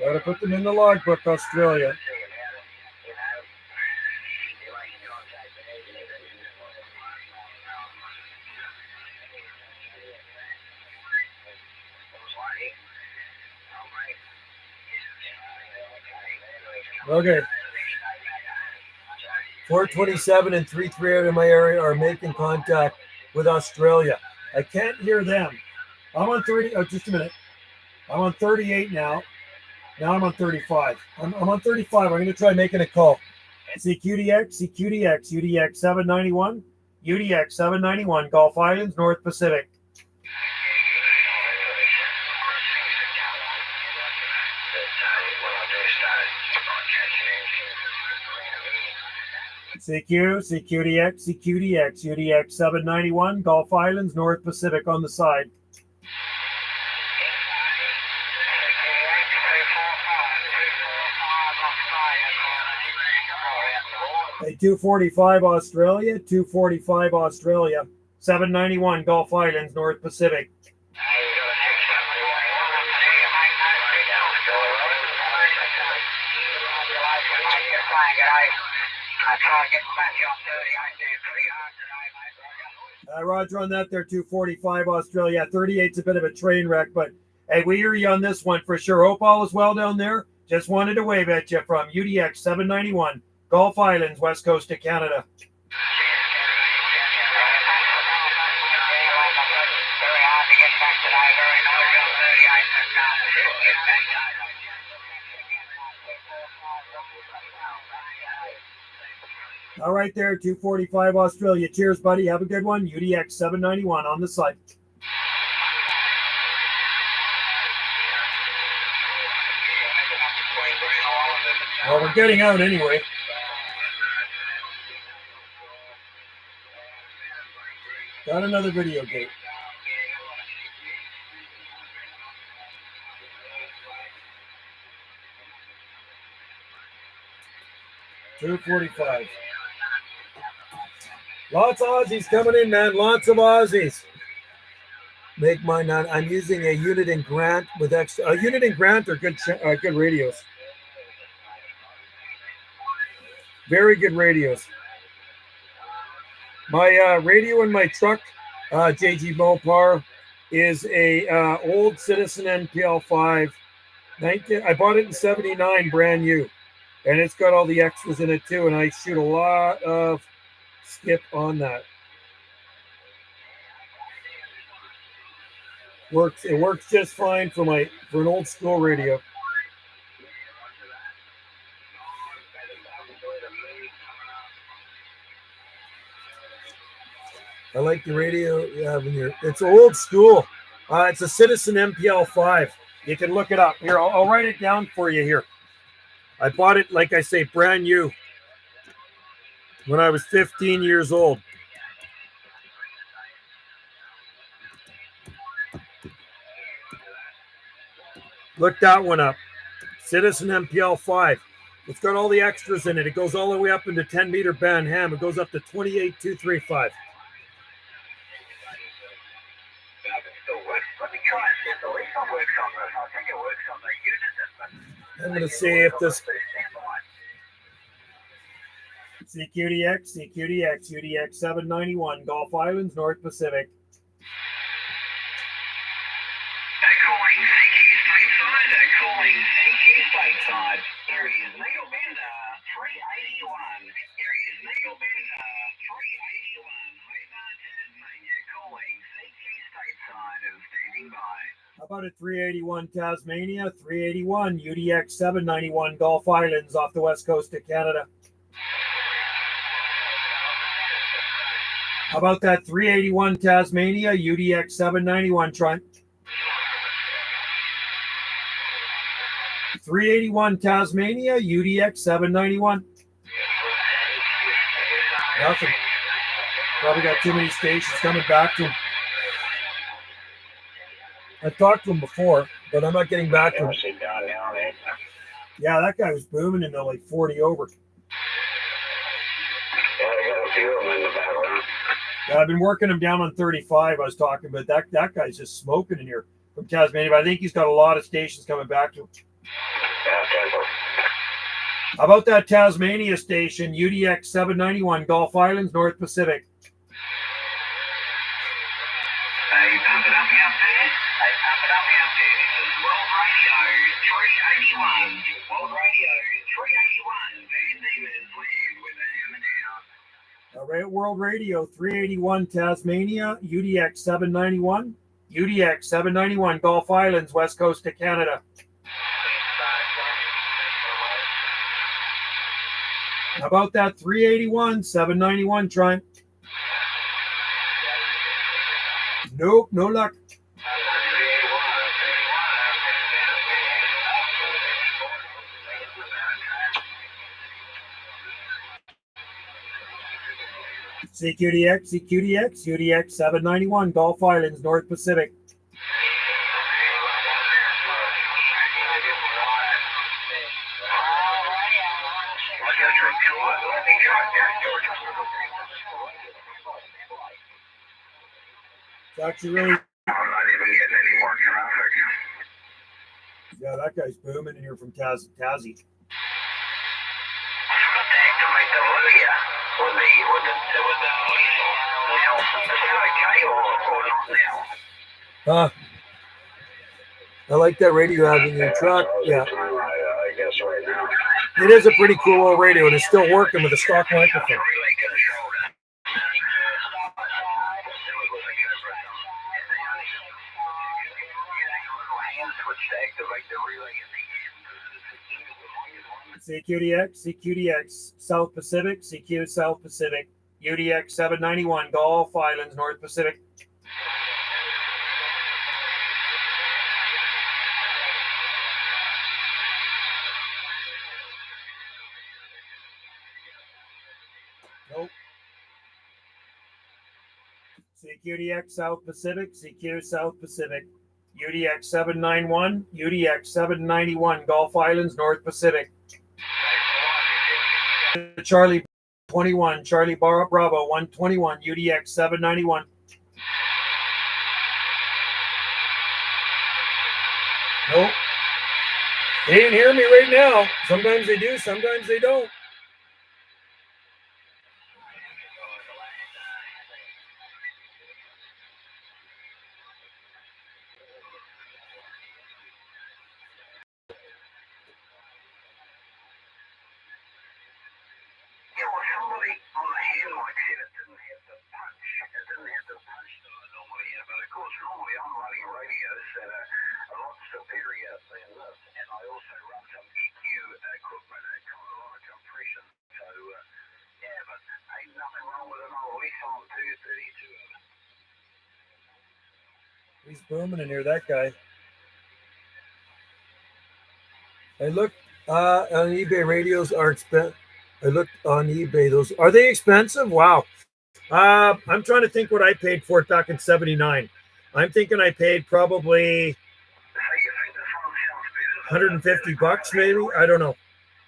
Gotta put them in the logbook, Australia. Okay. 427 and 338 in my area are making contact with Australia. I can't hear them. I'm on 30. Oh, just a minute. I'm on 38 now. Now I'm on 35. I'm on 35. I'm going to try making a call. CQDX, CQDX, UDX 791, UDX 791, Gulf Islands, North Pacific. CQ, CQDX, CQDX, UDX 791, Gulf Islands, North Pacific on the side. Hey, 245 Australia, 245 Australia, 791 Gulf Islands, North Pacific. Roger on that there, 245 Australia. 38's a bit of a train wreck, but hey, we hear you on this one for sure. Hope all is well down there. Just wanted to wave at you from UDX 791, Gulf Islands, west coast of Canada. All right there, 245 Australia. Cheers, buddy. Have a good one. UDX 791 on the site. Well, we're getting out anyway. Got another video gate. $2.45. Lots of Aussies coming in, man. Lots of Aussies. Make mine on. I'm using a Unit and Grant with extra. Unit and Grant are good radios. Very good radios. My radio in my truck, JG Mopar, is a old Citizen NPL5. I bought it in '79, brand new, and it's got all the extras in it too. And I shoot a lot of skip on that. It works just fine for an old school radio. I like the radio you have in here. It's old school. It's a Citizen MPL5. You can look it up. Here, I'll write it down for you here. I bought it, like I say, brand new when I was 15 years old. Look that one up. Citizen MPL5. It's got all the extras in it. It goes all the way up into 10-meter band ham. It goes up to 28.235. I'm going to see if this CQDX, UDX 791, Gulf Islands, North Pacific. Calling CQ stateside. Areas Needle Bender 381. Areas Needle Bender 381. Hobart, Tasmania. Calling CQ stateside and standing by. How about at 381 Tasmania, 381 UDX 791 Gulf Islands off the west coast of Canada. How about that 381 Tasmania, UDX 791 Trent? 381 Tasmania, UDX 791. Nothing. Probably got too many stations coming back to him. I've talked to him before, but I'm not getting back to him. Yeah, that guy was booming into like 40 over. Yeah, I've been working him down on 35. I was talking, but that guy's just smoking in here from Tasmania. But I think he's got a lot of stations coming back to him. How about that Tasmania station, UDX 791, Gulf Islands, North Pacific? Pump it up out there. This is World Radio 381. World Radio 381. Van Diemen's Land with a hammer down. All right, World Radio 381 Tasmania, UDX 791. UDX 791, Gulf Islands, west coast of Canada. How about that 381, 791, Trent? Nope, no luck. CQDX, UDX 791, Gulf Islands, North Pacific. It's actually really. I'm not even getting any more traffic. Yeah, that guy's booming in here from Tassie. Activate the Olivia. I like that radio you have in your truck. Yeah. I guess right now. It is a pretty cool old radio, and it's still working with a stock microphone. CQDX, South Pacific, CQ South Pacific, UDX 791, Gulf Islands, North Pacific. Nope. CQDX South Pacific, CQ South Pacific, UDX 791, UDX 791, Gulf Islands, North Pacific. Charlie 21, Charlie Bravo 121, UDX 791. Nope. They didn't hear me right now. Sometimes they do, sometimes they don't. He's booming in here, that guy. I looked on eBay. Radios are expensive. I looked on eBay. Those are they expensive? Wow. I'm trying to think what I paid for it back in '79. I'm thinking I paid probably $150, maybe. I don't know.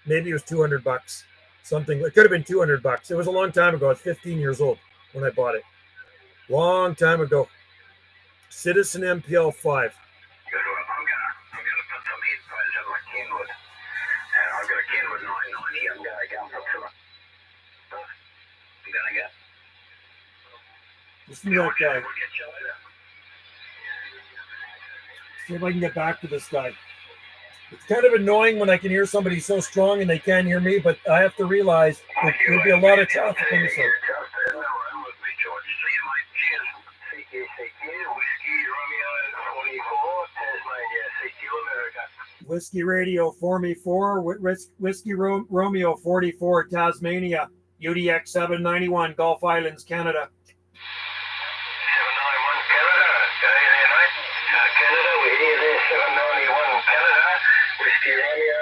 Maybe it was $200. Something. It could have been $200. It was a long time ago. I was 15 years old when I bought it. Long time ago. Citizen MPL 5. I'm gonna put some headphones in my Kenwood, and I've got a Kenwood 990. I'm gonna go and put some. I'm gonna go. Listen to that guy. See if I can get back to this guy. It's kind of annoying when I can hear somebody so strong and they can't hear me, but I have to realize there'll be a lot of traffic in this one. Whiskey Radio 4 Whiskey Romeo 44 Tasmania, UDX 791 Gulf Islands, Canada. 791 Canada, okay there mate. Canada, we're here there, 791 Canada, Whiskey Romeo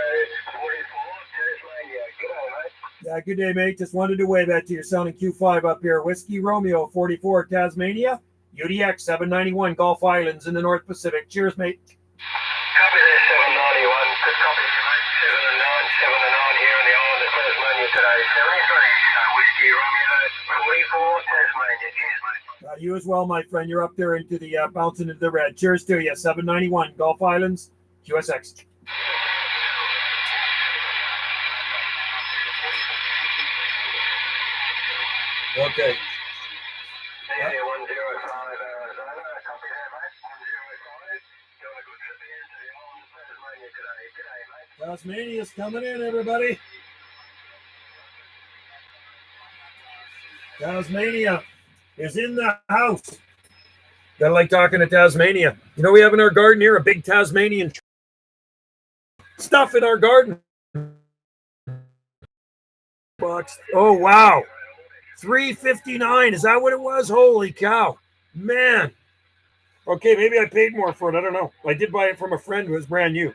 44 Tasmania, g'day mate. Yeah, good day mate, just wanted to wave at you. You're sounding Q5 up here. Whiskey Romeo 44 Tasmania, UDX 791 Gulf Islands in the North Pacific. Cheers mate. Copy there, 791. Good copy there, mate. 7 and 9 here on the island of Tasmania today. 73, Whiskey Romeo 44 Tasmania. Cheers, mate. You as well, my friend. You're up there into the bouncing into the red. Cheers to you. 791 Gulf Islands, QSX. Okay. Yeah, 105 Arizona. Copy there, mate. 105. Doing a good trip here to the island of Tasmania today. G'day, mate. Tasmania's coming in, everybody. Tasmania is in the house. Gotta like talking to Tasmania. You know, we have in our garden here a big Tasmanian stuff in our garden. Box. Oh, wow. $3.59. Is that what it was? Holy cow. Man. Okay, maybe I paid more for it. I don't know. I did buy it from a friend who was brand new.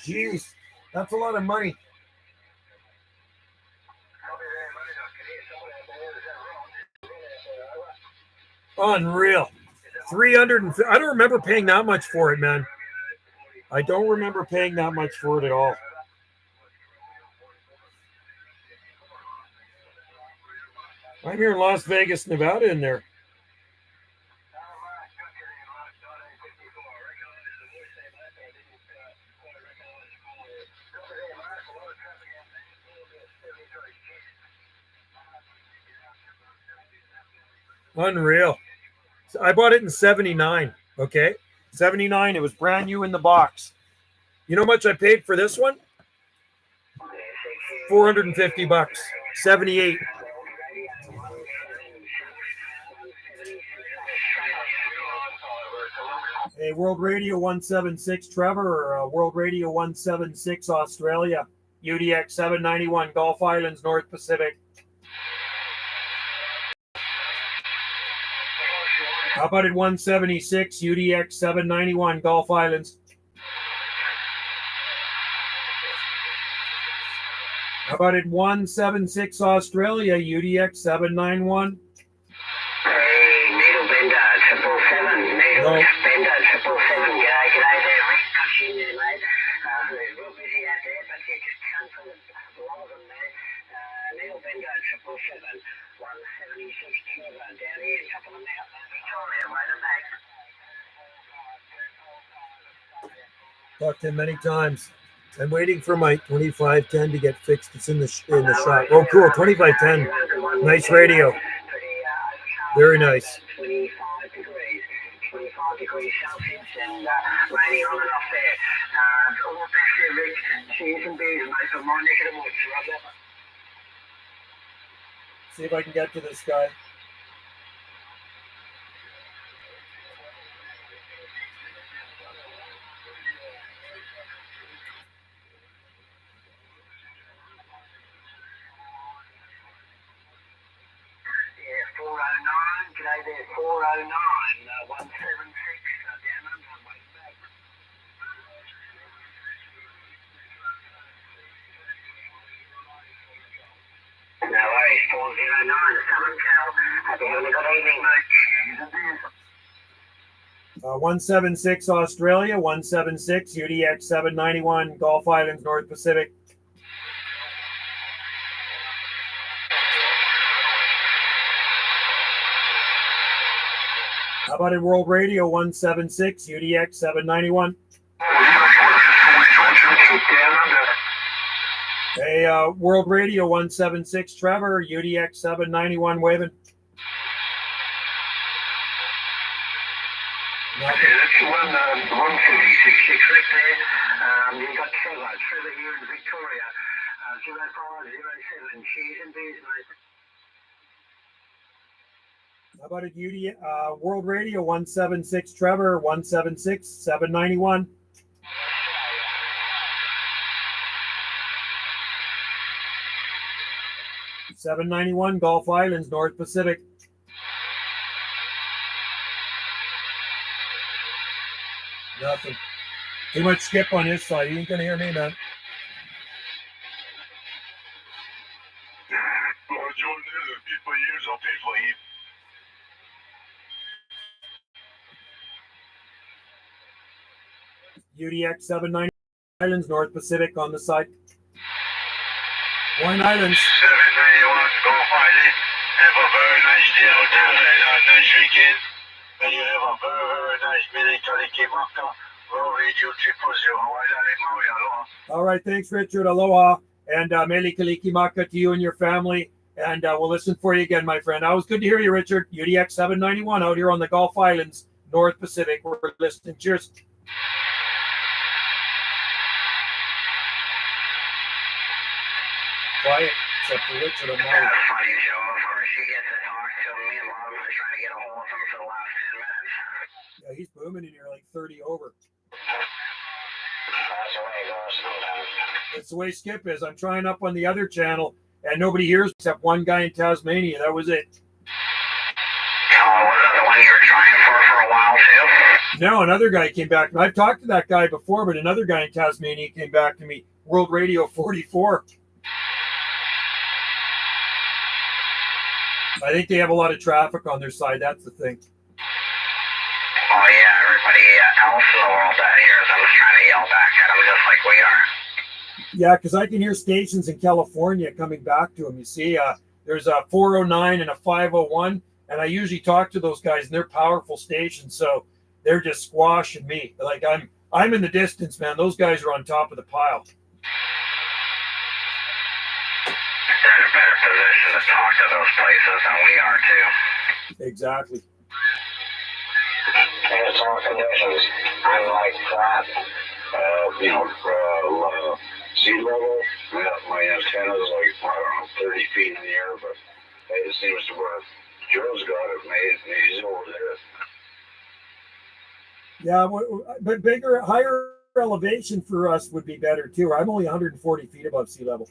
Jeez. That's a lot of money. Unreal. 300. I don't remember paying that much for it, man. I don't remember paying that much for it at all. I'm here in Las Vegas, Nevada in there. Unreal. I bought it in 79. Okay. 79. It was brand new in the box. You know how much I paid for this one? $450. 78. Hey, World Radio 176 Trevor, or World Radio 176 Australia, UDX 791 Gulf Islands, North Pacific. How about at 176 UDX 791 Gulf Islands? How about at 176 Australia UDX 791? Hey, Needle Bender 777. Needle Bender 777. G'day there, Rick. Got you in there, mate. It's real busy out there, but you just cancel a lot of them there. Needle Bender 777. 176 Trevor down here, top of the mountain. Victoria, right back. Talked to him many times. I'm waiting for my 2510 to get fixed. It's in the shop. Oh, cool. 2510. Nice radio. Very nice. 25 degrees Celsius and raining on and off there. All best there, Rick. Cheers and beers, mate, from my neck of the woods. Right. See if I can get to this guy. Yeah, 409. G'day there, 409. 176 down under, way back. No worries, 409, Southern Cal. Have a really good evening, mate. Cheers and beers. 176 Australia, 176 UDX 791 Gulf Islands, North Pacific. How about in World Radio 176 UDX 791? Hey, World Radio 176 Trevor, UDX 791 waving. Yeah, that's 156 right there. You've got Trevor here in Victoria. 0507. Cheers and beers, mate. How about at World Radio 176 Trevor, 176 791? $791 Gulf Islands, North Pacific. Nothing. Too much skip on his side. You ain't gonna hear me, man. UDX 790 Islands, North Pacific on the side. Hawai'i Islands. 791 Gulf Island. Have a very nice day out there and a nice weekend. And you have a very, very nice minute. Kalikimaka. Roll Radio 000. Hawai'i Island, Maui. Aloha. All right, thanks, Richard. Aloha. And Mele Kalikimaka to you and your family. And we'll listen for you again, my friend. Always good to hear you, Richard. UDX 791 out here on the Gulf Islands, North Pacific. We're listening. Cheers. Quiet, except for Richard and Maui. Funny, Joe. Of course, you get to talk to me and Mom was trying to get a hold of him for the last 10 minutes. Yeah, he's booming in here like 30 over. That's the way it goes sometimes. That's the way Skip is. I'm trying up on the other channel, and nobody hears except one guy in Tasmania. That was it. Oh, was that the one you were trying for a while, too? Now another guy came back. I've talked to that guy before, but another guy in Tasmania came back to me. World Radio 44. I think they have a lot of traffic on their side. That's the thing. Oh, yeah, everybody else in the world that hears them is trying to yell back at them just like we are. Yeah, because I can hear stations in California coming back to them. You see, There's a 409 and a 501, and I usually talk to those guys, and they're powerful stations, so they're just squashing me. Like I'm in the distance, man. Those guys are on top of the pile. They're in a better position to talk to those places than we are too. Exactly. And it's all conditions. I'm like crap. Sea level. My antenna's like, I don't know, 30 feet in the air, but it seems to work. Joe's got it made. He's over there. Yeah, but bigger, higher elevation for us would be better too. I'm only 140 feet above sea level.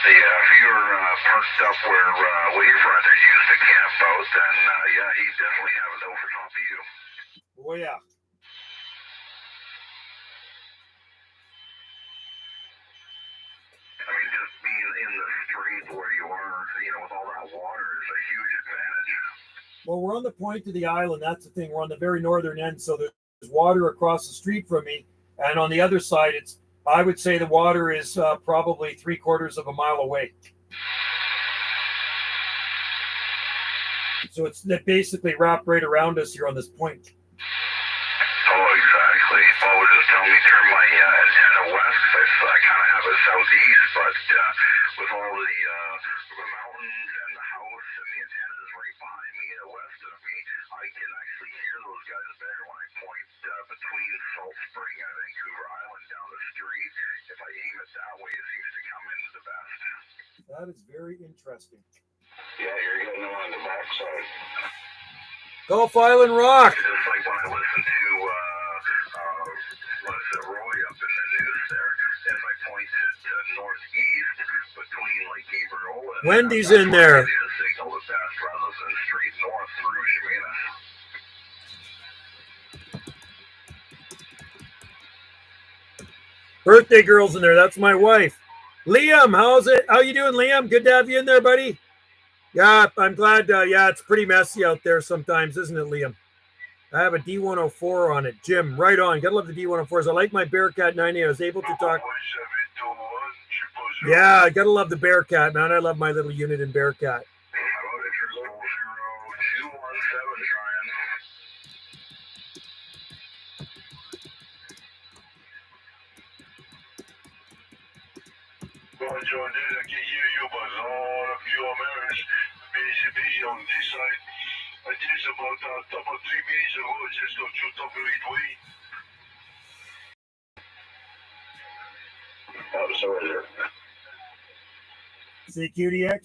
Yeah, if you were perked up where Waverunners used to camp out, then yeah, he'd definitely have it over top of you. Oh yeah. I mean, just being in the street where you are, with all that water is a huge advantage. Well, we're on the point of the island. That's the thing. We're on the very northern end, so there's water across the street from me, and on the other side, I would say the water is probably 3/4 of a mile away. So it's basically wrapped right around us here on this point. Oh, exactly. Paul was just telling me turn my antenna west because I kind of have it southeast, but with all the mountains and the house and the antennas right behind me and west of me, I can actually hear those guys better when I point between Salt Spring and Vancouver Island down the street. If I aim it that way, it seems to come in the best. That is very interesting. Yeah, you're getting them on the backside. Gulf Island Rock. Just like when I listen to Roy up in the news there, if I point to northeast between like Gabriel and Wendy's in there. the signal the best rather than straight north through Shemina. Birthday girl's in there. That's my wife. Liam, how you doing, Liam? Good to have you in there, buddy. Yeah, I'm glad. Yeah, it's pretty messy out there sometimes, isn't it, Liam? I have a D104 on it. Jim, right on. Gotta love the D104s. I like my Bearcat 90. I was able to talk. Yeah, I gotta love the Bearcat, man. I love my little unit in Bearcat. John, I can hear you, but all of your Americans, busy on this side. I just about 3 minutes ago, just got you top of it way. Oh, sorry there. CQDX,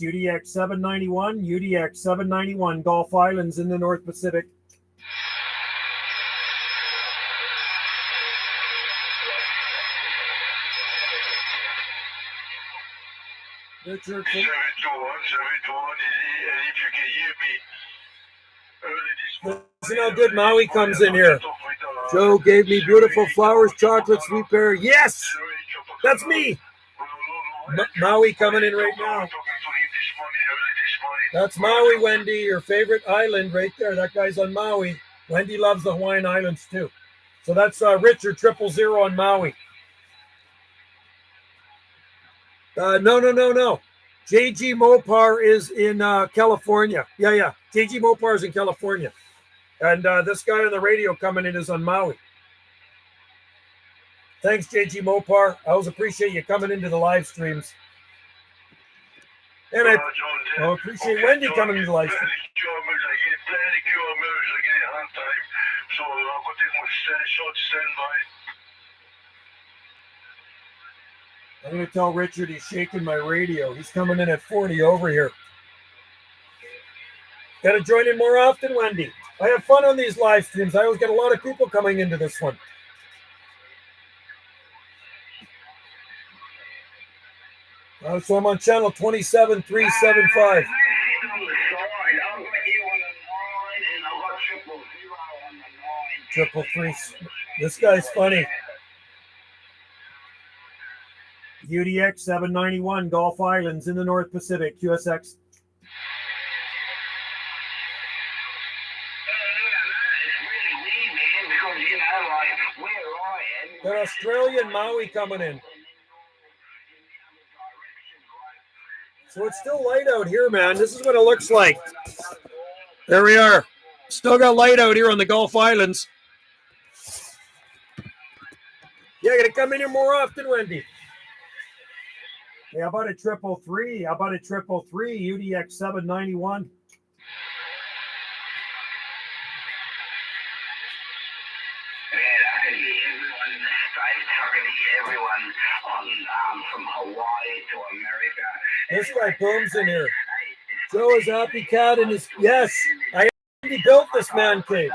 UDX 791, UDX 791, Gulf Islands in the North Pacific. Richard. 721, and if you can hear me early this morning. Listen how good Maui comes in here. Joe gave me beautiful flowers, chocolate, sweet pear. Yes! That's me! Maui coming in right now. That's Maui, Wendy, your favorite island right there. That guy's on Maui. Wendy loves the Hawaiian Islands too. So that's Richard 000 on Maui. No. JG Mopar is in California. Yeah. JG Mopar is in California. And this guy on the radio coming in is on Maui. Thanks, JG Mopar. I always appreciate you coming into the live streams. And I appreciate Wendy coming into the live stream. So I'm going to take my short standby. I'm going to tell Richard he's shaking my radio. He's coming in at 40 over here. Got to join in more often, Wendy. I have fun on these live streams. I always get a lot of people coming into this one. So I'm on channel 27375. Triple three. This guy's funny. UDX 791, Gulf Islands in the North Pacific, QSX. Got Australian Maui coming in. So it's still light out here, man. This is what it looks like. There we are. Still got light out here on the Gulf Islands. Yeah, gotta come in here more often, Wendy. Hey, how about a 333? How about a 333 UDX 791? From Hawaii to America. This guy booms in here. Joe is happy cat in his. Yes, Wendy built this man cave.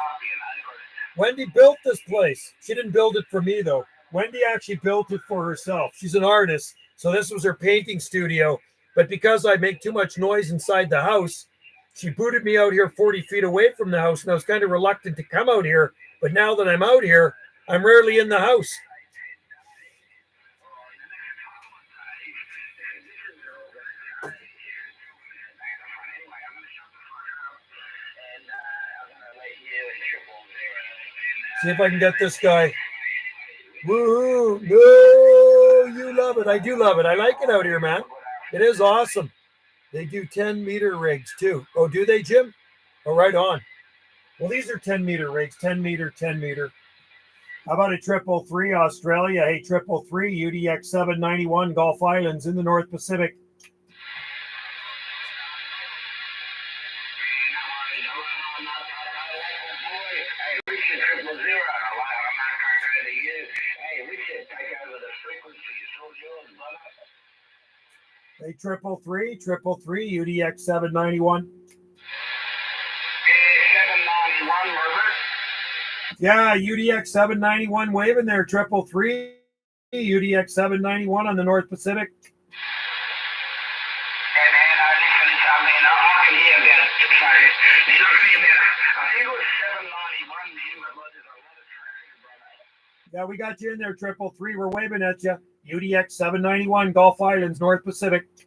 Wendy built this place. She didn't build it for me though. Wendy actually built it for herself. She's an artist, so this was her painting studio. But because I make too much noise inside the house, she booted me out here 40 feet away from the house, and I was kind of reluctant to come out here. But now that I'm out here, I'm rarely in the house. See if I can get this guy. Woohoo! No, you love it. I do love it. I like it out here, man. It is awesome. They do 10-meter rigs too. Oh, do they, Jim? Oh, right on. Well, these are 10-meter rigs. 10-meter, 10-meter. How about a 333 Australia? Hey, 333 UDX 791 Gulf Islands in the North Pacific. Hey, 333 UDX 791. Yeah, UDX 791 waving there. 333 UDX 791 on the North Pacific. Yeah, we got you in there, 333. We're waving at you. UDX 791, Gulf Islands, North Pacific. Hey,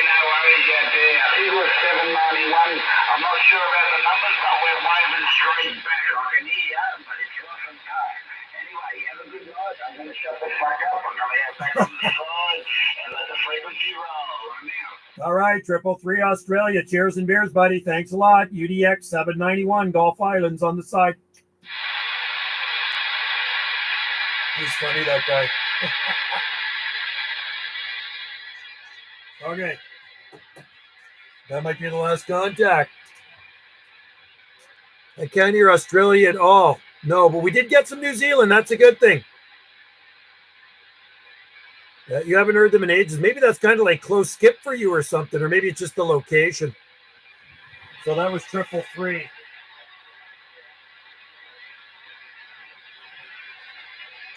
no worries out there. I think it was 791. I'm not sure about the numbers, but we're waving straight back. I can hear you, but it's awesome time. Anyway, have a good night. I'm going to shut the fuck up. I'm going to have back on the side and let the frequency roll. I'm out. All right, 333 Australia. Cheers and beers, buddy. Thanks a lot. UDX 791, Gulf Islands on the side. He's funny, that guy. Okay. That might be the last contact. I can't hear Australia at all. No, but we did get some New Zealand. That's a good thing. Yeah, you haven't heard them in ages. Maybe that's kind of like close skip for you or something, or maybe it's just the location. So that was 333.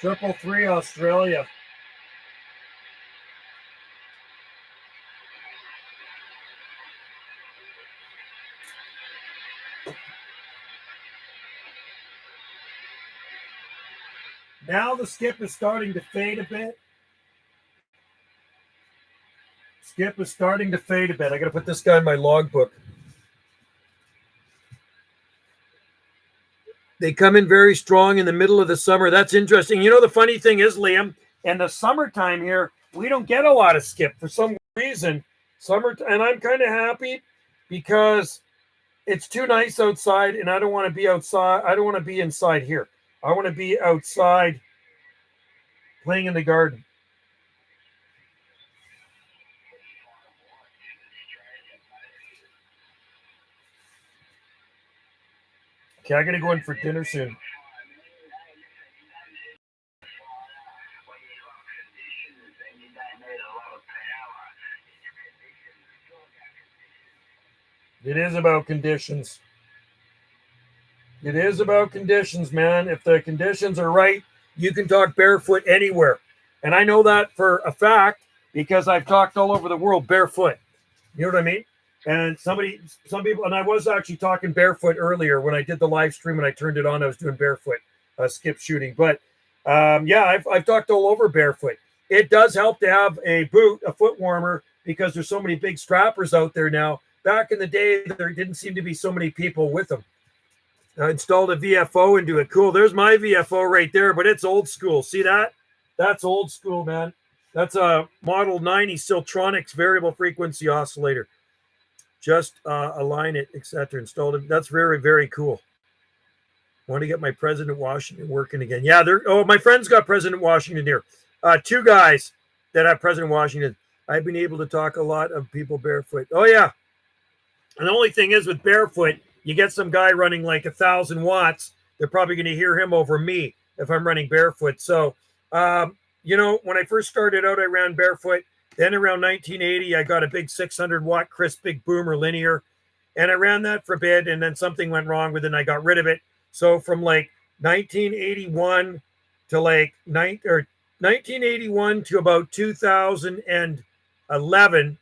Triple three Australia. Now the skip is starting to fade a bit. Skip is starting to fade a bit. I got to put this guy in my logbook. They come in very strong in the middle of the summer. That's interesting. You know, the funny thing is, Liam, in the summertime here, we don't get a lot of skip for some reason. And I'm kind of happy because it's too nice outside, and I don't want to be outside. I don't want to be inside here. I want to be outside playing in the garden. Okay, I got to go in for dinner soon. It is about conditions. It is about conditions, man. If the conditions are right, you can talk barefoot anywhere. And I know that for a fact because I've talked all over the world barefoot. You know what I mean? And some people, and I was actually talking barefoot earlier when I did the live stream and I turned it on. I was doing barefoot skip shooting. But yeah, I've talked all over barefoot. It does help to have a boot, a foot warmer, because there's so many big strappers out there now. Back in the day, there didn't seem to be so many people with them. I installed a VFO into it. Cool. There's my VFO right there, but it's old school. See that? That's old school, man. That's a Model 90 Siltronics variable frequency oscillator. Just align it, etc. Installed it. That's very, very cool. Want to get my President Washington working again. Yeah, my friend's got President Washington here. Two guys that have President Washington. I've been able to talk a lot of people barefoot. Oh, yeah. And the only thing is with barefoot, you get some guy running like 1,000 watts. They're probably going to hear him over me if I'm running barefoot. So, when I first started out, I ran barefoot. Then around 1980, I got a big 600 watt crisp big boomer linear. And I ran that for a bit, and then something went wrong with it, and I got rid of it. So from like 1981 to 1981 to about 2011,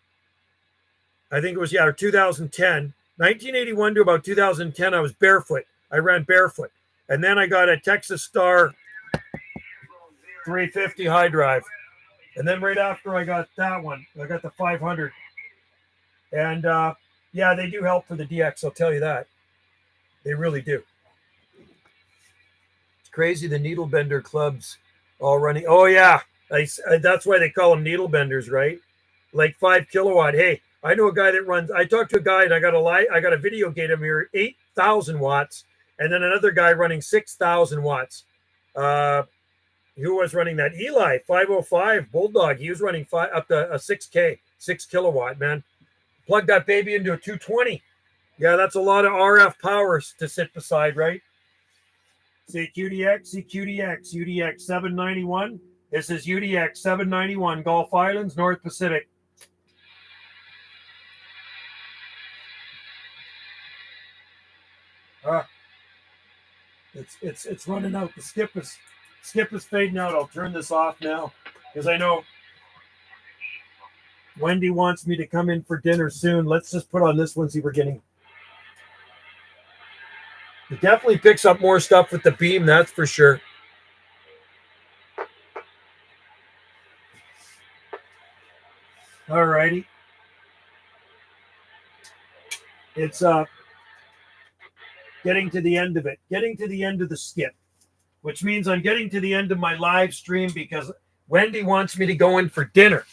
I think it was, or 2010, 1981 to about 2010, I was barefoot. I ran barefoot. And then I got a Texas Star 350 high drive. And then right after I got that one, I got the 500. And they do help for the DX, I'll tell you that. They really do. It's crazy, the needle bender clubs all running. Oh, yeah. That's why they call them needle benders, right? Like 5 kilowatt. Hey, I know a guy that runs. I talked to a guy, and I got a video gate of here, 8,000 watts, and then another guy running 6,000 watts. Who was running that? Eli 505 Bulldog. He was running up to a 6 kilowatt, man. Plug that baby into a 220. Yeah, that's a lot of RF powers to sit beside, right? CQDX, UDX 791. This is UDX 791, Gulf Islands, North Pacific. It's running out. The skip is fading out. I'll turn this off now because I know Wendy wants me to come in for dinner soon. Let's just put on this one, see if we're getting. It definitely picks up more stuff with the beam, that's for sure. All righty. It's getting to the end of it, getting to the end of the skip, which means I'm getting to the end of my live stream because Wendy wants me to go in for dinner.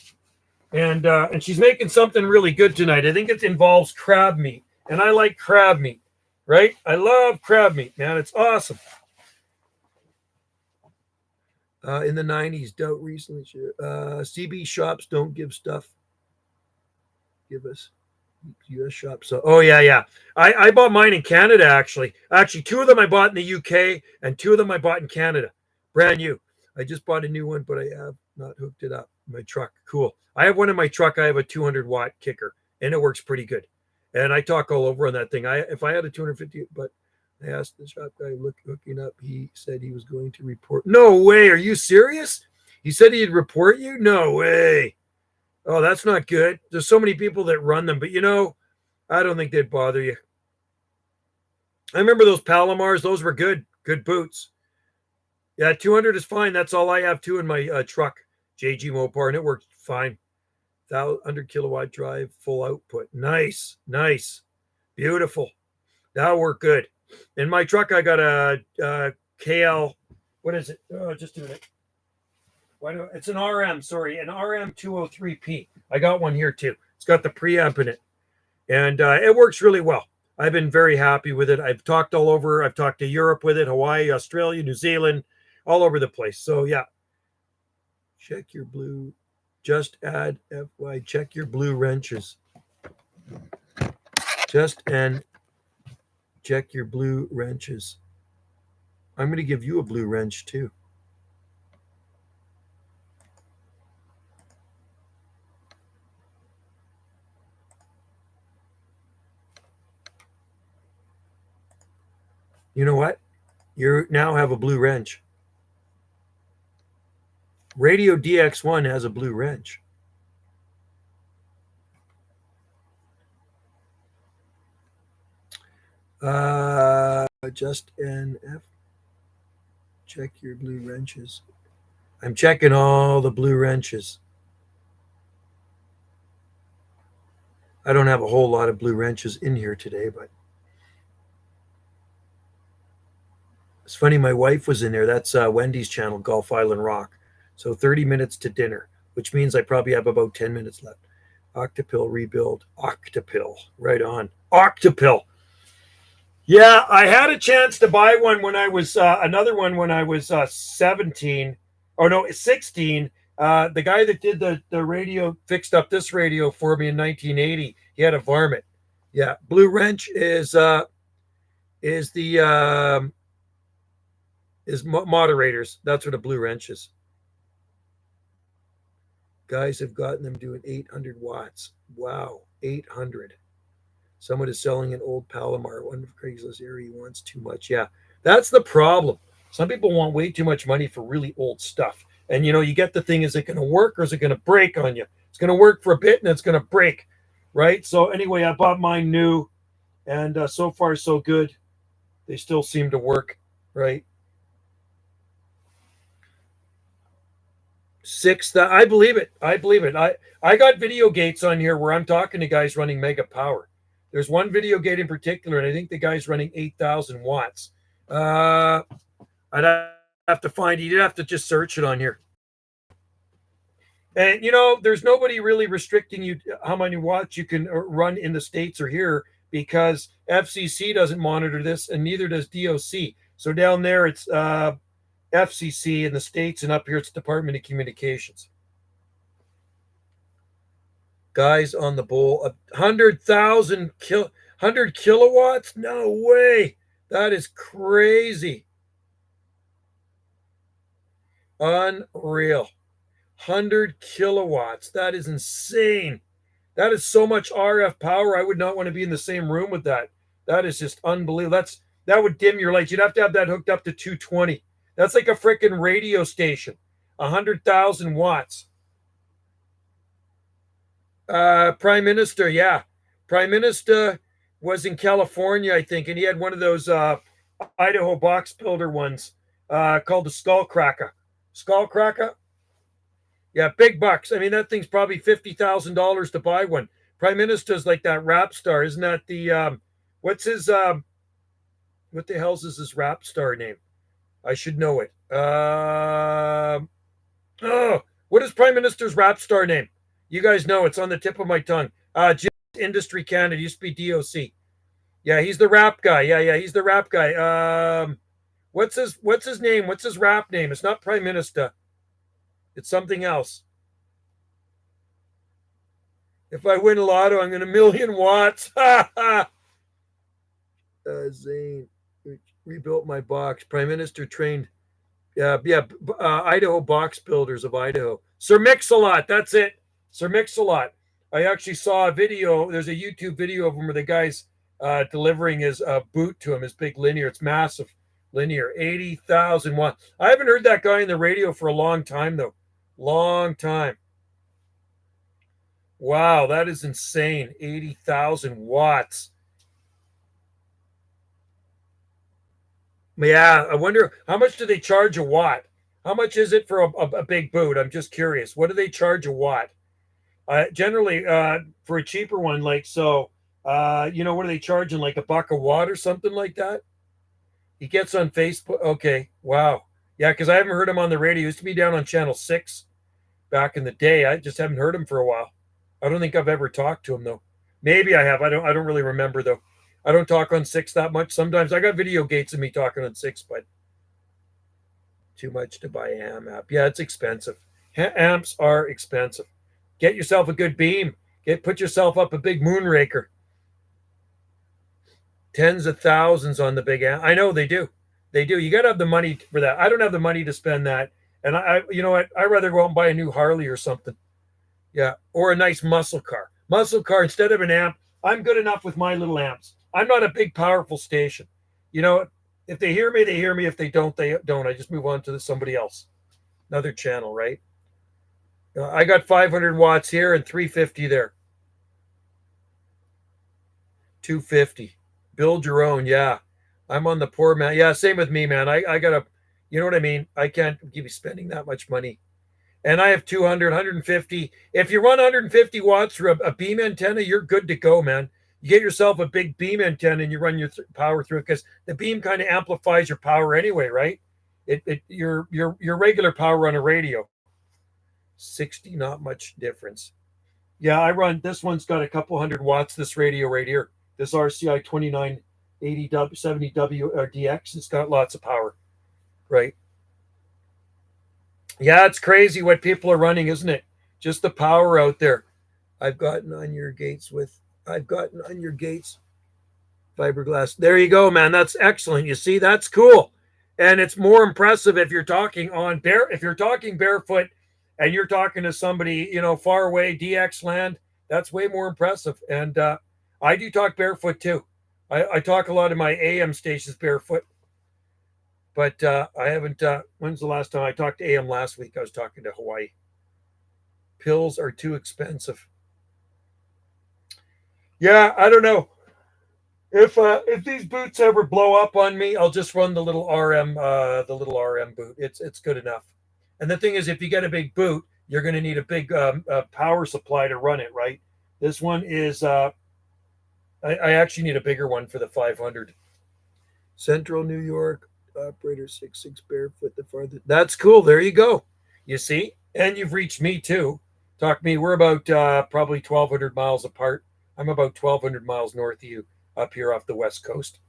And she's making something really good tonight. I think it involves crab meat, and I like crab meat, right? I love crab meat, man. It's awesome. In the 90s, doubt recently. CB shops don't give stuff. Give us U.S. shops. So, oh yeah. I bought mine in Canada, actually. Actually, 2 of them I bought in the UK, and 2 of them I bought in Canada. Brand new. I just bought a new one, but I have not hooked it up. My truck. Cool. I have one in my truck. I have a 200 watt kicker, and it works pretty good. And I talk all over on that thing. If I had a 250, but I asked the shop guy hooking up. He said he was going to report. No way. Are you serious? He said he'd report you? No way. Oh, that's not good. There's so many people that run them, but I don't think they'd bother you. I remember those Palomars. Those were good boots. Yeah, 200 is fine. That's all I have too in my truck, JG Mopar, and it worked fine. 100 kilowatt drive, full output. Nice. Beautiful. That'll work good. In my truck, I got a KL. What is it? Just a minute. It's an RM, sorry, an RM203P. I got one here too. It's got the preamp in it. And it works really well. I've been very happy with it. I've talked all over. I've talked to Europe with it, Hawaii, Australia, New Zealand, all over the place. So, yeah. Check your blue. Just add FY. Check your blue wrenches. Check your blue wrenches. I'm going to give you a blue wrench too. You know what? You now have a blue wrench. Radio DX1 has a blue wrench. Just NF. Check your blue wrenches. I'm checking all the blue wrenches. I don't have a whole lot of blue wrenches in here today, but it's funny. My wife was in there. That's Wendy's channel, Gulf Island Rock. So 30 minutes to dinner. which means I probably have about 10 minutes left. Octopill rebuild. Octopill. Right on. Octopill. Yeah, I had a chance to buy one when I was another one when I was 17. Oh no, 16. The guy that did the radio fixed up this radio for me in 1980. He had a varmint. Yeah, Blue Wrench is the is moderators. That's what a Blue Wrench is. Guys have gotten them doing 800 watts. Wow, 800. Someone is selling an old Palomar. One of Craigslist area wants too much. Yeah, that's the problem. Some people want way too much money for really old stuff. And you get the thing, is it going to work or is it going to break on you? It's going to work for a bit and it's going to break, right? So anyway, I bought mine new, and so far so good. They still seem to work, right? I believe it. I believe it. I got video gates on here where I'm talking to guys running mega power. There's one video gate in particular, and I think the guy's running 8,000 watts. I'd have to find it. You'd have to just search it on here. And, there's nobody really restricting you how many watts you can run in the States or here, because FCC doesn't monitor this, and neither does DOC. So down there, it's FCC in the States, and up here, it's Department of Communications. Guys on the bowl, 100,000 100 kilowatts? No way. That is crazy. Unreal. 100 kilowatts. That is insane. That is so much RF power. I would not want to be in the same room with that. That is just unbelievable. That would dim your lights. You'd have to have that hooked up to 220. That's like a freaking radio station. 100,000 watts. Prime Minister, yeah. Prime Minister was in California, I think, and he had one of those Idaho box builder ones called the Skull Cracker. Skull Cracker? Yeah, big bucks. I mean, that thing's probably $50,000 to buy one. Prime Minister's like that rap star. Isn't that the, what's his, what the hell's is his rap star name? I should know it. What is Prime Minister's rap star name? You guys know, it's on the tip of my tongue. Industry Canada, used to be DOC. Yeah, he's the rap guy. Yeah, he's the rap guy. What's his name? What's his rap name? It's not Prime Minister. It's something else. If I win a lotto, I'm going to 1,000,000 watts. Zane rebuilt my box. Prime Minister trained. Idaho box builders of Idaho. Sir Mix-a-Lot. That's it. Sir Mix-a-Lot. I actually saw a video. There's a YouTube video of him where the guy's delivering his boot to him, his big linear. It's massive linear, 80,000 watts. I haven't heard that guy on the radio for a long time, though. Long time. Wow, that is insane. 80,000 watts. Yeah, I wonder, how much do they charge a watt? How much is it for a big boot? I'm just curious. What do they charge a watt? Generally, for a cheaper one, like so, what are they charging? Like $1 a watt or something like that? He gets on Facebook. Okay, wow. Yeah, because I haven't heard him on the radio. He used to be down on Channel 6 back in the day. I just haven't heard him for a while. I don't think I've ever talked to him, though. Maybe I have. I don't really remember, though. I don't talk on 6 that much. Sometimes I got video gates of me talking on 6, but too much to buy an amp. Yeah, it's expensive. Amps are expensive. Get yourself a good beam. Put yourself up a big moonraker. Tens of thousands on the big amp. I know they do. They do. You got to have the money for that. I don't have the money to spend that. And you know what? I'd rather go out and buy a new Harley or something. Yeah. Or a nice muscle car. Muscle car instead of an amp. I'm good enough with my little amps. I'm not a big, powerful station. If they hear me, they hear me. If they don't, they don't. I just move on to somebody else. Another channel, right? I got 500 watts here and 350 there. 250. Build your own. Yeah. I'm on the poor man. Yeah, same with me, man. I got to, you know what I mean? I can't be spending that much money. And I have 200, 150. If you run 150 watts for a beam antenna, you're good to go, man. You get yourself a big beam antenna and you run your power through it, because the beam kind of amplifies your power anyway, right? Your regular power on a radio. 60, not much difference. Yeah, I run, this one's got a couple hundred watts, this radio right here. This RCI 2980 70W or DX, it's got lots of power, right? Yeah, it's crazy what people are running, isn't it? Just the power out there. I've gotten on your gates fiberglass. There you go, man. That's excellent. You see, that's cool. And it's more impressive if you're talking barefoot and you're talking to somebody, far away, DX land. That's way more impressive. And I do talk barefoot too. I talk a lot of my AM stations barefoot. But I haven't. When's the last time I talked to AM? Last week I was talking to Hawaii. Pills are too expensive. Yeah, I don't know. If these boots ever blow up on me, I'll just run the little RM boot. It's good enough. And the thing is, if you get a big boot, you're going to need a big power supply to run it, right? This one is. I actually need a bigger one for the 500. Central New York operator 66 barefoot the farthest. That's cool. There you go. You see, and you've reached me too. Talk to me. We're about probably 1,200 miles apart. I'm about 1,200 miles north of you, up here off the west coast.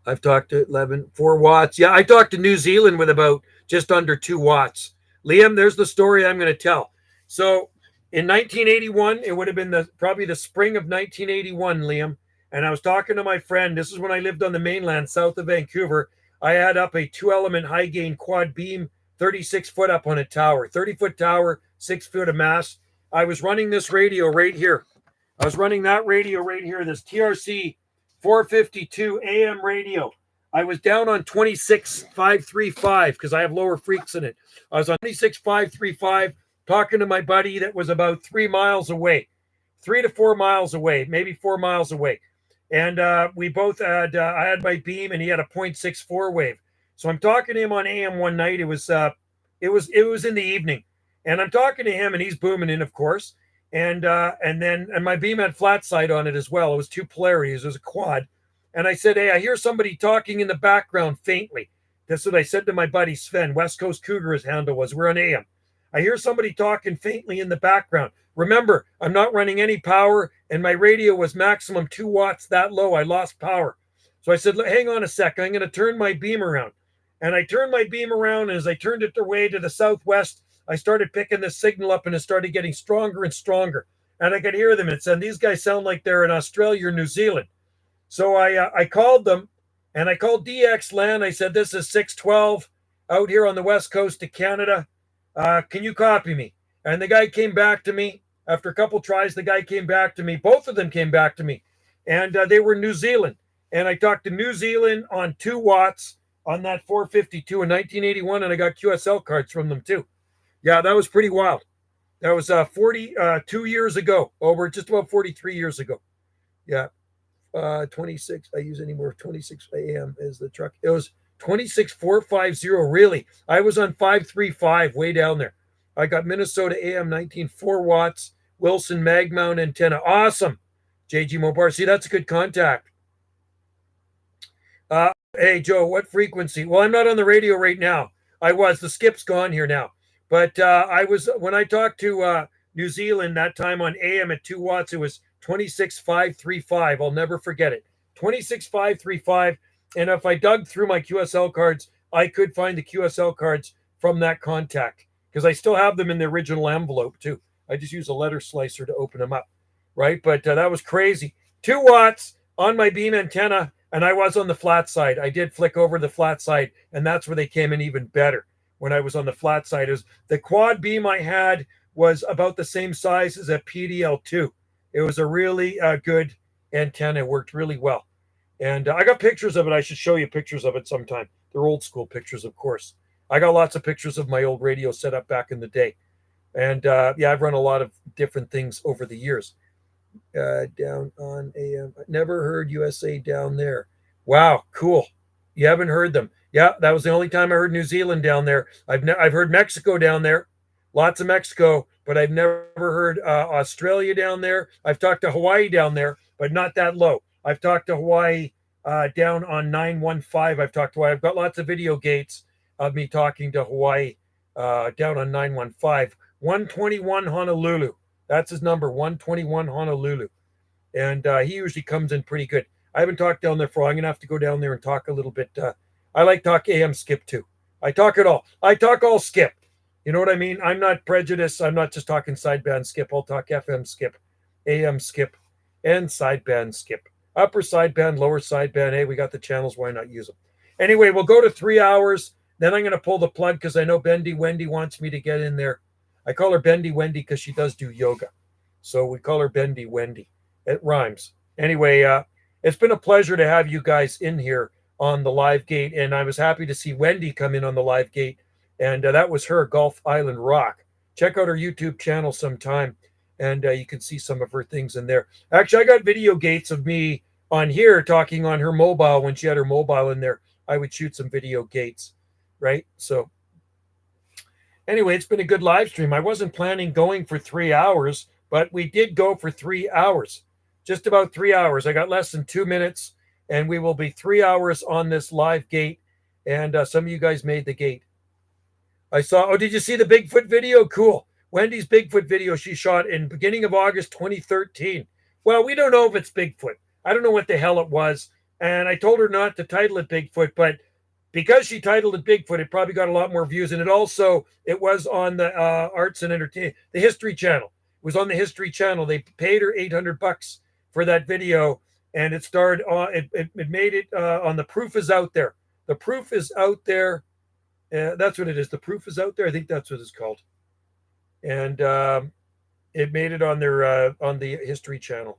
I've talked to 4 watts. Yeah, I talked to New Zealand with about just under 2 watts. Liam, there's the story I'm going to tell. So in 1981, it would have been probably the spring of 1981, Liam. And I was talking to my friend. This is when I lived on the mainland south of Vancouver. I had up a 2-element high gain quad beam, 36 foot up on a tower, 30-foot tower, 6 foot of mast. I was running this radio right here. I was running that radio right here, this TRC 452 AM radio. I was down on 26,535 because I have lower freaks in it. I was on 26,535 talking to my buddy that was about 3 miles away, 3 to 4 miles away, maybe 4 miles away. And we both had, I had my beam and he had a 0.64 wave. So I'm talking to him on AM one night. It was in the evening. And I'm talking to him and he's booming in, of course. And my beam had flat side on it as well. It was 2 polarities. It was a quad. And I said, hey, I hear somebody talking in the background faintly. That's what I said to my buddy Sven. West Coast Cougar, his handle was. We're on AM. I hear somebody talking faintly in the background. Remember, I'm not running any power, and my radio was maximum 2 watts that low. I lost power. So I said, hang on a second. I'm going to turn my beam around. And I turned my beam around, and as I turned it away to the southwest, I started picking the signal up, and it started getting stronger and stronger. And I could hear them. It said, these guys sound like they're in Australia or New Zealand. So I called them, and I called DX Land. I said, this is 612 out here on the west coast of Canada. Can you copy me? And the guy came back to me. After a couple tries, the guy came back to me. Both of them came back to me. And they were New Zealand. And I talked to New Zealand on 2 watts on that 452 in 1981, and I got QSL cards from them too. Yeah, that was pretty wild. That was 42 years ago. We're just about 43 years ago. Yeah. 26. I use anymore 26 AM as the truck. It was 26450. Really? I was on 535 way down there. I got Minnesota AM 19 4 watts, Wilson mag mount antenna. Awesome. JG Mobar. See, that's a good contact. Hey, Joe, what frequency? Well, I'm not on the radio right now. I was. The skip's gone here now. But I was, when I talked to New Zealand that time on AM at 2 watts, it was 26535. I'll never forget it. 26535. And if I dug through my QSL cards, I could find the QSL cards from that contact because I still have them in the original envelope too. I just use a letter slicer to open them up, right? But that was crazy. 2 watts on my beam antenna, and I was on the flat side. I did flick over the flat side, and that's where they came in even better. When I was on the flat side, is the quad beam I had was about the same size as a PDL2. It was a really good antenna. It worked really well. And I got pictures of it. I should show you pictures of it sometime. They're old school pictures, of course. I got lots of pictures of my old radio set up back in the day. And yeah, I've run a lot of different things over the years. Down on AM. Never heard USA down there. Wow, cool. You haven't heard them. Yeah, that was the only time I heard New Zealand down there. I've heard Mexico down there. Lots of Mexico, but I've never heard Australia down there. I've talked to Hawaii down there, but not that low. I've talked to Hawaii down on 915. I've got lots of video gates of me talking to Hawaii down on 915. 121 Honolulu. That's his number, 121 Honolulu. And he usually comes in pretty good. I haven't talked down there for a while. I'm going to have to go down there and talk a little bit. I like talk AM skip too. I talk it all. I talk all skip. You know what I mean? I'm not prejudiced. I'm not just talking sideband skip. I'll talk FM skip, AM skip, and sideband skip. Upper sideband, lower sideband. Hey, we got the channels. Why not use them? Anyway, we'll go to 3 hours. Then I'm going to pull the plug because I know Bendy Wendy wants me to get in there. I call her Bendy Wendy because she does do yoga. So we call her Bendy Wendy. It rhymes. Anyway, it's been a pleasure to have you guys in here on the live gate. And I was happy to see Wendy come in on the live gate. And that was her, Gulf Island Rock. Check out her YouTube channel sometime. And you can see some of her things in there. Actually, I got video gates of me on here talking on her mobile when she had her mobile in there. I would shoot some video gates, right? So anyway, it's been a good live stream. I wasn't planning going for 3 hours, but we did go for 3 hours, just about 3 hours. I got less than 2 minutes, and we will be 3 hours on this live gate. And some of you guys made the gate. I saw, oh, did you see the Bigfoot video? Cool. Wendy's Bigfoot video she shot in beginning of August 2013. Well, we don't know if it's Bigfoot. I don't know what the hell it was. And I told her not to title it Bigfoot, but because she titled it Bigfoot, it probably got a lot more views. And it was on the Arts and Entertainment, the History Channel. It was on the History Channel. They paid her $800 for that video, and it starred on. It made it on The Proof Is Out There. The Proof Is Out There. That's what it is. The Proof Is Out There. I think that's what it's called. And it made it on their on the History Channel.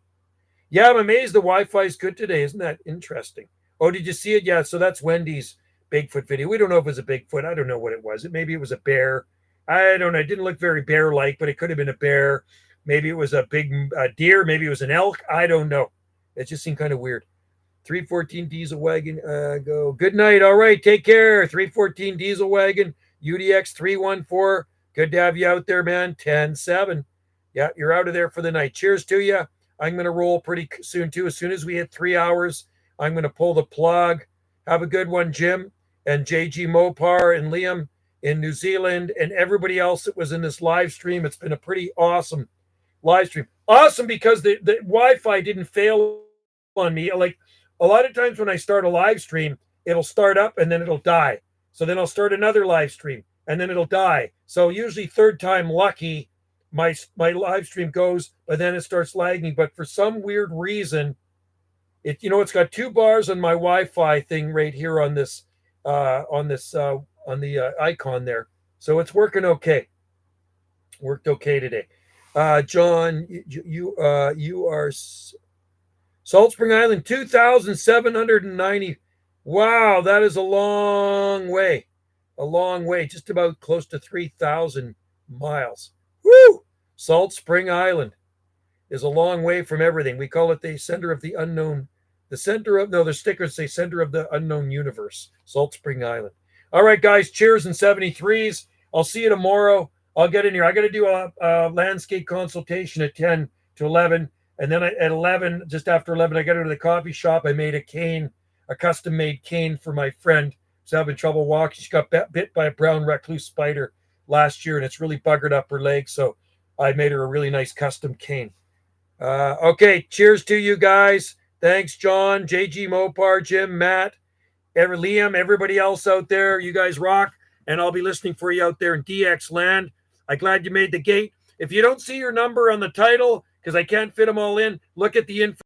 Yeah, I'm amazed the Wi-Fi is good today. Isn't that interesting? Oh, did you see it? Yeah, so that's Wendy's Bigfoot video. We don't know if it was a Bigfoot. I don't know what it was. Maybe it was a bear. I don't know. It didn't look very bear-like, but it could have been a bear. Maybe it was a big deer. Maybe it was an elk. I don't know. It just seemed kind of weird. 314 Diesel Wagon. Go. Good night. All right. Take care. 314 Diesel Wagon. UDX 314. Good to have you out there, man. 10-7. Yeah, you're out of there for the night. Cheers to you. I'm going to roll pretty soon, too. As soon as we hit 3 hours, I'm going to pull the plug. Have a good one, Jim, and JG Mopar and Liam in New Zealand, and everybody else that was in this live stream. It's been a pretty awesome live stream. Awesome because the Wi-Fi didn't fail on me. Like a lot of times when I start a live stream, it'll start up and then it'll die. So then I'll start another live stream and then it'll die. So usually third time lucky, my live stream goes, but then it starts lagging. But for some weird reason, it's got 2 bars on my Wi-Fi thing right here on this on the icon there. So it's working okay. Worked okay today. John, you are Salt Spring Island, 2,790. Wow, that is a long way. A long way, just about close to 3,000 miles. Woo! Salt Spring Island is a long way from everything. We call it the center of the unknown. The stickers say center of the unknown universe. Salt Spring Island. All right, guys, cheers and 73s. I'll see you tomorrow. I'll get in here. I got to do a landscape consultation at 10 to 11. And then at 11, just after 11, I got to the coffee shop. I made a cane, a custom-made cane for my friend who's having trouble walking. She got bit by a brown recluse spider last year, and it's really buggered up her leg. So I made her a really nice custom cane. Okay, cheers to you guys. Thanks, John, JG Mopar, Jim, Matt, Liam, everybody else out there. You guys rock, and I'll be listening for you out there in DX land. I'm glad you made the gate. If you don't see your number on the title, because I can't fit them all in, look at the info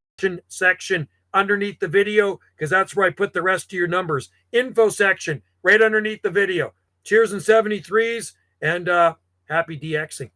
section underneath the video, because that's where I put the rest of your numbers. Info section right underneath the video. Cheers and 73s, and happy DXing.